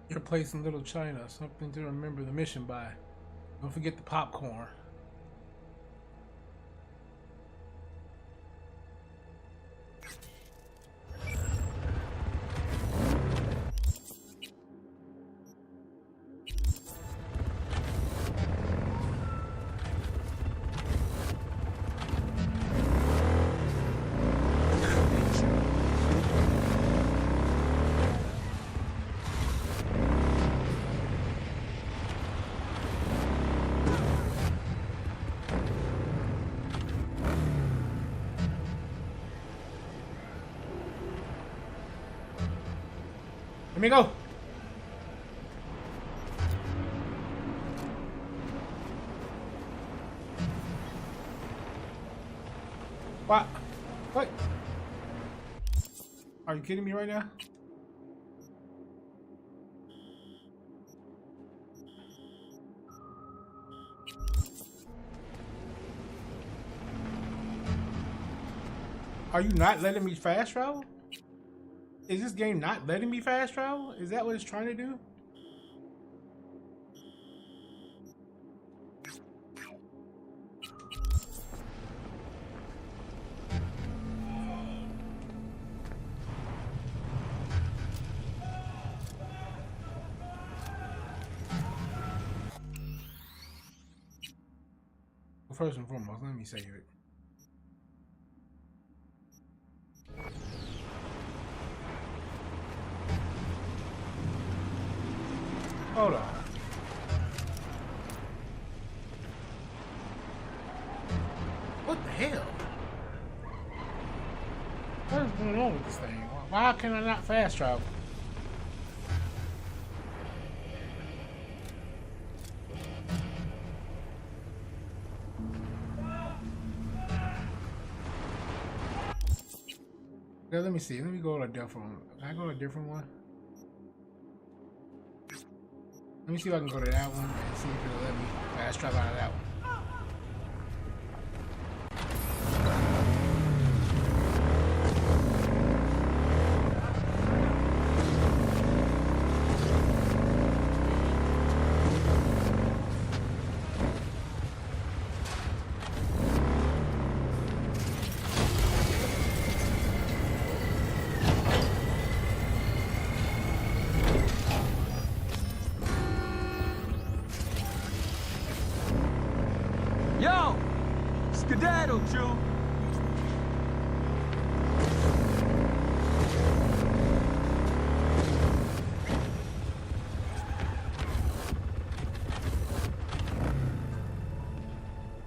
Your place in Little China, something to remember the mission by. Don't forget the popcorn. Let me go. What? What? Are you kidding me right now? Are you not letting me fast travel? Is this game not letting me fast travel? Is that what it's trying to do? Well, first and foremost, let me save it. Hold on. What the hell? What is going on with this thing? Why can I not fast travel? Yeah, let me see. Let me go to a different one. Can I go to a different one? Let me see if I can go to that one and see if it'll let me fast travel out of that one. Yo! Skedaddle, Jew!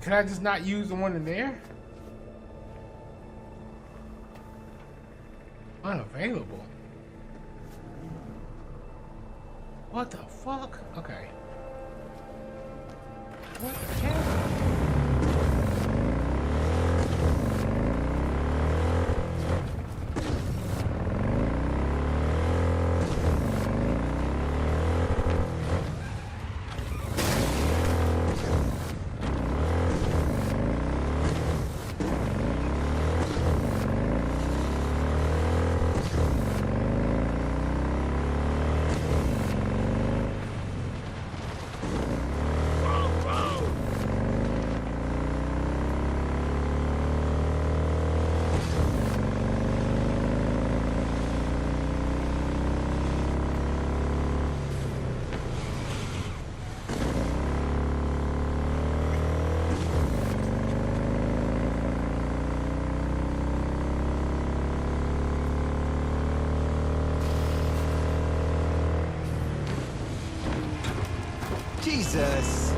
Can I just not use the one in there? Unavailable. What the fuck? Okay. What the hell? Jesus.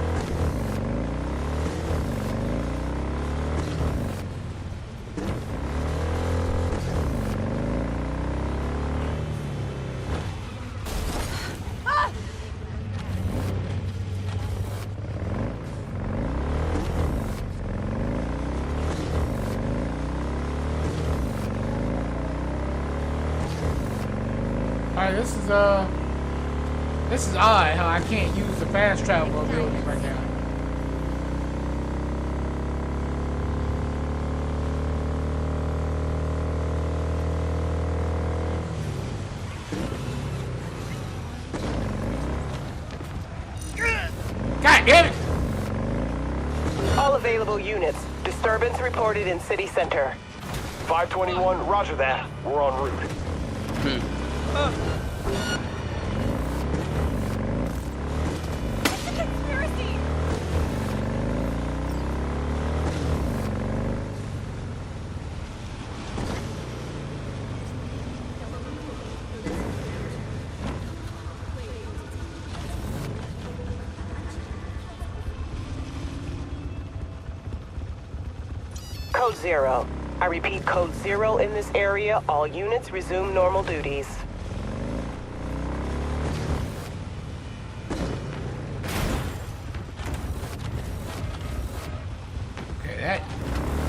Alright, this is odd how I can't use the fast travel ability right now. God damn it! All available units. Disturbance reported in city center. 521, roger that. We're en route. Code 0. I repeat, Code 0 in this area. All units resume normal duties.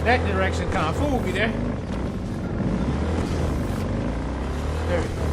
That direction kind of fooled me there. There we go.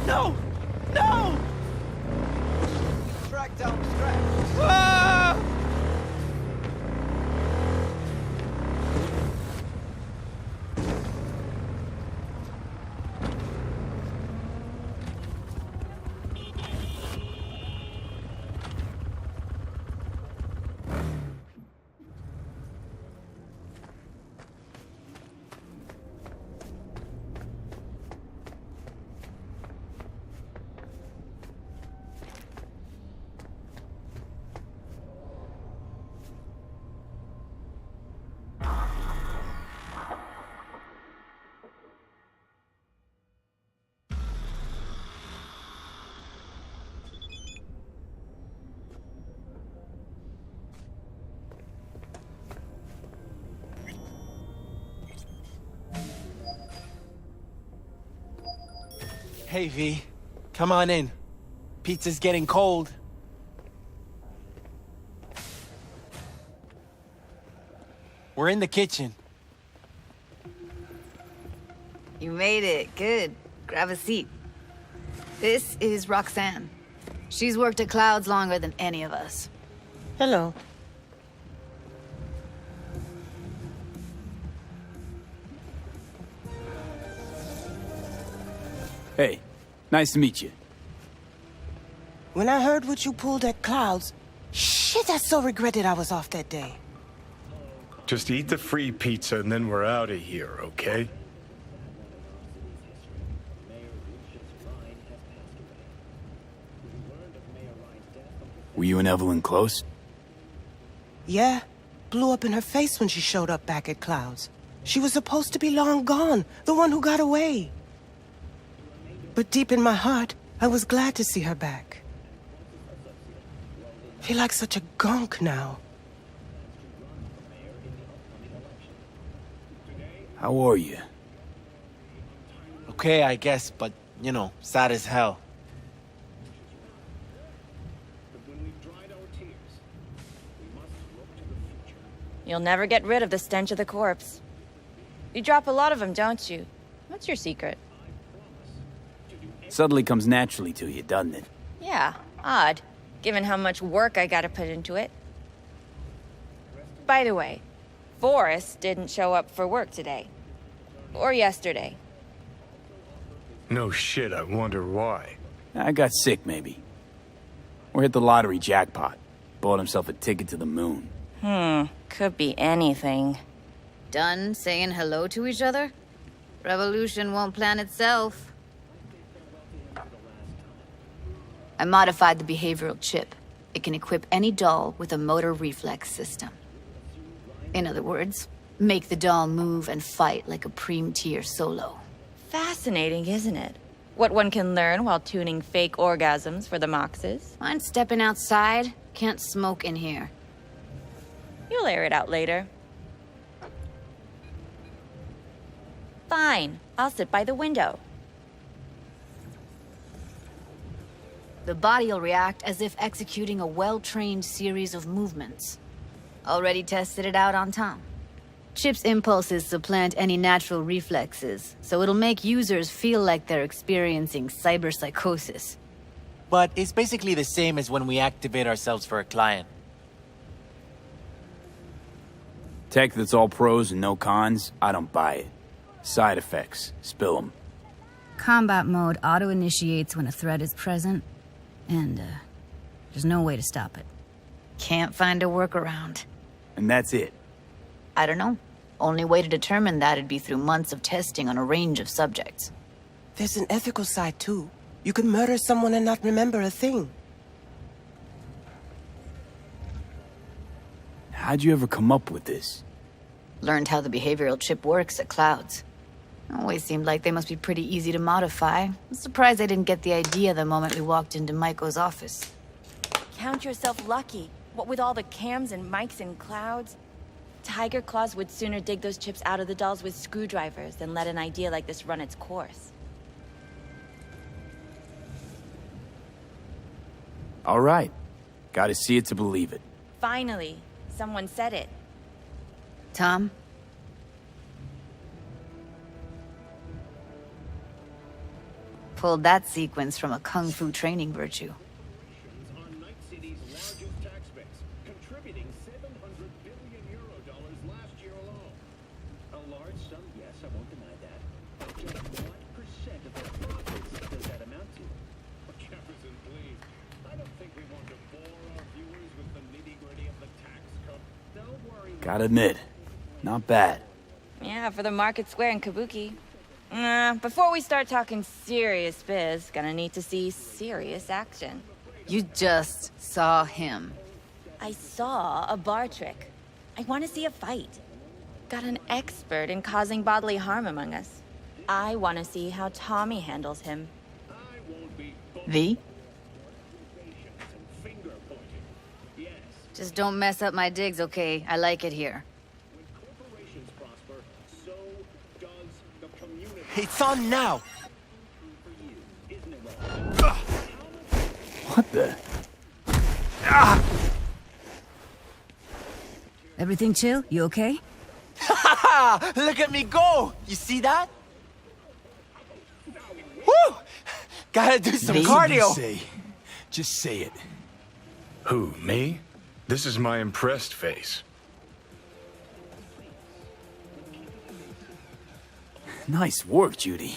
No! No! Track down the strap. Ah! Hey, V. Come on in. Pizza's getting cold. We're in the kitchen. You made it. Good. Grab a seat. This is Roxanne. She's worked at Clouds longer than any of us. Hello. Hey, nice to meet you. When I heard what you pulled at Clouds, shit, I so regretted I was off that day. Just eat the free pizza and then we're out of here, okay? Were you and Evelyn close? Yeah, blew up in her face when she showed up back at Clouds. She was supposed to be long gone, the one who got away. But deep in my heart, I was glad to see her back. Feel like such a gunk now. How are you? Okay, I guess, but, you know, sad as hell. You'll never get rid of the stench of the corpse. You drop a lot of them, don't you? What's your secret? Suddenly comes naturally to you, doesn't it? Yeah, odd, given how much work I gotta put into it. By the way, Forrest didn't show up for work today. Or yesterday. No shit, I wonder why. I got sick, maybe. Or hit the lottery jackpot. Bought himself a ticket to the moon. Could be anything. Done saying hello to each other? Revolution won't plan itself. I modified the behavioral chip. It can equip any doll with a motor reflex system. In other words, make the doll move and fight like a Preem-tier solo. Fascinating, isn't it? What one can learn while tuning fake orgasms for the Moxes. Mind stepping outside? Can't smoke in here. You'll air it out later. Fine, I'll sit by the window. The body'll react as if executing a well-trained series of movements. Already tested it out on Tom. Chip's impulses supplant any natural reflexes, so it'll make users feel like they're experiencing cyberpsychosis. But it's basically the same as when we activate ourselves for a client. Tech that's all pros and no cons, I don't buy it. Side effects, spill them. Combat mode auto-initiates when a threat is present, and there's no way to stop it. Can't find a workaround. And that's it. I don't know. Only way to determine that'd be through months of testing on a range of subjects. There's an ethical side, too. You could murder someone and not remember a thing. How'd you ever come up with this? Learned how the behavioral chip works at Clouds. Always seemed like they must be pretty easy to modify. I'm surprised I didn't get the idea the moment we walked into Maiko's office. Count yourself lucky. What with all the cams and mics and Clouds? Tiger Claws would sooner dig those chips out of the dolls with screwdrivers than let an idea like this run its course. All right. Gotta see it to believe it. Finally, someone said it. Tom? Pulled that sequence from a kung fu training virtue. Gotta admit, not bad. Yeah, for the market square in Kabuki. Before we start talking serious biz, gonna need to see serious action. You just saw him. I saw a bar trick. I want to see a fight. Got an expert in causing bodily harm among us. I want to see how Tommy handles him. V? Just don't mess up my digs, okay? I like it here. It's on now! What the? Everything chill? You okay? Look at me go! You see that? Woo! Gotta do some cardio! Just say it. Who, me? This is my impressed face. Nice work, Judy.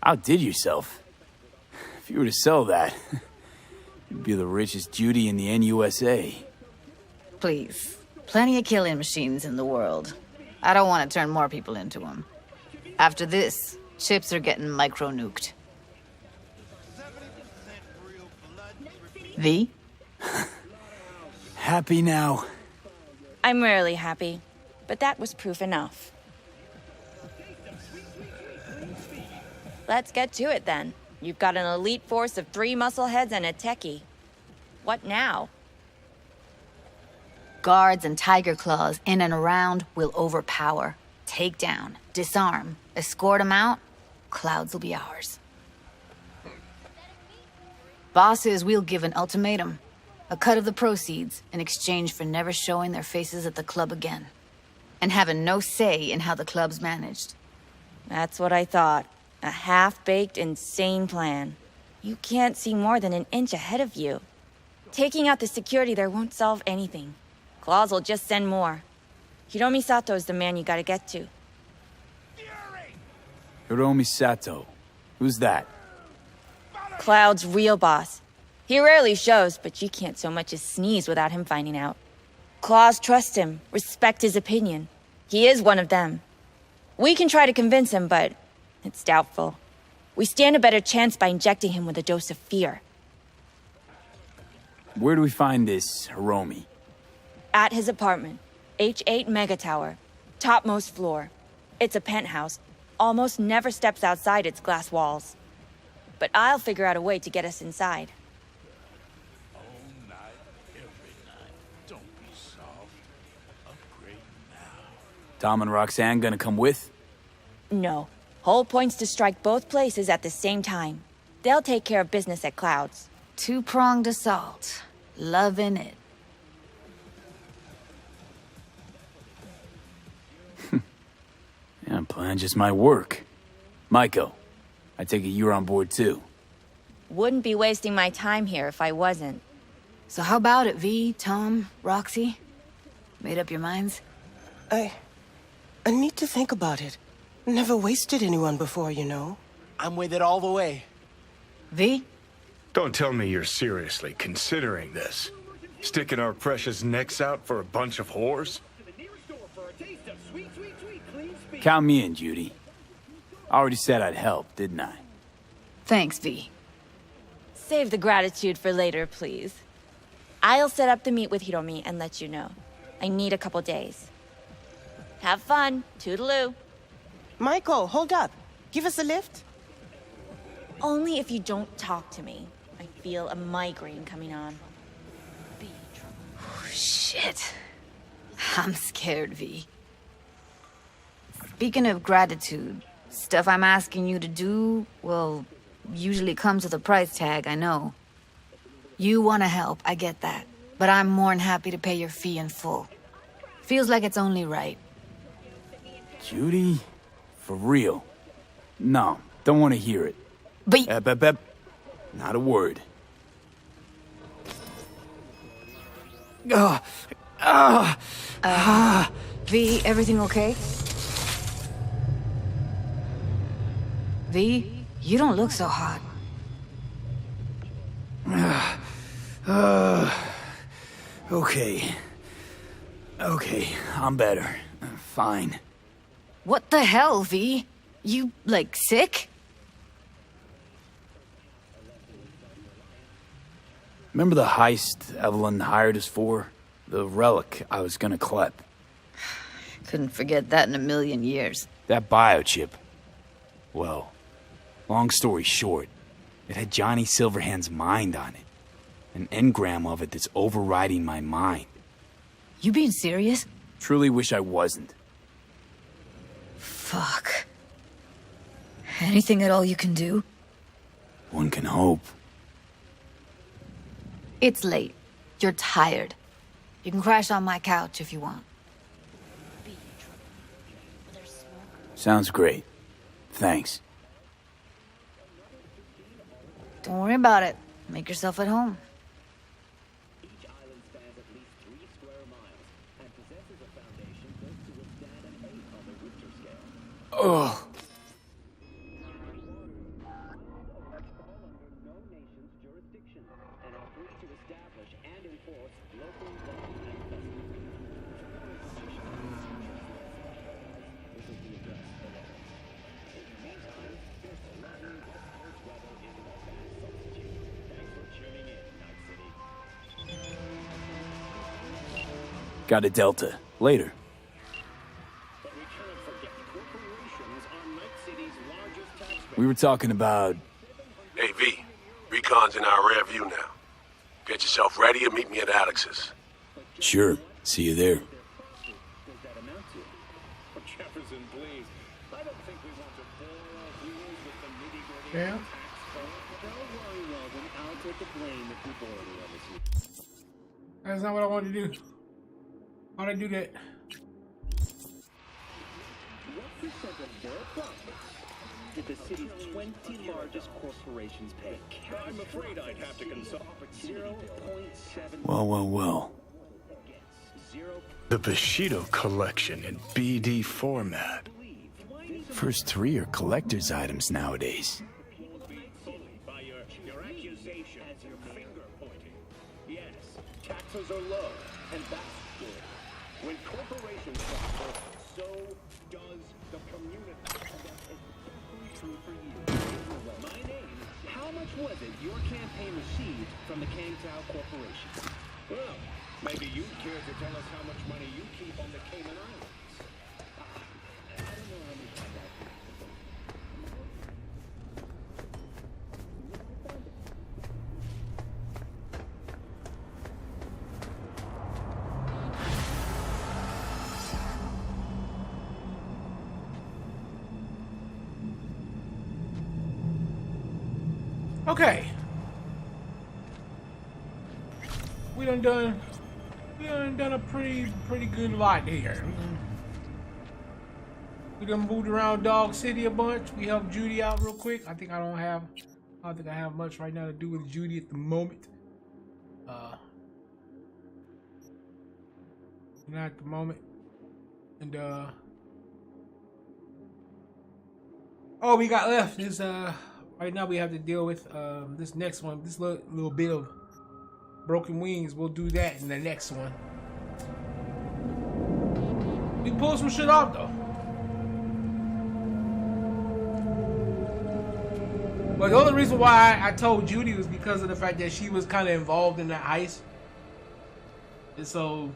Outdid yourself. If you were to sell that, you'd be the richest Judy in the NUSA. Please. Plenty of killing machines in the world. I don't want to turn more people into them. After this, chips are getting micro-nuked. V? Happy now? I'm rarely happy, but that was proof enough. Let's get to it then. You've got an elite force of 3 muscleheads and a techie. What now? Guards and Tiger Claws in and around will overpower, take down, disarm, escort them out. Clouds will be ours. Bosses, we'll give an ultimatum. A cut of the proceeds in exchange for never showing their faces at the club again. And having no say in how the club's managed. That's what I thought. A half-baked, insane plan. You can't see more than an inch ahead of you. Taking out the security there won't solve anything. Claws will just send more. Hiromi Sato's the man you gotta get to. Hiromi Sato. Who's that? Cloud's real boss. He rarely shows, but you can't so much as sneeze without him finding out. Claws trust him, respect his opinion. He is one of them. We can try to convince him, but it's doubtful. We stand a better chance by injecting him with a dose of fear. Where do we find this Hiromi? At his apartment. H8 Mega Tower. Topmost floor. It's a penthouse. Almost never steps outside its glass walls. But I'll figure out a way to get us inside. Tom and Roxanne gonna come with? No. Whole point's to strike both places at the same time. They'll take care of business at Clouds. Two-pronged assault. Loving it. Yeah, plan just might work. Maiko, I take it you're on board too. Wouldn't be wasting my time here if I wasn't. So how about it, V, Tom, Roxy? Made up your minds? I need to think about it. Never wasted anyone before, you know. I'm with it all the way. V? Don't tell me you're seriously considering this. Sticking our precious necks out for a bunch of whores? Count me in, Judy. I already said I'd help, didn't I? Thanks, V. Save the gratitude for later, please. I'll set up the meet with Hiromi and let you know. I need a couple days. Have fun. Toodaloo. Michael, hold up. Give us a lift. Only if you don't talk to me. I feel a migraine coming on. Shit. I'm scared, V. Speaking of gratitude, stuff I'm asking you to do, well, usually comes with a price tag, I know. You want to help, I get that. But I'm more than happy to pay your fee in full. Feels like it's only right. Judy? For real? No, don't want to hear it. But... Bep. Not a word. V, everything okay? V, you don't look so hot. Okay. Okay, I'm better. Fine. What the hell, V? You, like, sick? Remember the heist Evelyn hired us for? The relic I was gonna collect. Couldn't forget that in a million years. That biochip. Well, long story short, it had Johnny Silverhand's mind on it. An engram of it that's overriding my mind. You being serious? Truly wish I wasn't. Fuck. Anything at all you can do? One can hope. It's late. You're tired. You can crash on my couch if you want. Sounds great. Thanks. Don't worry about it. Make yourself at home. Ugh. Got a Delta. Later. We were talking about... Hey, V. Recon's in our rear view now. Get yourself ready and meet me at Alex's. Sure. See you there. Yeah. That's not what I wanted to do. Why'd I do that? Did the city's 20 largest corporations pay? I'm afraid I'd have to consult 0.7. Well. The Bushido collection in BD format. First three are collector's items nowadays. Your accusation as your finger pointing. Yes, taxes are low, and that's good. When corporations prosper, so does the community. True for you. My name. How much was it your campaign received from the Kangtao Corporation? Well, maybe you'd care to tell us how much money you keep on the Cayman Islands. I don't know how many times I've Okay. We done a pretty good lot here. We done moved around Dog City a bunch. We helped Judy out real quick. I think I don't think I have much right now to do with Judy at the moment. Not at the moment. And all we got left is right now we have to deal with this next one. This little bit of broken wings. We'll do that in the next one. We pulled some shit off though. But the only reason why I told Judy was because of the fact that she was kind of involved in that heist. And so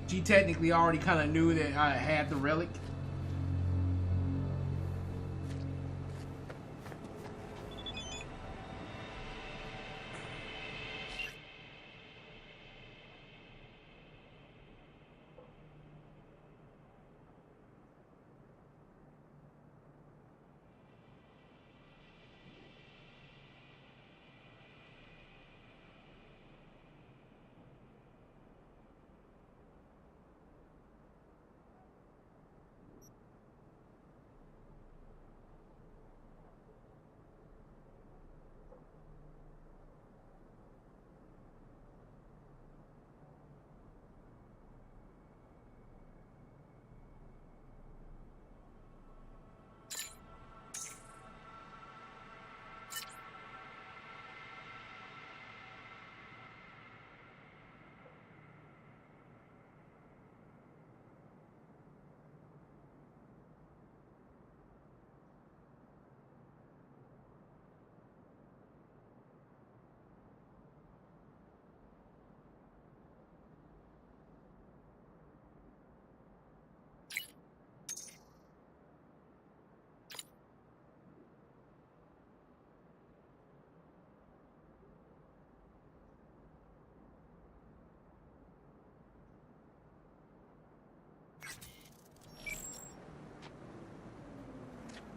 she technically already kind of knew that I had the relic.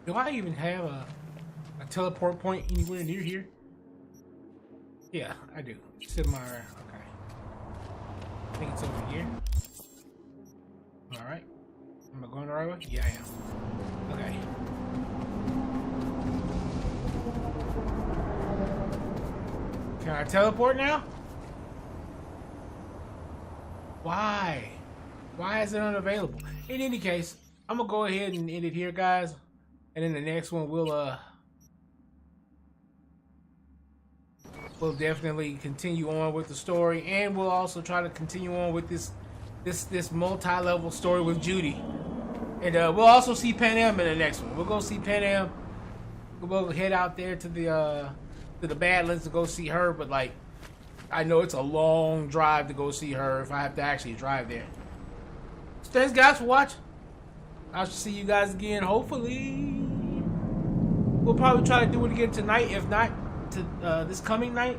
Do I even have a teleport point anywhere near here? Yeah, I do. It's in my... okay. I think it's over here. Alright. Am I going the right way? Yeah, I am. Okay. Can I teleport now? Why? Why is it unavailable? In any case, I'm gonna go ahead and end it here, guys. And in the next one, we'll definitely continue on with the story, and we'll also try to continue on with this multi-level story with Judy. And we'll also see Pan Am in the next one. We'll go see Pan Am. We'll head out there to the Badlands to go see her, but like, I know it's a long drive to go see her if I have to actually drive there. So thanks guys for watching. I shall see you guys again, hopefully. We'll probably try to do it again tonight, if not to this coming night.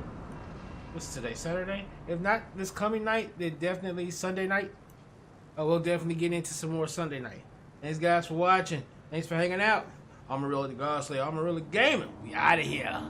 What's today, Saturday? If not this coming night, then definitely Sunday night. We'll definitely get into some more Sunday night. Thanks guys for watching. Thanks for hanging out. Amon-Rellik the God Slayer. Amon-Rellik Gaming. We out of here.